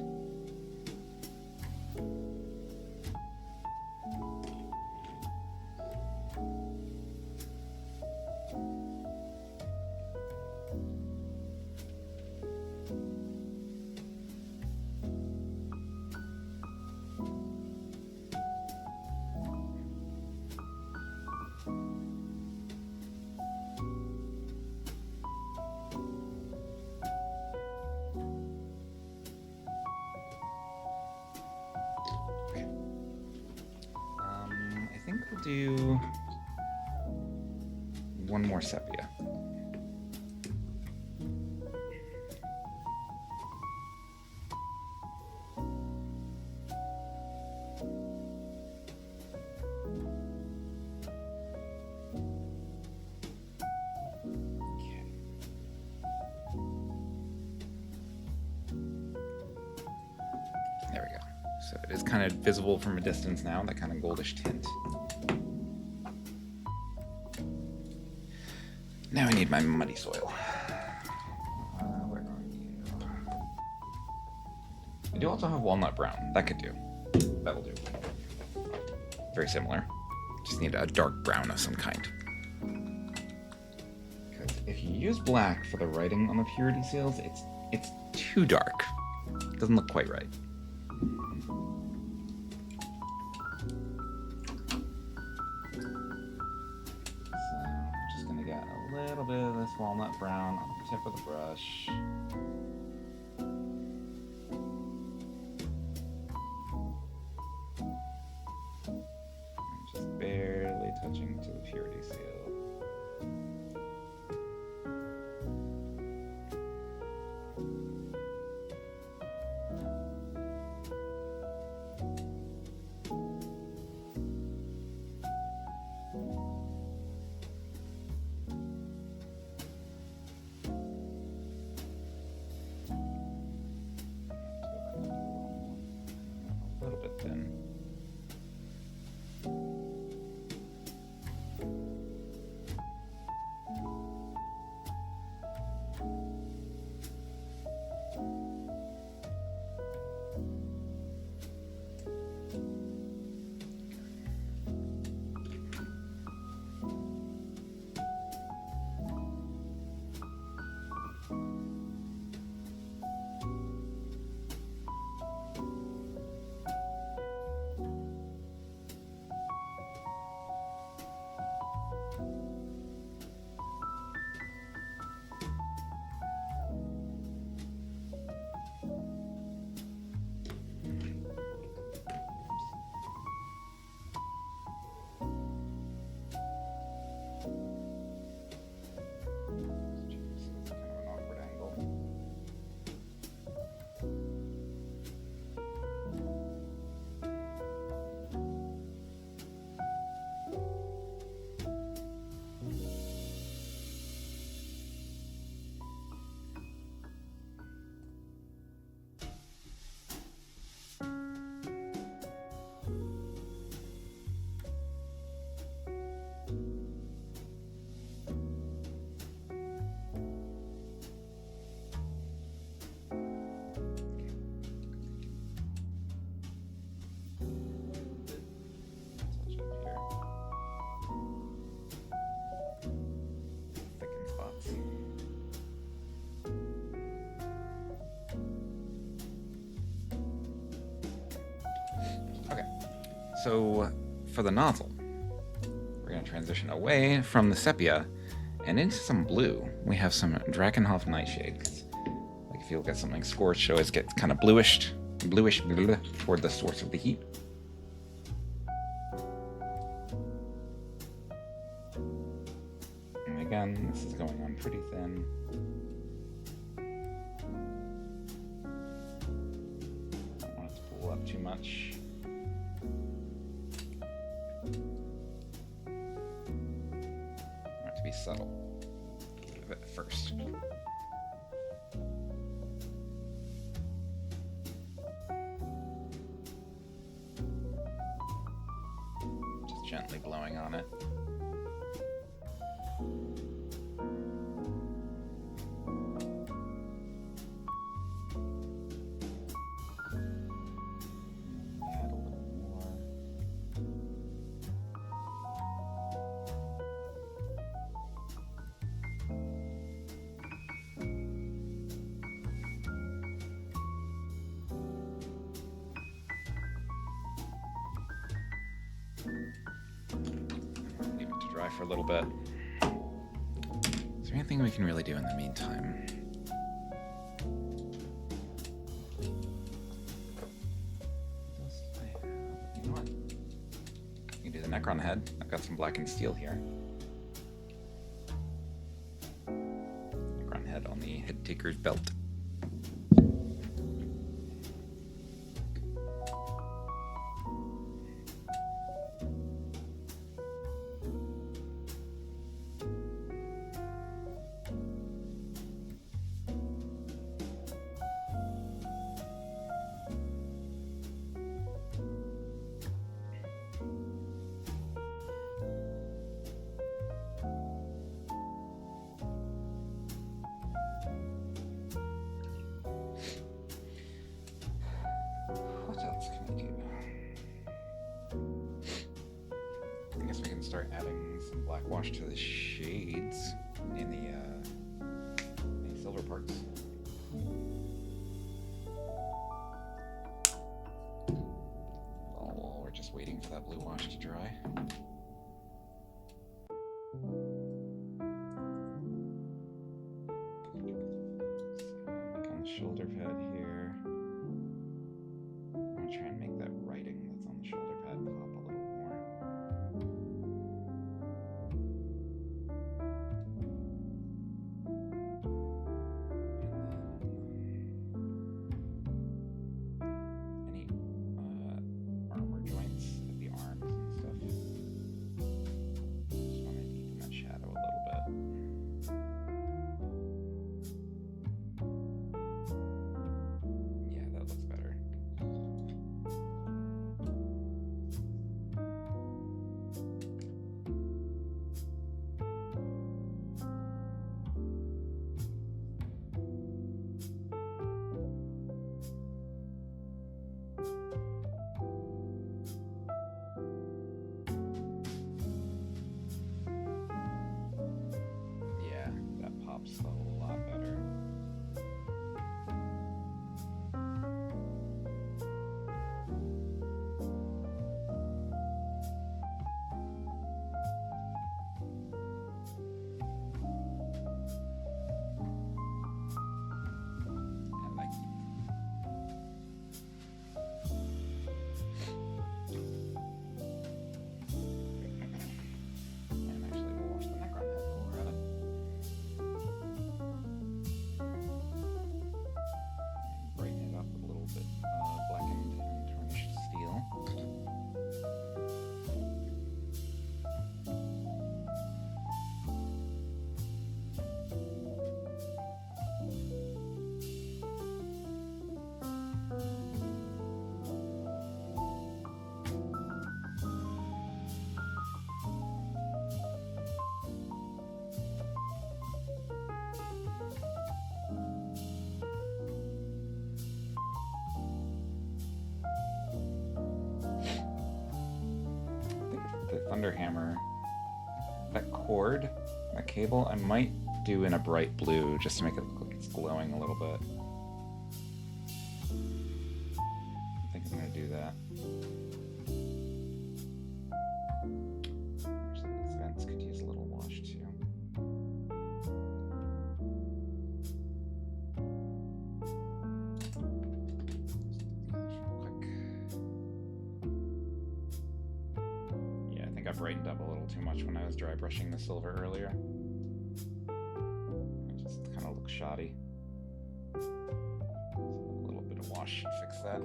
I think we'll do one more sepia. There we go. So it is kind of visible from a distance now, that kind of goldish tint. Now I need my muddy soil. Where are you? I do also have walnut brown. That could do. That'll do. Very similar. Just need a dark brown of some kind. Because if you use black for the writing on the purity seals, it's too dark. It doesn't look quite right. Walnut brown on the tip of the brush. And just barely touching to the purity seal. This is kind of an awkward angle. So for the nozzle, we're going to transition away from the sepia and into some blue. We have some Drakenhof Nightshade. Like if you look at something scorched, it always gets kind of bluish toward the source of the heat. And again, this is going on pretty thin. Don't want it to pull up too much. To be subtle at first. Just gently blowing on it. Leave it to dry for a little bit. Is there anything we can really do in the meantime? You know what? You can do the Necron head. I've got some blackened steel here. Necron head on the head taker's belt. Start adding some black wash to the shades in the silver parts. While we're just waiting for that blue wash to dry. So, on the shoulder pad here. I'm gonna try and make that writing that's on the shoulder pad pop a little more. A lot better. And actually, we'll wash them Thunderhammer. That cord, that cable, I might do in a bright blue just to make it look like it's glowing a little bit. I think I'm going to do that. Actually, these vents could use a little wash too. Yeah, I think I brightened up a little too much when I was dry brushing the silver earlier. It just kind of looks shoddy. So a little bit of wash should fix that.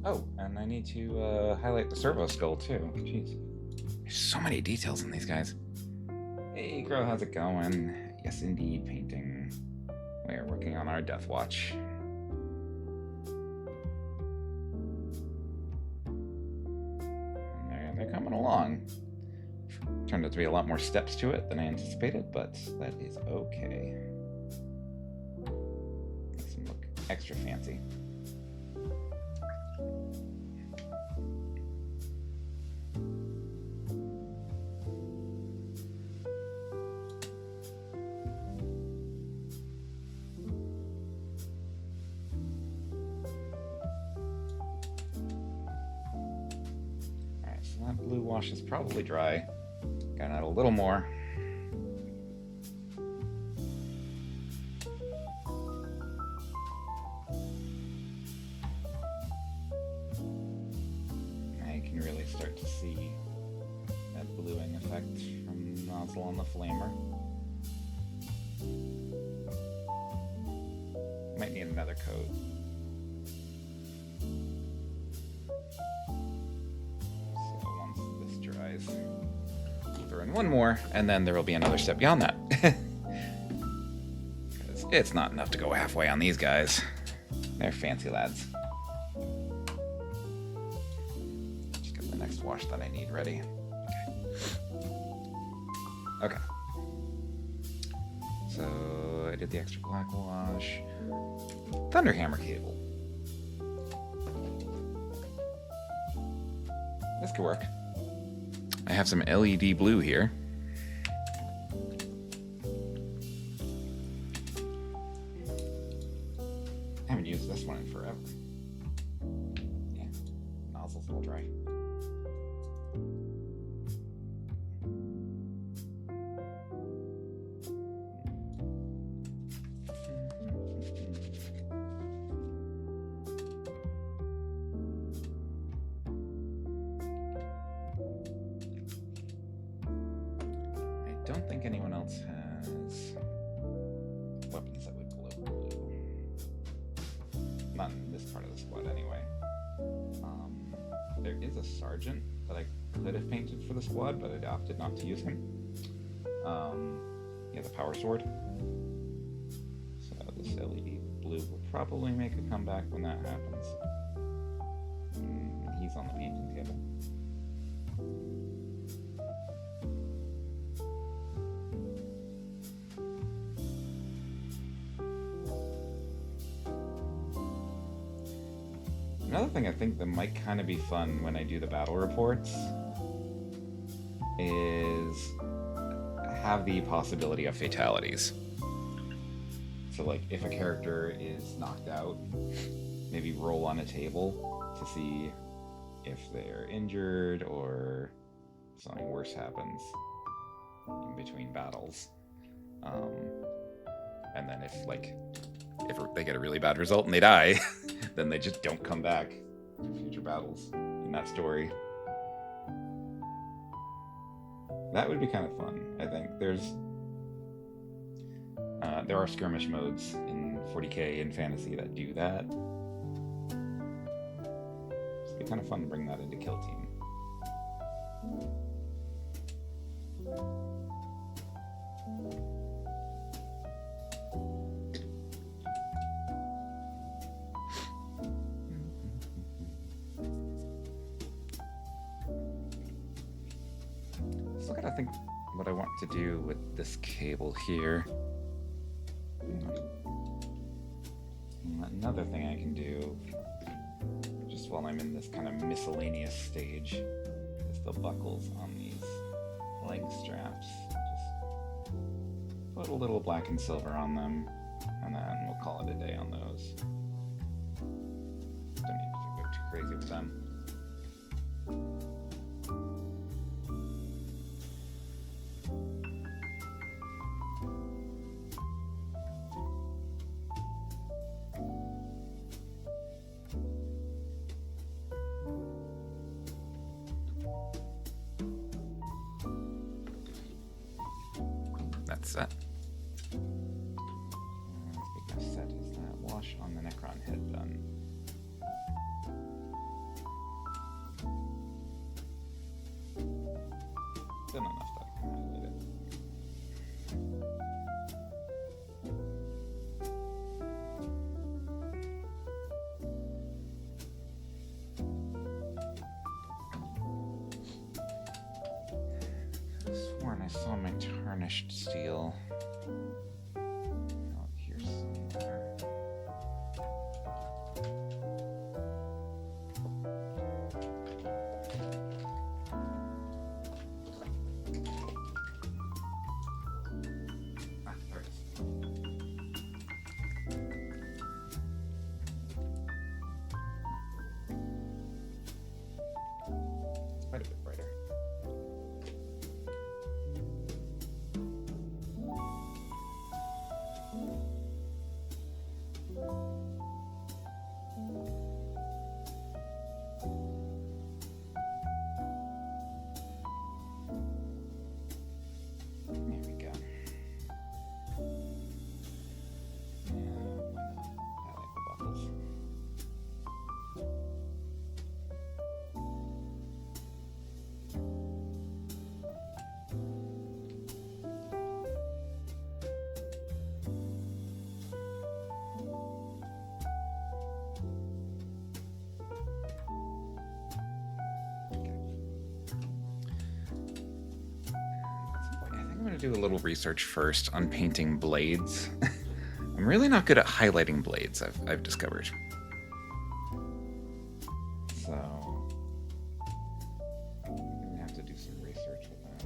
Oh, and I need to highlight the servo skull too. Jeez. There's so many details in these guys. Hey, girl, how's it going? Yes, indeed, painting. We are working on our Deathwatch. And they're coming along. Turned out to be a lot more steps to it than I anticipated, but that is okay. Makes them look extra fancy. That blue wash is probably dry. Got out a little more. Now you can really start to see that bluing effect from the nozzle on the flamer. Might need another coat. Throw in one more, and then there will be another step beyond that. Because it's not enough to go halfway on these guys. They're fancy lads. Just get the next wash that I need ready. Okay. So I did the extra black wash. Thunderhammer cable. This could work. I have some LED blue here. I haven't used this one in forever. Yeah, nozzle's all dry. I don't think anyone else has weapons that would glow blue. Not in this part of the squad, anyway. There is a sergeant that I could have painted for the squad, but I opted not to use him. He has a power sword. So this LED blue will probably make a comeback when that happens. He's on the painting table. Another thing I think that might kind of be fun when I do the battle reports is have the possibility of fatalities. So like if a character is knocked out, maybe roll on a table to see if they're injured or something worse happens in between battles. And then if they get a really bad result and they die, then they just don't come back for future battles in that story. That would be kind of fun, I think. There are skirmish modes in 40k and fantasy that do that. It'd be kind of fun to bring that into Kill Team. Still gotta think what I want to do with this cable here. Another thing I can do, just while I'm in this kind of miscellaneous stage, is the buckles on these leg straps. Just put a little black and silver on them, and then we'll call it a day on those. Don't need to go too crazy with them. That's set. Speaking of set, is that wash on the Necron head done? Done enough that I can highlight it. I could have sworn I saw my tarnished steel out here somewhere. Ah, there it is. It's quite a bit brighter. There we go. And why not highlight the buckles? I'm going to do a little research first on painting blades. I'm really not good at highlighting blades, I've discovered. So, I'm going to have to do some research with that.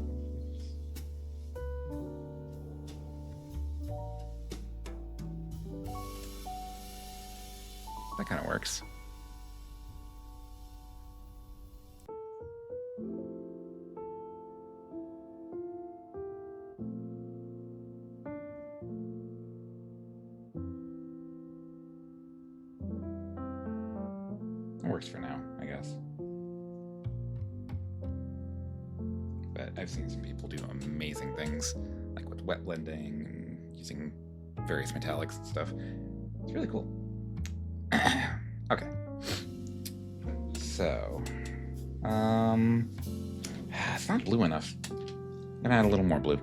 That kind of works. It works for now, I guess. But I've seen some people do amazing things, like with wet blending and using various metallics and stuff. It's really cool. Okay. So, it's not blue enough. I'm gonna add a little more blue.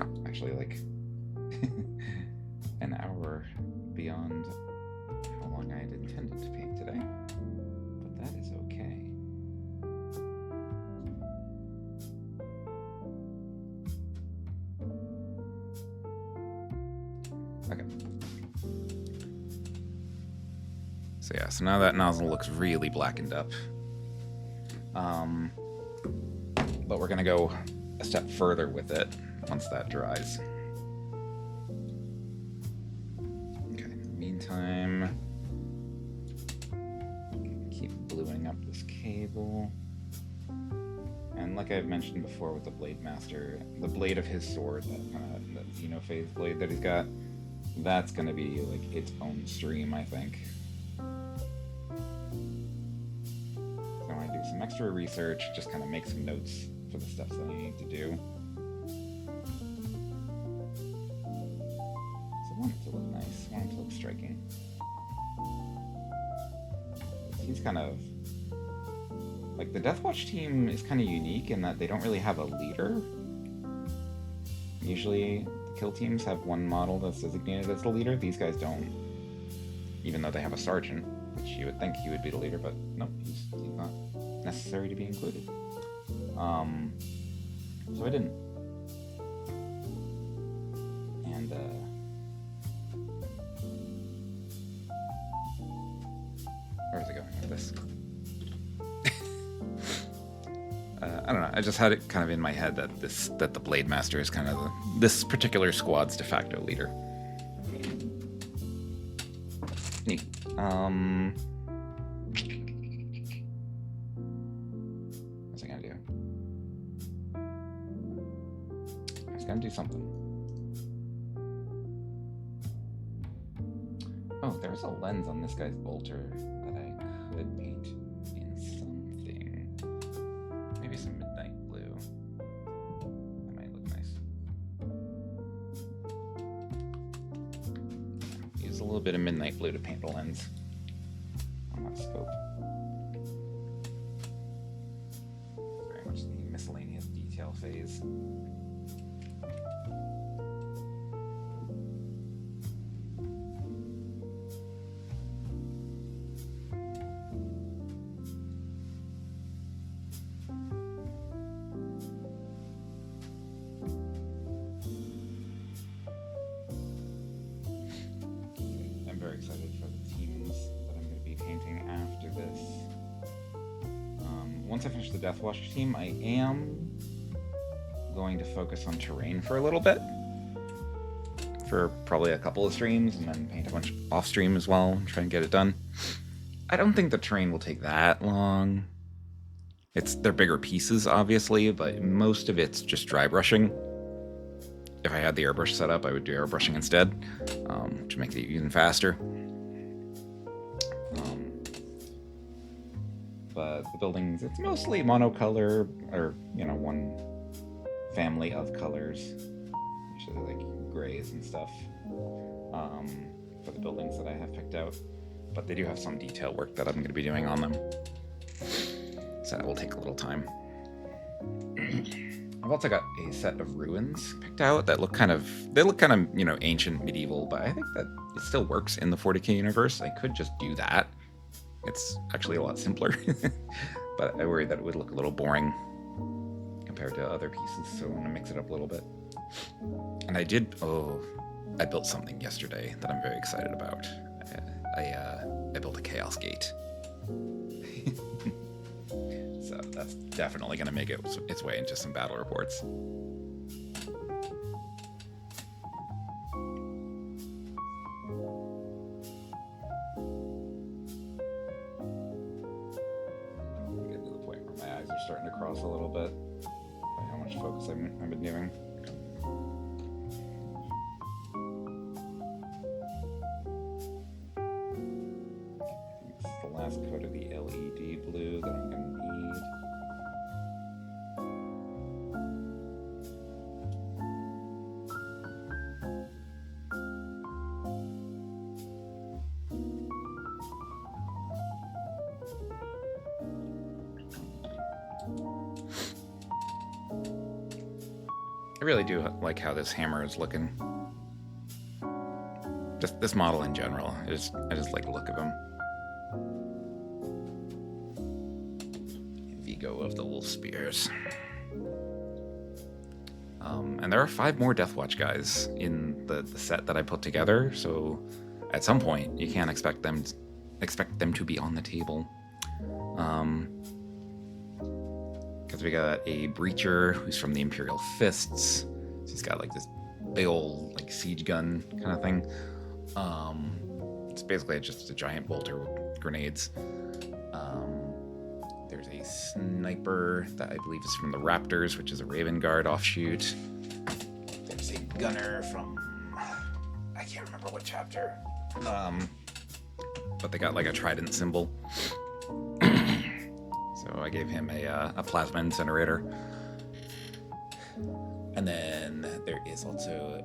Oh, actually, like an hour beyond how long I had intended to paint today. But that is okay. Okay. So yeah, so now that nozzle looks really blackened up. But we're gonna go a step further with it once that dries. Okay, in the meantime, keep bluing up this cable. And like I've mentioned before with the Blade Master, the blade of his sword, that Xenophase blade that he's got, that's gonna be like its own stream, I think. do some extra research, just kind of make some notes for the steps that I need to do. So I want it to look nice, I want it to look striking. It seems kind of... like, the Deathwatch team is kind of unique in that they don't really have a leader. Usually, the kill teams have one model that's designated as the leader. These guys don't, even though they have a sergeant, which you would think he would be the leader, but nope, he's not necessary to be included. So I didn't. And, where's it going with this? I don't know. I just had it kind of in my head that the Blade Master is kind of this particular squad's de facto leader. Neat. What's I gonna do? I was gonna do something. Oh, there's a lens on this guy's bolter that I could paint in something. Maybe some midnight blue. That might look nice. Use a little bit of midnight blue to paint the lens on that scope. Very much the miscellaneous detail phase. Excited for the teams that I'm going to be painting after this. Once I finish the Deathwatch team, I am going to focus on terrain for a little bit. For probably a couple of streams, and then paint a bunch off stream as well, and try and get it done. I don't think the terrain will take that long. They're bigger pieces, obviously, but most of it's just dry brushing. If I had the airbrush set up, I would do airbrushing instead, to make it even faster. But the buildings, it's mostly monocolor, or, one family of colors, usually like grays and stuff, for the buildings that I have picked out. But they do have some detail work that I'm going to be doing on them, so that will take a little time. I've also got a set of ruins picked out that look kind of, ancient, medieval, but I think that it still works in the 40k universe. I could just do that. It's actually a lot simpler, but I worry that it would look a little boring compared to other pieces, so I want to mix it up a little bit. And I built something yesterday that I'm very excited about. I built a Chaos Gate. So that's definitely going to make its way into some battle reports. I'm getting to the point where my eyes are starting to cross a little bit by how much focus I've been doing. It's the last coat of the LED blue that I'm going to need. I really do like how this hammer is looking. Just this model in general. I just like the look of him. Vigo of the Wolf Spears. And there are 5 more Deathwatch guys in the set that I put together, so at some point you can't expect them to be on the table. Because we got a Breacher who's from the Imperial Fists. So he's got like this big old like siege gun kind of thing. It's basically just a giant bolter with grenades. There's a sniper that I believe is from the Raptors, which is a Raven Guard offshoot. There's a gunner from, I can't remember what chapter. But they got like a trident symbol. So So I gave him a plasma incinerator. And then there is also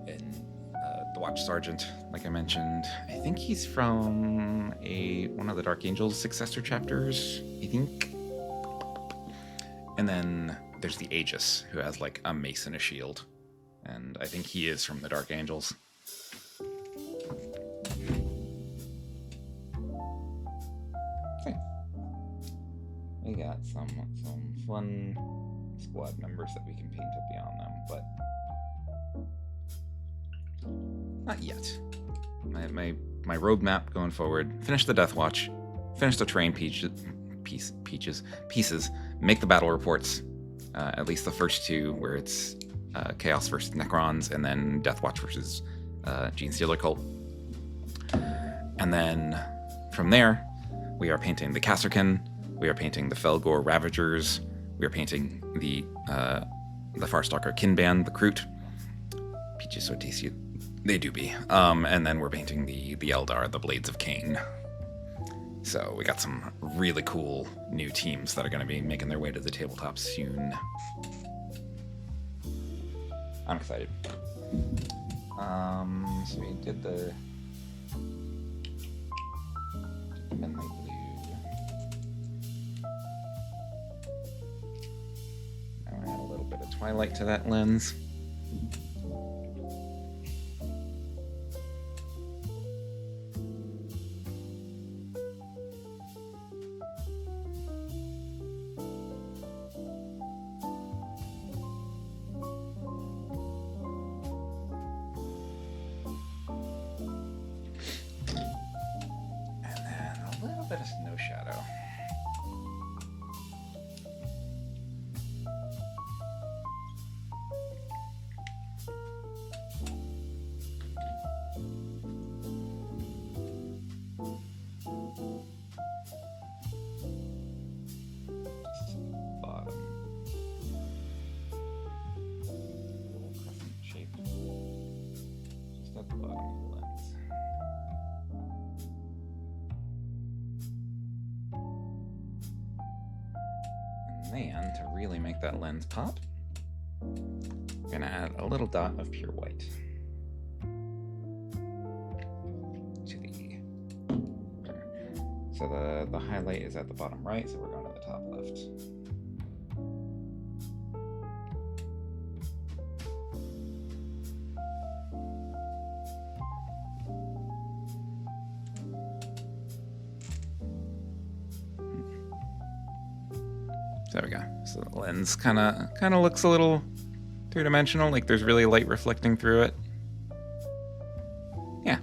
the Watch Sergeant, like I mentioned. I think he's from one of the Dark Angels successor chapters, I think. And then there's the Aegis, who has like a mace and a shield. And I think he is from the Dark Angels. Okay. We got some fun squad members that we can paint up beyond them, but not yet. My roadmap going forward: finish the Deathwatch, finish the terrain pieces, make the battle reports, at least the first two, where it's Chaos versus Necrons, and then Deathwatch versus Genestealer Cult. And then from there, we are painting the Kasrkin, we are painting the Felgor Ravagers, we are painting the Farstalker Kinband, the Kroot. Peaches Otissia, they do be. And then we're painting the Eldar, the Blades of Cain. So we got some really cool new teams that are going to be making their way to the tabletop soon. I'm excited. So we did the Midnight Blue. Now we're add a little bit of Twilight to that lens. Bit of Snow Shadow. Bottom. Little crescent shape. Just at the bottom of the lens. And to really make that lens pop, I'm gonna add a little dot of pure white to the. So the highlight is at the bottom right, so we're going to the top left. There we go. So the lens kind of looks a little three-dimensional, like there's really light reflecting through it. Yeah.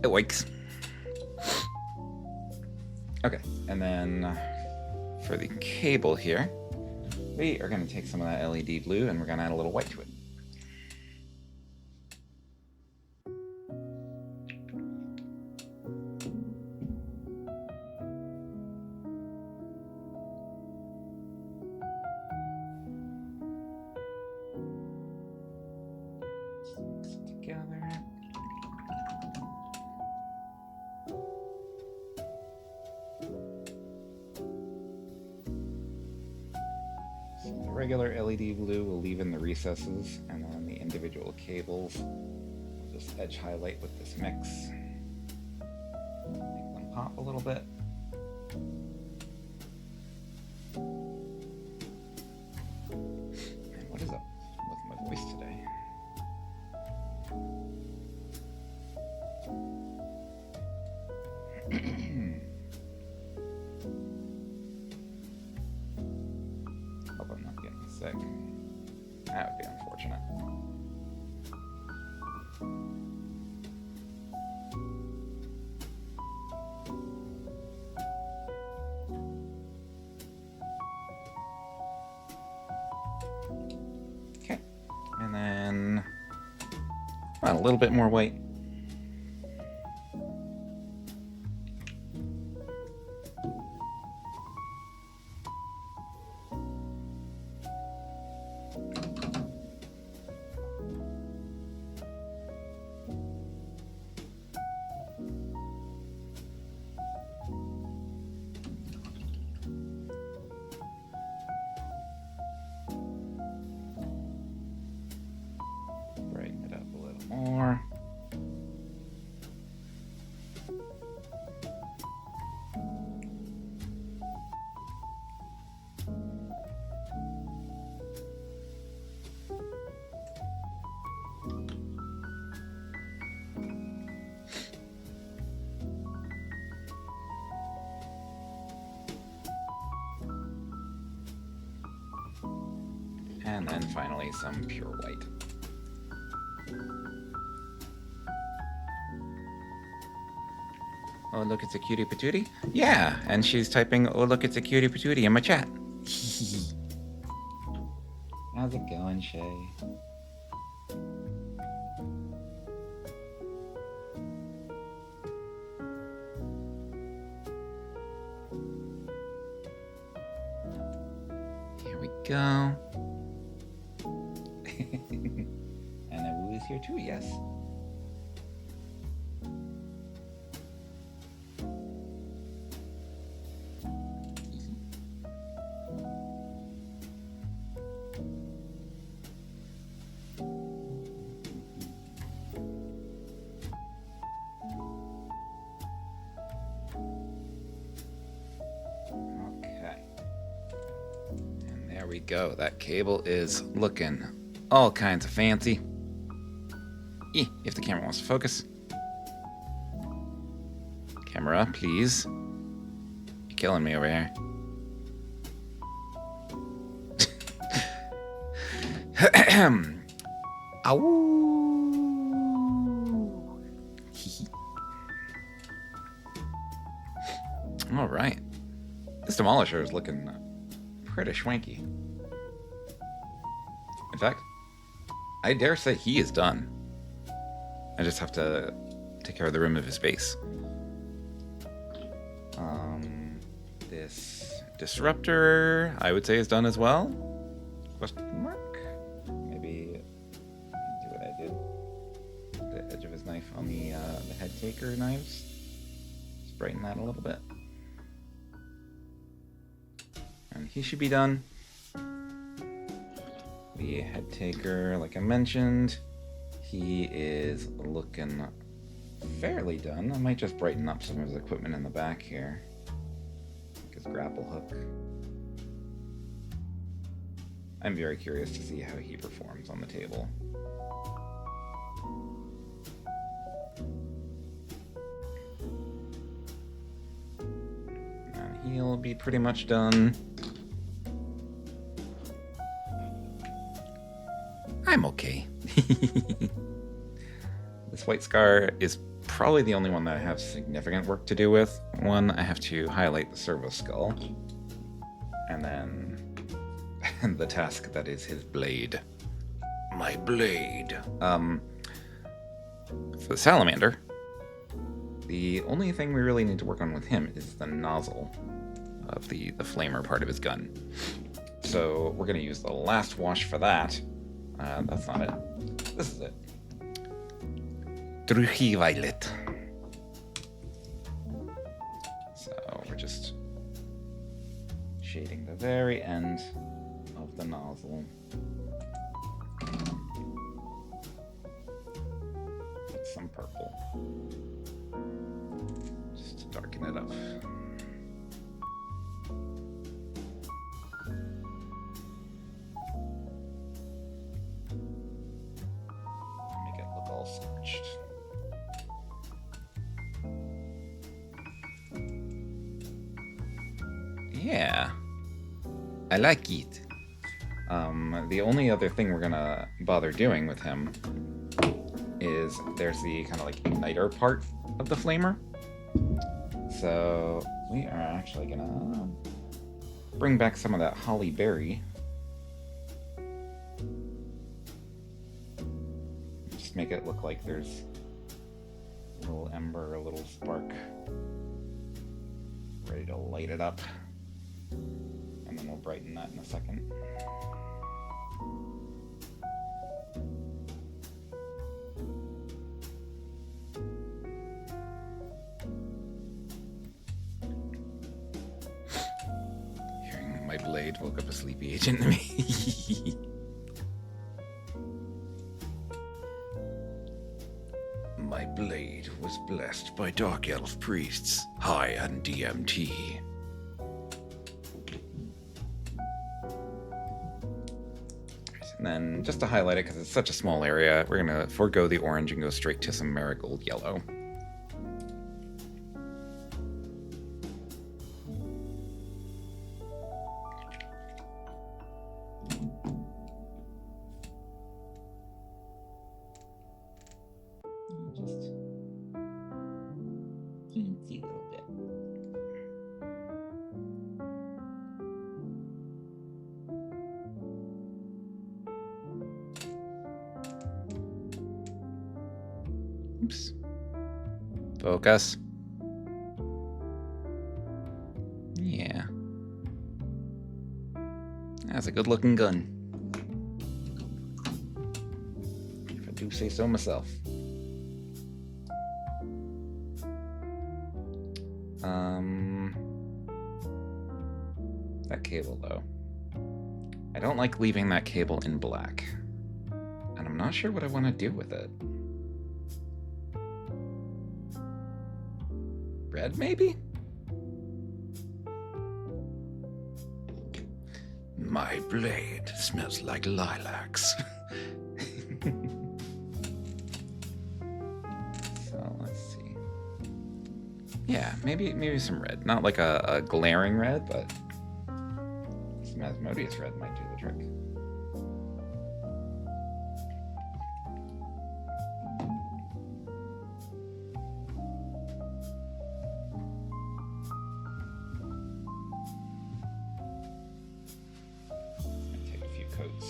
It works. Okay, and then for the cable here, we are going to take some of that LED blue and we're going to add a little white to it. Together. So the regular LED blue will leave in the recesses, and then the individual cables will just edge highlight with this mix. Make them pop a little bit. And what is up with my voice today? Hope I'm not getting sick. That would be unfortunate. Okay, and then a little bit more white. And then finally some pure white. Oh, look, it's a cutie patootie? Yeah, and she's typing, oh, look, it's a cutie patootie in my chat. How's it going, Shay? Here we go. And Awu is here too, yes. Go. That cable is looking all kinds of fancy. If the camera wants to focus. Camera, please. You're killing me over here. All right. This demolisher is looking pretty schwanky. In fact, I dare say he is done. I just have to take care of the rim of his base. This disruptor, I would say, is done as well. Question mark? Maybe do what I did. The edge of his knife on the head taker knives. Just brighten that a little bit. And he should be done. The head taker, like I mentioned, he is looking fairly done. I might just brighten up some of his equipment in the back here. Like his grapple hook. I'm very curious to see how he performs on the table. And he'll be pretty much done. I'm okay. This white scar is probably the only one that I have significant work to do with. One, I have to highlight the servo skull. And then the task that is his blade. My blade. For the salamander, the only thing we really need to work on with him is the nozzle of the flamer part of his gun. So we're going to use the last wash for that. That's not it. This is it. Druhi Violet. So we're just shading the very end of the nozzle. With some purple. Just to darken it up. Yeah, I like it. The only other thing we're gonna bother doing with him is there's the kind of like igniter part of the flamer. So we are actually gonna bring back some of that holly berry. Just make it look like there's a little ember, a little spark ready to light it up. And then we'll brighten that in a second. Hearing my blade woke up a sleepy agent in me. My blade was blessed by dark elf priests high on DMT. And then, just to highlight it, because it's such a small area, we're going to forego the orange and go straight to some marigold yellow. Oops. Focus. Yeah. That's a good looking gun. If I do say so myself. That cable though. I don't like leaving that cable in black. And I'm not sure what I want to do with it. Red, maybe? My blade smells like lilacs. So let's see. Yeah, maybe some red. Not like a glaring red, but some Asmodeus red might do the trick. Take a few coats.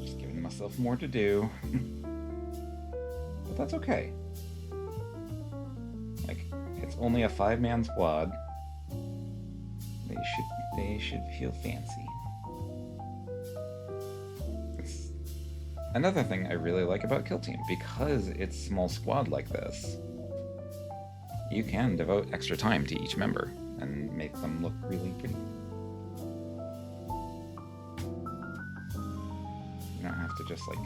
Just giving myself more to do. But that's okay. Like, it's only a 5-man squad. They should feel fancy. It's another thing I really like about Kill Team, because it's small squad like this. You can devote extra time to each member and make them look really pretty. You don't have to just like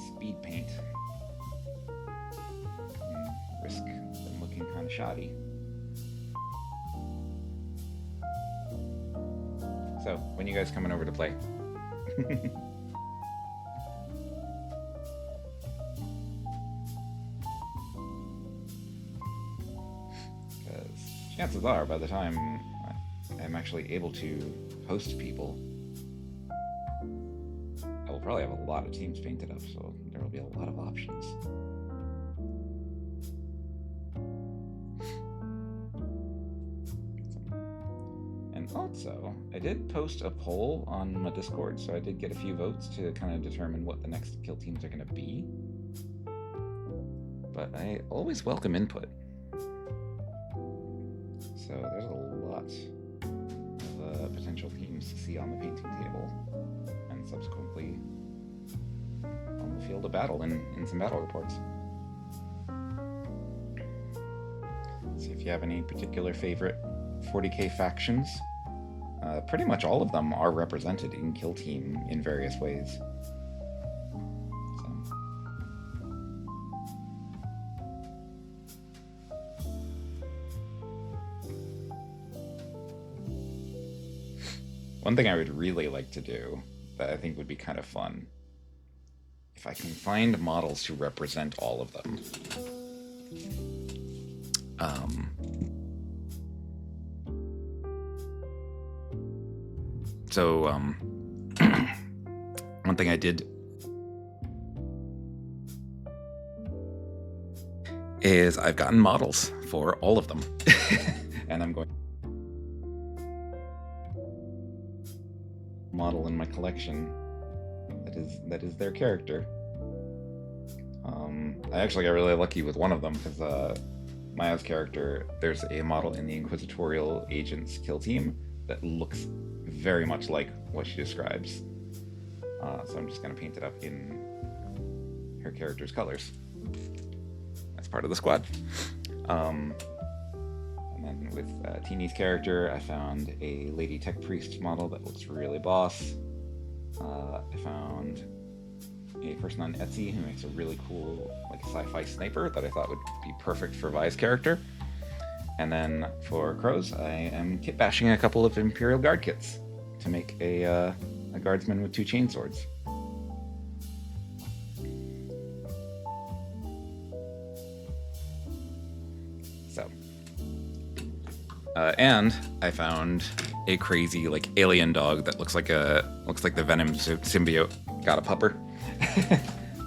speed paint and risk them looking kind of shoddy. So, when you guys coming over to play? Because chances are, by the time I'm actually able to host people, I will probably have a lot of teams painted up, so there will be a lot of options. Also, I did post a poll on my Discord, so I did get a few votes to kind of determine what the next kill teams are going to be. But I always welcome input. So there's a lot of potential teams to see on the painting table, and subsequently on the field of battle in some battle reports. See if you have any particular favorite 40k factions. Pretty much all of them are represented in Kill Team in various ways. So. One thing I would really like to do, that I think would be kind of fun, if I can find models to represent all of them. So, one thing I did is I've gotten models for all of them, and I'm going to model in my collection that is their character. I actually got really lucky with one of them, because Maya's character, there's a model in the Inquisitorial Agents Kill Team that looks very much like what she describes. So I'm just going to paint it up in her character's colors as part of the squad. And then with Teeny's character, I found a Lady Tech Priest model that looks really boss. I found a person on Etsy who makes a really cool like sci-fi sniper that I thought would be perfect for Vi's character. And then for Crows, I am kit bashing a couple of Imperial Guard kits to make a guardsman with 2 chainswords. So, and I found a crazy like alien dog that looks like the Venom symbiote. Got a pupper.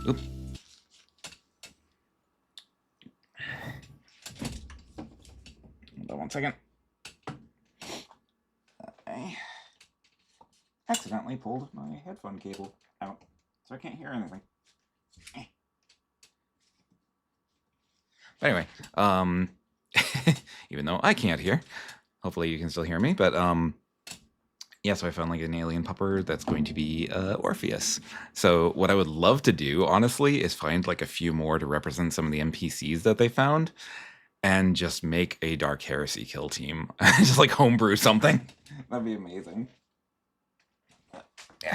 Oop. Hold on 1 second. I accidentally pulled my headphone cable out, so I can't hear anything. Anyway, even though I can't hear, hopefully you can still hear me. But yeah, so I found like an alien pupper that's going to be Orpheus. So what I would love to do, honestly, is find like a few more to represent some of the NPCs that they found, and just make a Dark Heresy kill team. Just like homebrew something. That'd be amazing. Yeah.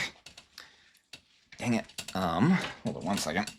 Dang it. Hold on one second.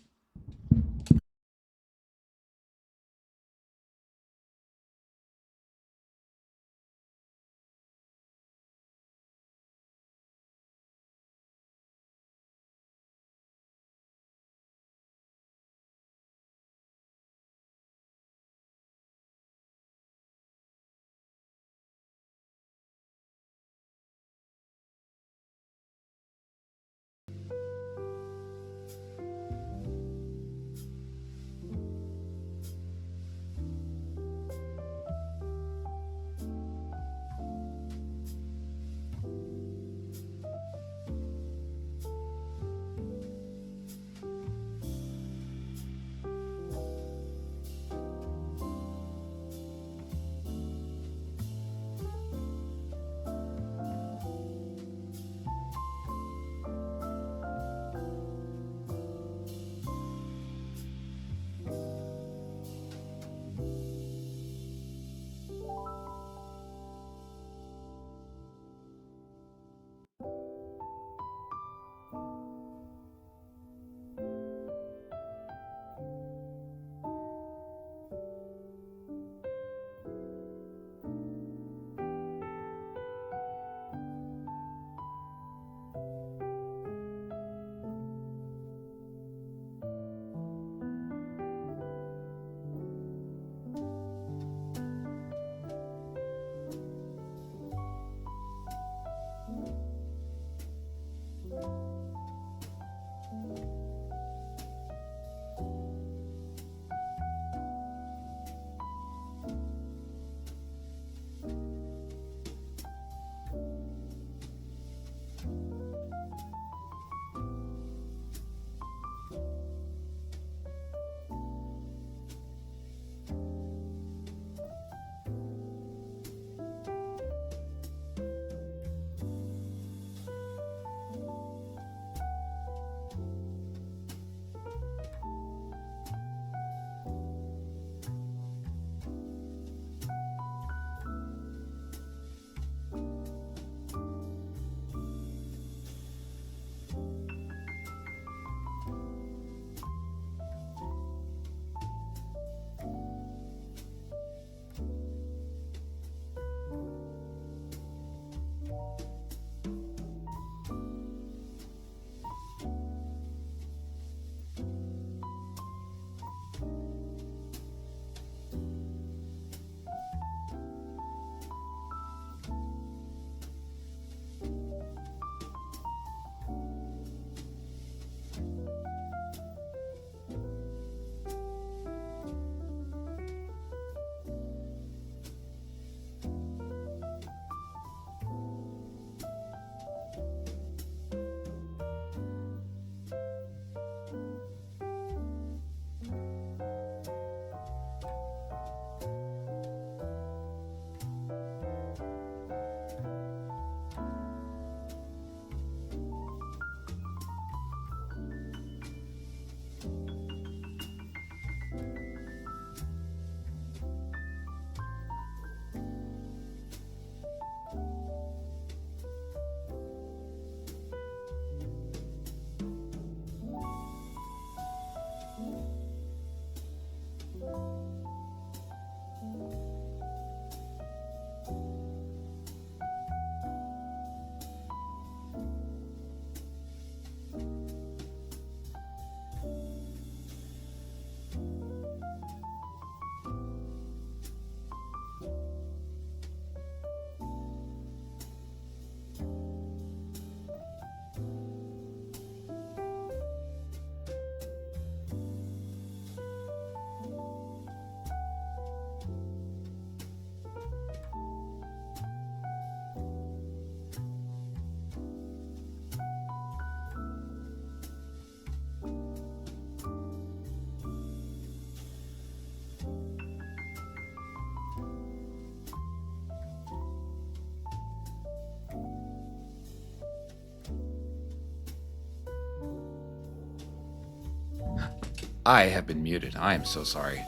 I have been muted. I am so sorry.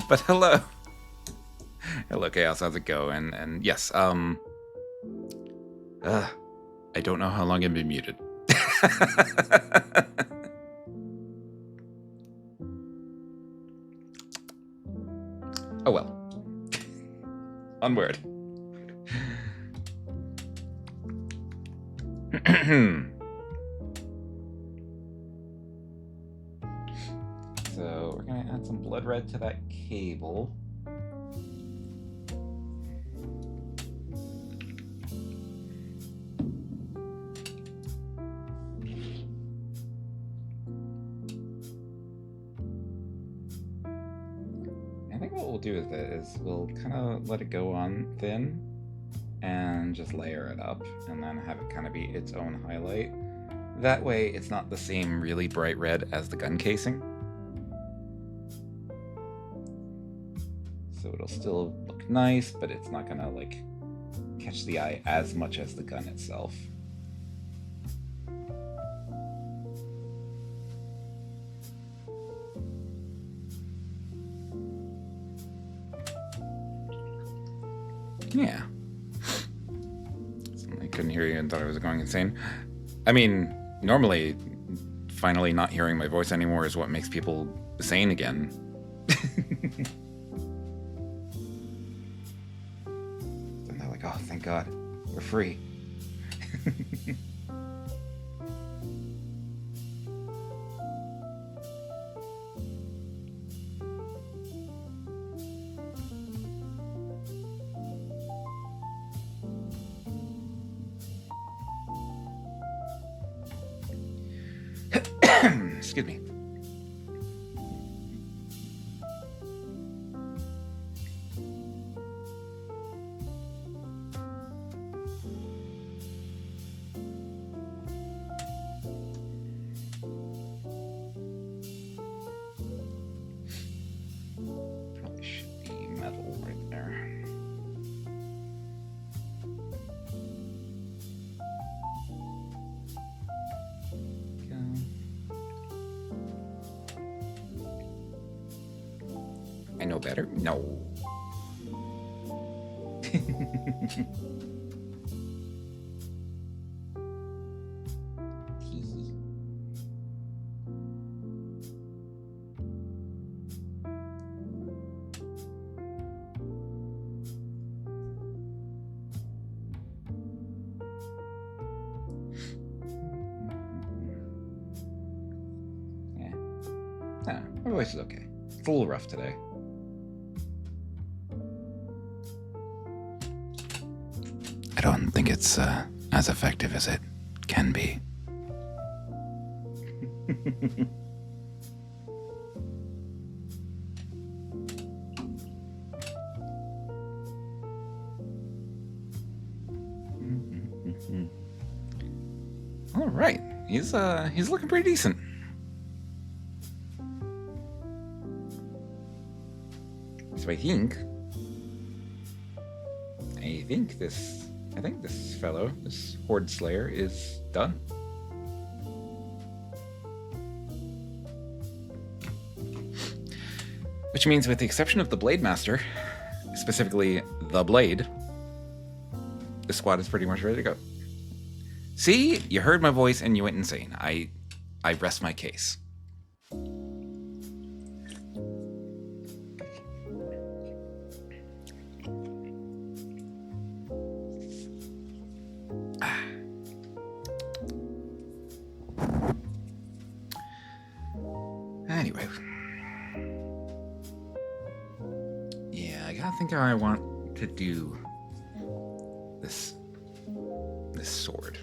But hello. Hello, Chaos. How's it go? And yes, I don't know how long I've been muted. Oh well. Onward. So we're gonna add some blood red to that cable. I think what we'll do with it is we'll kind of let it go on thin and just layer it up and then have it kind of be its own highlight. That way it's not the same really bright red as the gun casing. So it'll still look nice, but it's not gonna like catch the eye as much as the gun itself. Yeah. I couldn't hear you and thought I was going insane. I mean, normally, finally not hearing my voice anymore is what makes people sane again. And they're like, oh, thank God, we're free. Excuse me. Probably should be metal right there. I know better? No. Yeah. Nah, my voice is okay. It's a little rough today. I don't think it's as effective as it can be. All right, he's looking pretty decent. So I think this fellow, this Horde Slayer, is done. Which means, with the exception of the Blade Master, specifically the Blade, the squad is pretty much ready to go. See, you heard my voice and you went insane. I rest my case. Anyway. Yeah, I gotta think how I want to do this sword.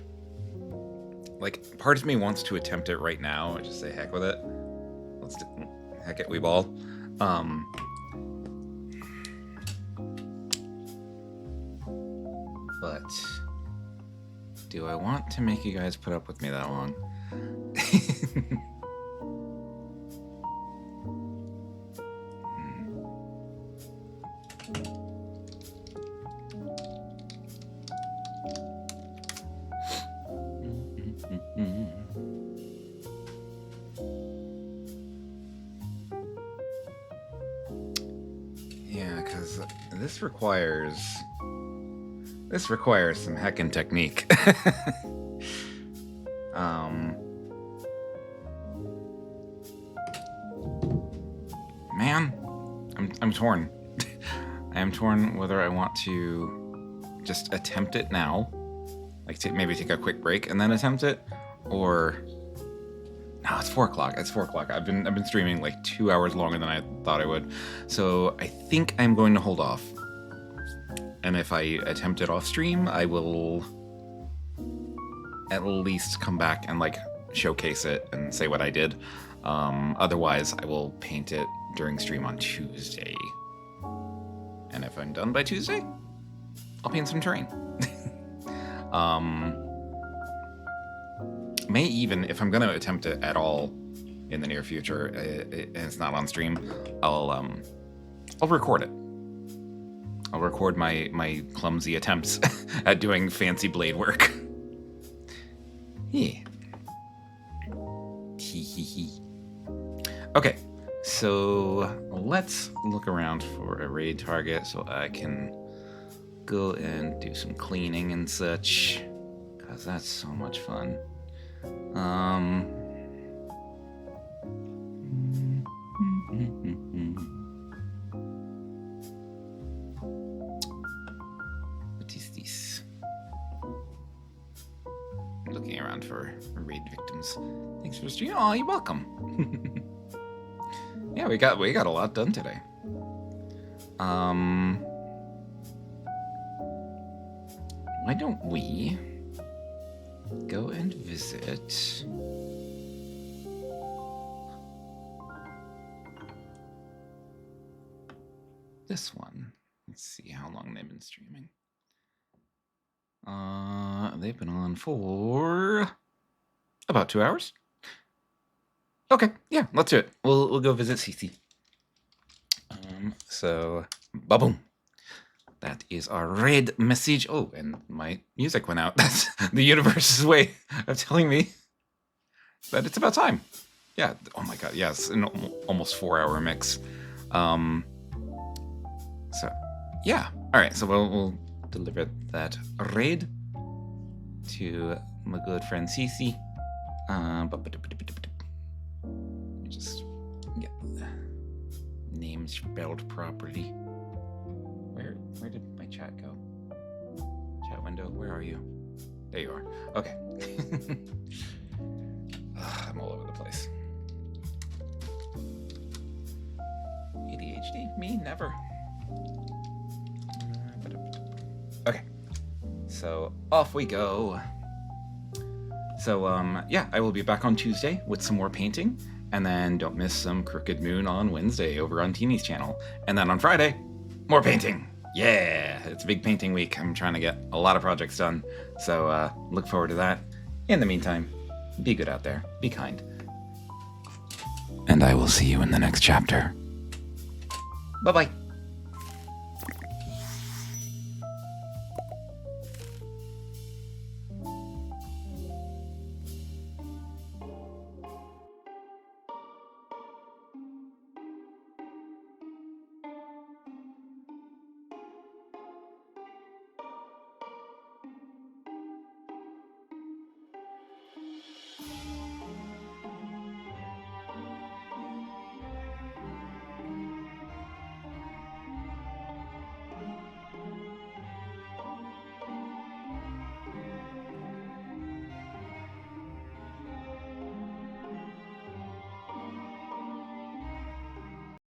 Like, part of me wants to attempt it right now and just say heck with it. Let's do heck it, we ball. But do I want to make you guys put up with me that long? because this requires some heckin' technique. Man, I'm torn. I am torn whether I want to just attempt it now, like maybe take a quick break and then attempt it, or no, it's 4 o'clock. It's 4 o'clock. I've been streaming like 2 hours longer than I thought I would, so I think I'm going to hold off. And if I attempt it off stream, I will at least come back and like showcase it and say what I did. Otherwise, I will paint it during stream on Tuesday. And if I'm done by Tuesday, I'll paint some terrain. May even, if I'm going to attempt it at all in the near future, and it's not on stream, I'll record it. I'll record my clumsy attempts at doing fancy blade work. Yeah. Okay, so let's look around for a raid target so I can go and do some cleaning and such, because that's so much fun. What is this? Looking around for raid victims. Thanks for streaming. Oh, you're welcome. Yeah, we got a lot done today. Why don't we go and visit this one? Let's see how long they've been streaming. They've been on for about 2 hours. Okay, yeah, let's do it. We'll go visit Cece. So, ba-boom. That is our raid message. Oh, and my music went out. That's the universe's way of telling me that it's about time. Yeah. Oh my God. Yes. An almost 4-hour mix. So yeah. All right. So we'll deliver that raid to my good friend Cece. Just get the name spelled properly. Where did my chat go? Chat window, where are you? There you are. Okay. I'm all over the place. ADHD? Me? Never. Okay. So, off we go. So, yeah, I will be back on Tuesday with some more painting. And then don't miss some Crooked Moon on Wednesday over on Teeny's channel. And then on Friday, more painting. Yeah, it's a big painting week. I'm trying to get a lot of projects done. So look forward to that. In the meantime, be good out there. Be kind. And I will see you in the next chapter. Bye-bye.